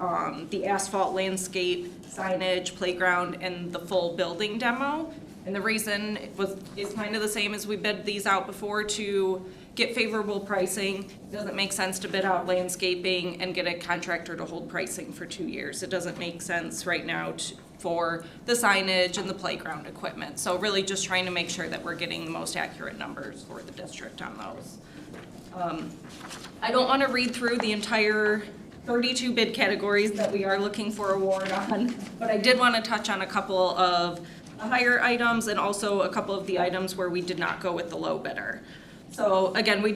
the asphalt landscape, signage, playground, and the full building demo. And the reason is kind of the same as we bid these out before, to get favorable pricing. It doesn't make sense to bid out landscaping and get a contractor to hold pricing for 2 years. It doesn't make sense right now for the signage and the playground equipment. So really just trying to make sure that we're getting the most accurate numbers for the district on those. I don't want to read through the entire 32 bid categories that we are looking for award on, but I did want to touch on a couple of the higher items and also a couple of the items where we did not go with the low bidder. So again, we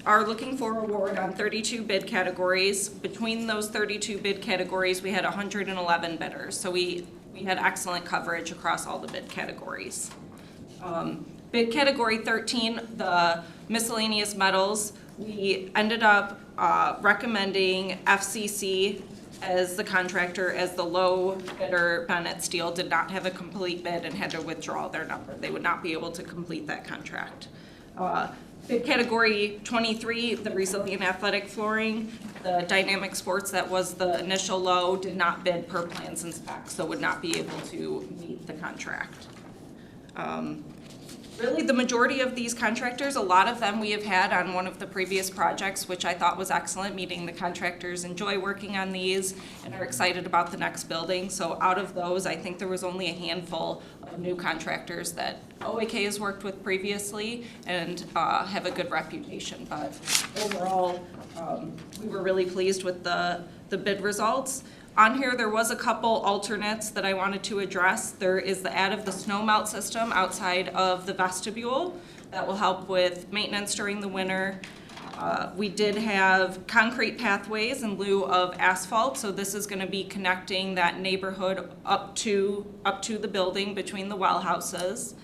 are looking for award on 32 bid categories. Between those 32 bid categories, we had 111 bidders. So we had excellent coverage across all the bid categories. Bid category 13, the miscellaneous metals, we ended up recommending FCC as the contractor, as the low bidder. Bennett Steel did not have a complete bid and had to withdraw their number. They would not be able to complete that contract. Bid category 23, the resilient athletic flooring, the dynamic sports, that was the initial low, did not bid per plans and specs, so would not be able to meet the contract. Really, the majority of these contractors, a lot of them we have had on one of the previous projects, which I thought was excellent, meeting the contractors enjoy working on these and are excited about the next building. So out of those, I think there was only a handful of new contractors that OAK has worked with previously and have a good reputation. But overall, we were really pleased with the bid results. On here, there was a couple alternates that I wanted to address. There is the add of the snow melt system outside of the vestibule that will help with maintenance during the winter. We did have concrete pathways in lieu of asphalt, so this is going to be connecting that neighborhood up to the building between the well houses.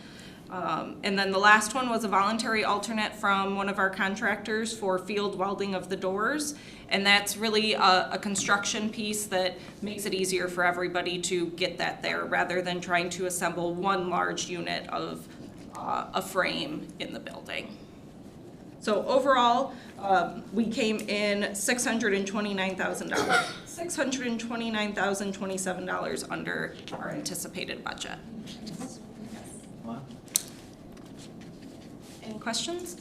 And then the last one was a voluntary alternate from one of our contractors for field welding of the doors. And that's really a construction piece that makes it easier for everybody to get that there rather than trying to assemble one large unit of a frame in the building. So overall, we came in $629,027 under our anticipated budget. Wow. Any questions?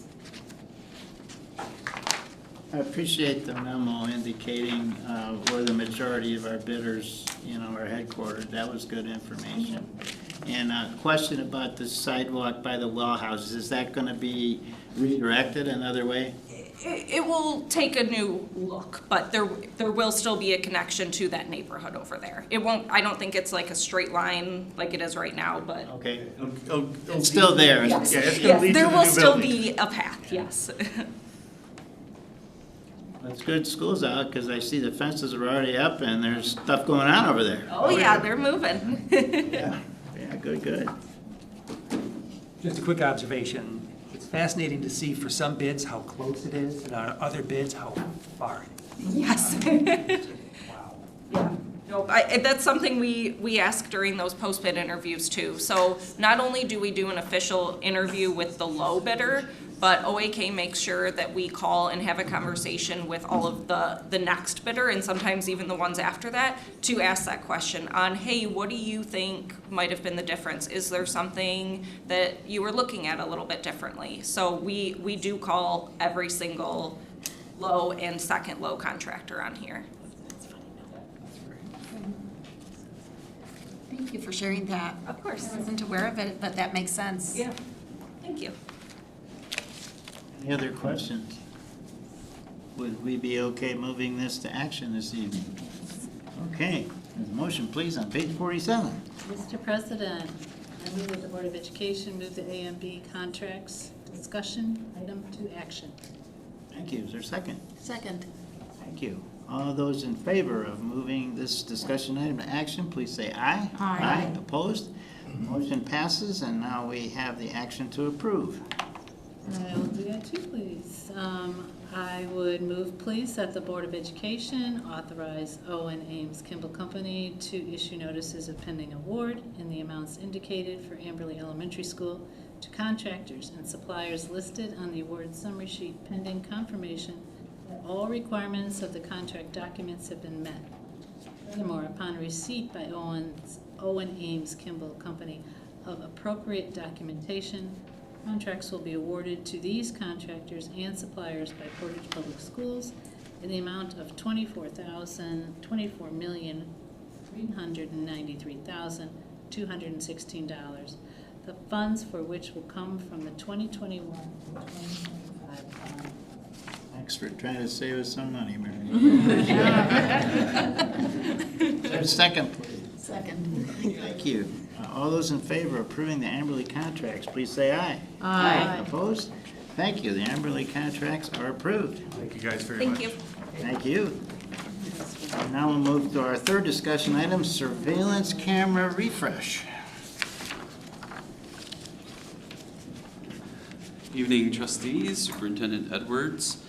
I appreciate the memo indicating where the majority of our bidders, are headquartered. That was good information. And a question about the sidewalk by the well houses, is that going to be redirected another way? It will take a new look, but there will still be a connection to that neighborhood over there. It won't, I don't think it's like a straight line like it is right now, but. Okay, it's still there. Yes, Yeah, it's gonna lead to there the will new still building. be a path, yes. It's good school's out, because I see the fences are already up and there's stuff going on over there. Oh, yeah, they're moving. Yeah, good. Just a quick observation. It's fascinating to see for some bids how close it is, and on other bids how far it is. Yes. Wow. Yeah, no, that's something we ask during those post-bid interviews too. So not only do we do an official interview with the low bidder, but OAK makes sure that we call and have a conversation with all of the next bidder, and sometimes even the ones after that, to ask that question on, hey, what do you think might have been the difference? Is there something that you were looking at a little bit differently? So we do call every single low and second low contractor on here. Thank you for sharing that. Of course. I wasn't aware of it, but that makes sense. Yeah, thank you. Any other questions? Would we be okay moving this to action this evening? Okay, motion please on page 47. Mr. President, I move that the Board of Education move the A and B contracts discussion item to action. Thank you. Is there a second? Second. Thank you. All those in favor of moving this discussion item to action, please say aye. Aye. Opposed? Motion passes, and now we have the action to approve. I'll do that too, please. I would move, please, that the Board of Education authorize Owen Ames Kimball Company to issue notices of pending award in the amounts indicated for Amberley Elementary School to contractors and suppliers listed on the award summary sheet pending confirmation that all requirements of the contract documents have been met. Furthermore, upon receipt by Owen Ames Kimball Company of appropriate documentation, contracts will be awarded to these contractors and suppliers by Portage Public Schools in the amount of $24,393,216. The funds for which will come from the 2021-2025 fund. Thanks for trying to save us some money, Mary. Is there a second, please? Second. Thank you. All those in favor of approving the Amberley contracts, please say aye. Aye. Opposed? Thank you. The Amberley contracts are approved. Thank you guys very much. Thank you. Thank you. And now we'll move to our third discussion item, surveillance camera refresh. Evening, trustees, Superintendent Edwards.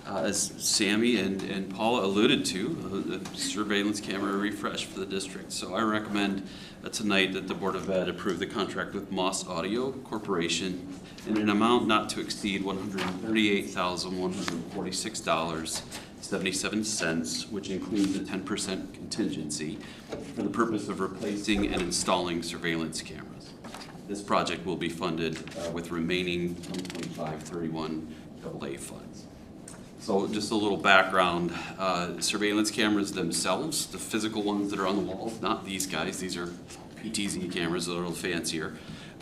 As Sammy and Paula alluded to, the surveillance camera refresh for the district. So I recommend tonight that the Board of Ed approve the contract with Moss Audio Corporation in an amount not to exceed $138,146.77, which includes a 10% contingency for the purpose of replacing and installing surveillance cameras. This project will be funded with remaining 2025-31 AA funds. So just a little background, surveillance cameras themselves, the physical ones that are on the walls, not these guys, these are PTZ cameras that are a little fancier,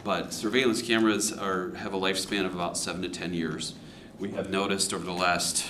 but surveillance cameras have a lifespan of about 7 to 10 years. We have noticed over the last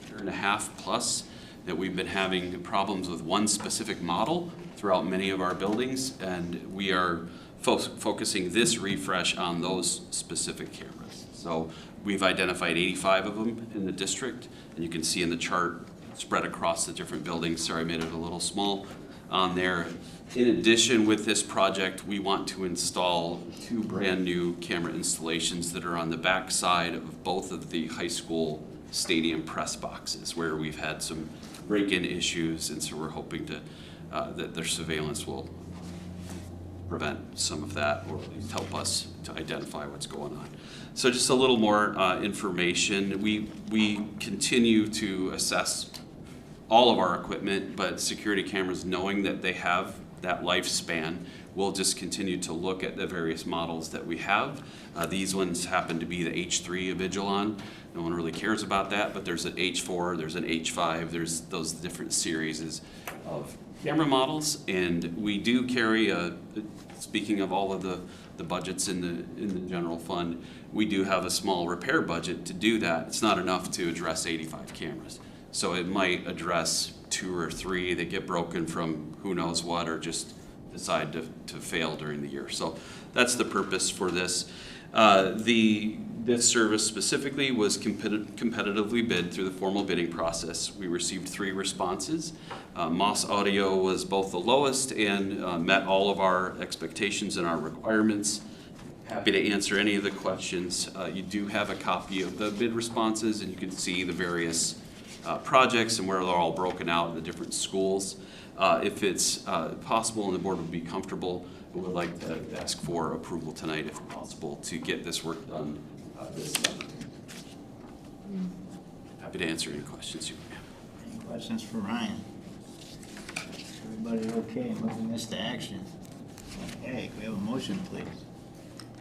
year and a half plus that we've been having problems with one specific model throughout many of our buildings, and we are focusing this refresh on those specific cameras. So we've identified 85 of them in the district, and you can see in the chart spread across the different buildings. Sorry, I made it a little small on there. In addition, with this project, we want to install 2 brand new camera installations that are on the back side of both of the high school stadium press boxes, where we've had some break-in issues, and so we're hoping to that their surveillance will prevent some of that, or at least help us to identify what's going on. So just a little more information. We continue to assess all of our equipment, but security cameras, knowing that they have that lifespan, we'll just continue to look at the various models that we have. These ones happen to be the H3 of Vigilon. No one really cares about that, but there's an H4, there's an H5, there's those different series of camera models, and we do carry speaking of all of the budgets in the general fund, we do have a small repair budget to do that. It's not enough to address 85 cameras. So it might address 2 or 3 that get broken from who knows what, or just decide to fail during the year. So that's the purpose for this. This service specifically was competitively bid through the formal bidding process. We received 3 responses. Moss Audio was both the lowest and met all of our expectations and our requirements. Happy to answer any of the questions. You do have a copy of the bid responses, and you can see the various projects and where they're all broken out in the different schools. If it's possible and the board would be comfortable, we would like to ask for approval tonight, if possible, to get this work done this summer. Happy to answer any questions you may have. Any questions for Ryan? Everybody okay moving this to action? Okay, we have a motion, please.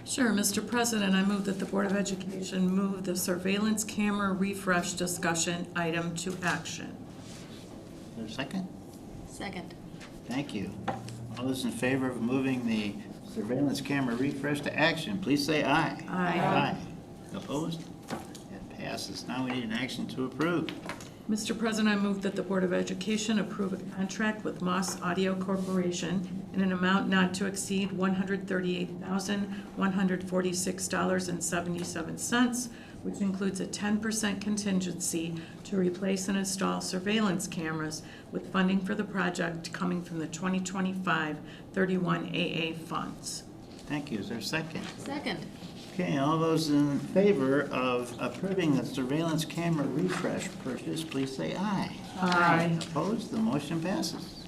Sure, Mr. President, I move that the Board of Education move the surveillance camera refresh discussion item to action. Is there a second? Second. Thank you. All those in favor of moving the surveillance camera refresh to action, please say aye. Aye. Aye. Opposed? That passes. Now we need an action to approve. Mr. President, I move that the Board of Education approve a contract with Moss Audio Corporation in an amount not to exceed $138,146.77, which includes a 10% contingency to replace and install surveillance cameras, with funding for the project coming from the 2025-31 AA funds. Thank you. Is there a second? Second. Okay, all those in favor of approving the surveillance camera refresh purchase, please say aye. Aye. Opposed? The motion passes.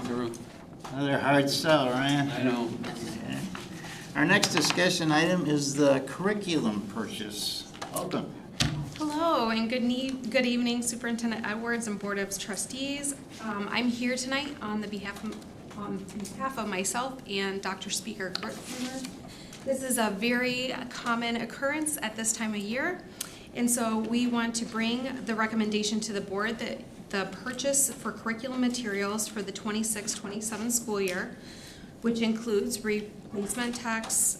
Another hard sell, Ryan. I know. Okay. Our next discussion item is the curriculum purchase. Welcome. Hello, and good evening, Superintendent Edwards and Board of Trustees. I'm here tonight on behalf of myself and Dr. Speaker Kurtzinger. This is a very common occurrence at this time of year, and so we want to bring the recommendation to the board that the purchase for curriculum materials for the 26-27 school year, which includes replacement texts,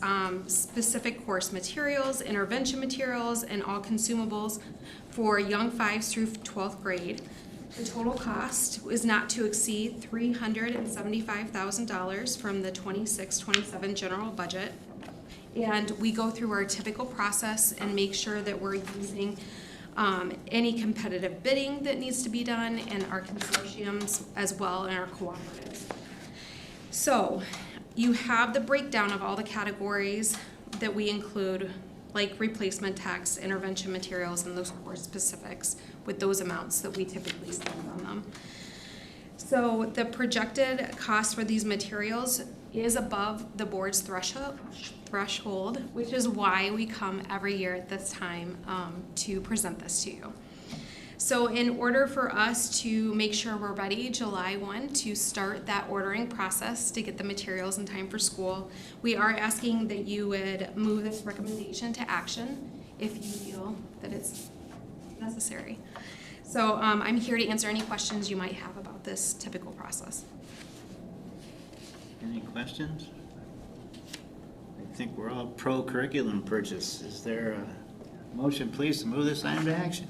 specific course materials, intervention materials, and all consumables for young 5s through 12th grade. The total cost is not to exceed $375,000 from the 26-27 general budget. And we go through our typical process and make sure that we're using any competitive bidding that needs to be done in our consortiums as well in our cooperatives. So you have the breakdown of all the categories that we include, like replacement texts, intervention materials, and those course specifics with those amounts that we typically spend on them. So the projected cost for these materials is above the board's threshold, which is why we come every year at this time to present this to you. So in order for us to make sure we're ready July 1 to start that ordering process to get the materials in time for school, we are asking that you would move this recommendation to action if you feel that it's necessary. So I'm here to answer any questions you might have about this typical process. Any questions? I think we're all pro curriculum purchase. Is there a motion, please, to move this item to action?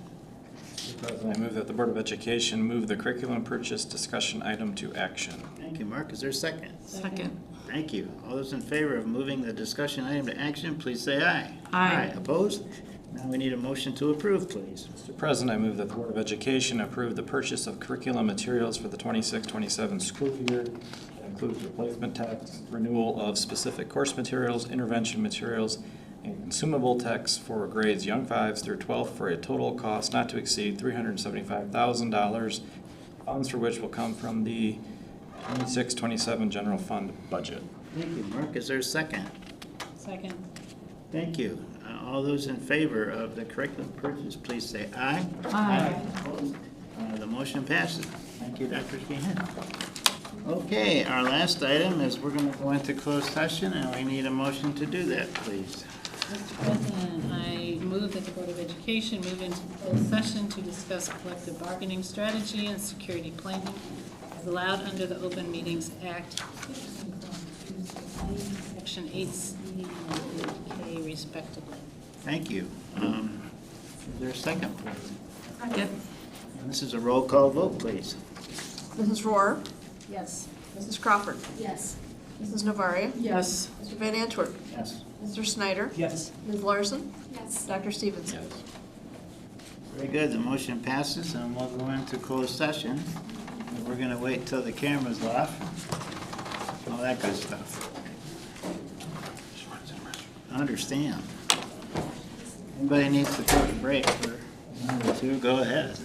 Mr. President, I move that the Board of Education move the curriculum purchase discussion item to action. Thank you, Mark. Is there a second? Second. Thank you. All those in favor of moving the discussion item to action, please say aye. Aye. Opposed? Now we need a motion to approve, please. Mr. President, I move that the Board of Education approve the purchase of curriculum materials for the 26-27 school year. That includes replacement texts, renewal of specific course materials, intervention materials, and consumable texts for grades young 5s through 12 for a total cost not to exceed $375,000, funds for which will come from the 26-27 general fund budget. Thank you, Mark. Is there a second? Second. Thank you. All those in favor of the curriculum purchase, please say aye. Aye. Opposed? The motion passes. Thank you, Dr. Sheehan. Okay, our last item is we're going to go into closed session, and we need a motion to do that, please. Mr. President, I move that the Board of Education move into closed session to discuss collective bargaining strategy and security planning as allowed under the Open Meetings Act, Section 8C and 8K respectively. Thank you. Is there a second, please? Second. And this is a roll call vote, please. Mrs. Rohr? Yes. Mrs. Crawford? Yes. Mrs. Navari? Yes. Mr. Van Antwerp? Yes. Mr. Snyder? Yes. Ms. Larson? Yes. Dr. Stevenson? Very good. The motion passes, and we'll go into closed session. We're going to wait till the camera's off. All that good stuff. I understand. Anybody needs to take a break for a minute or two, go ahead.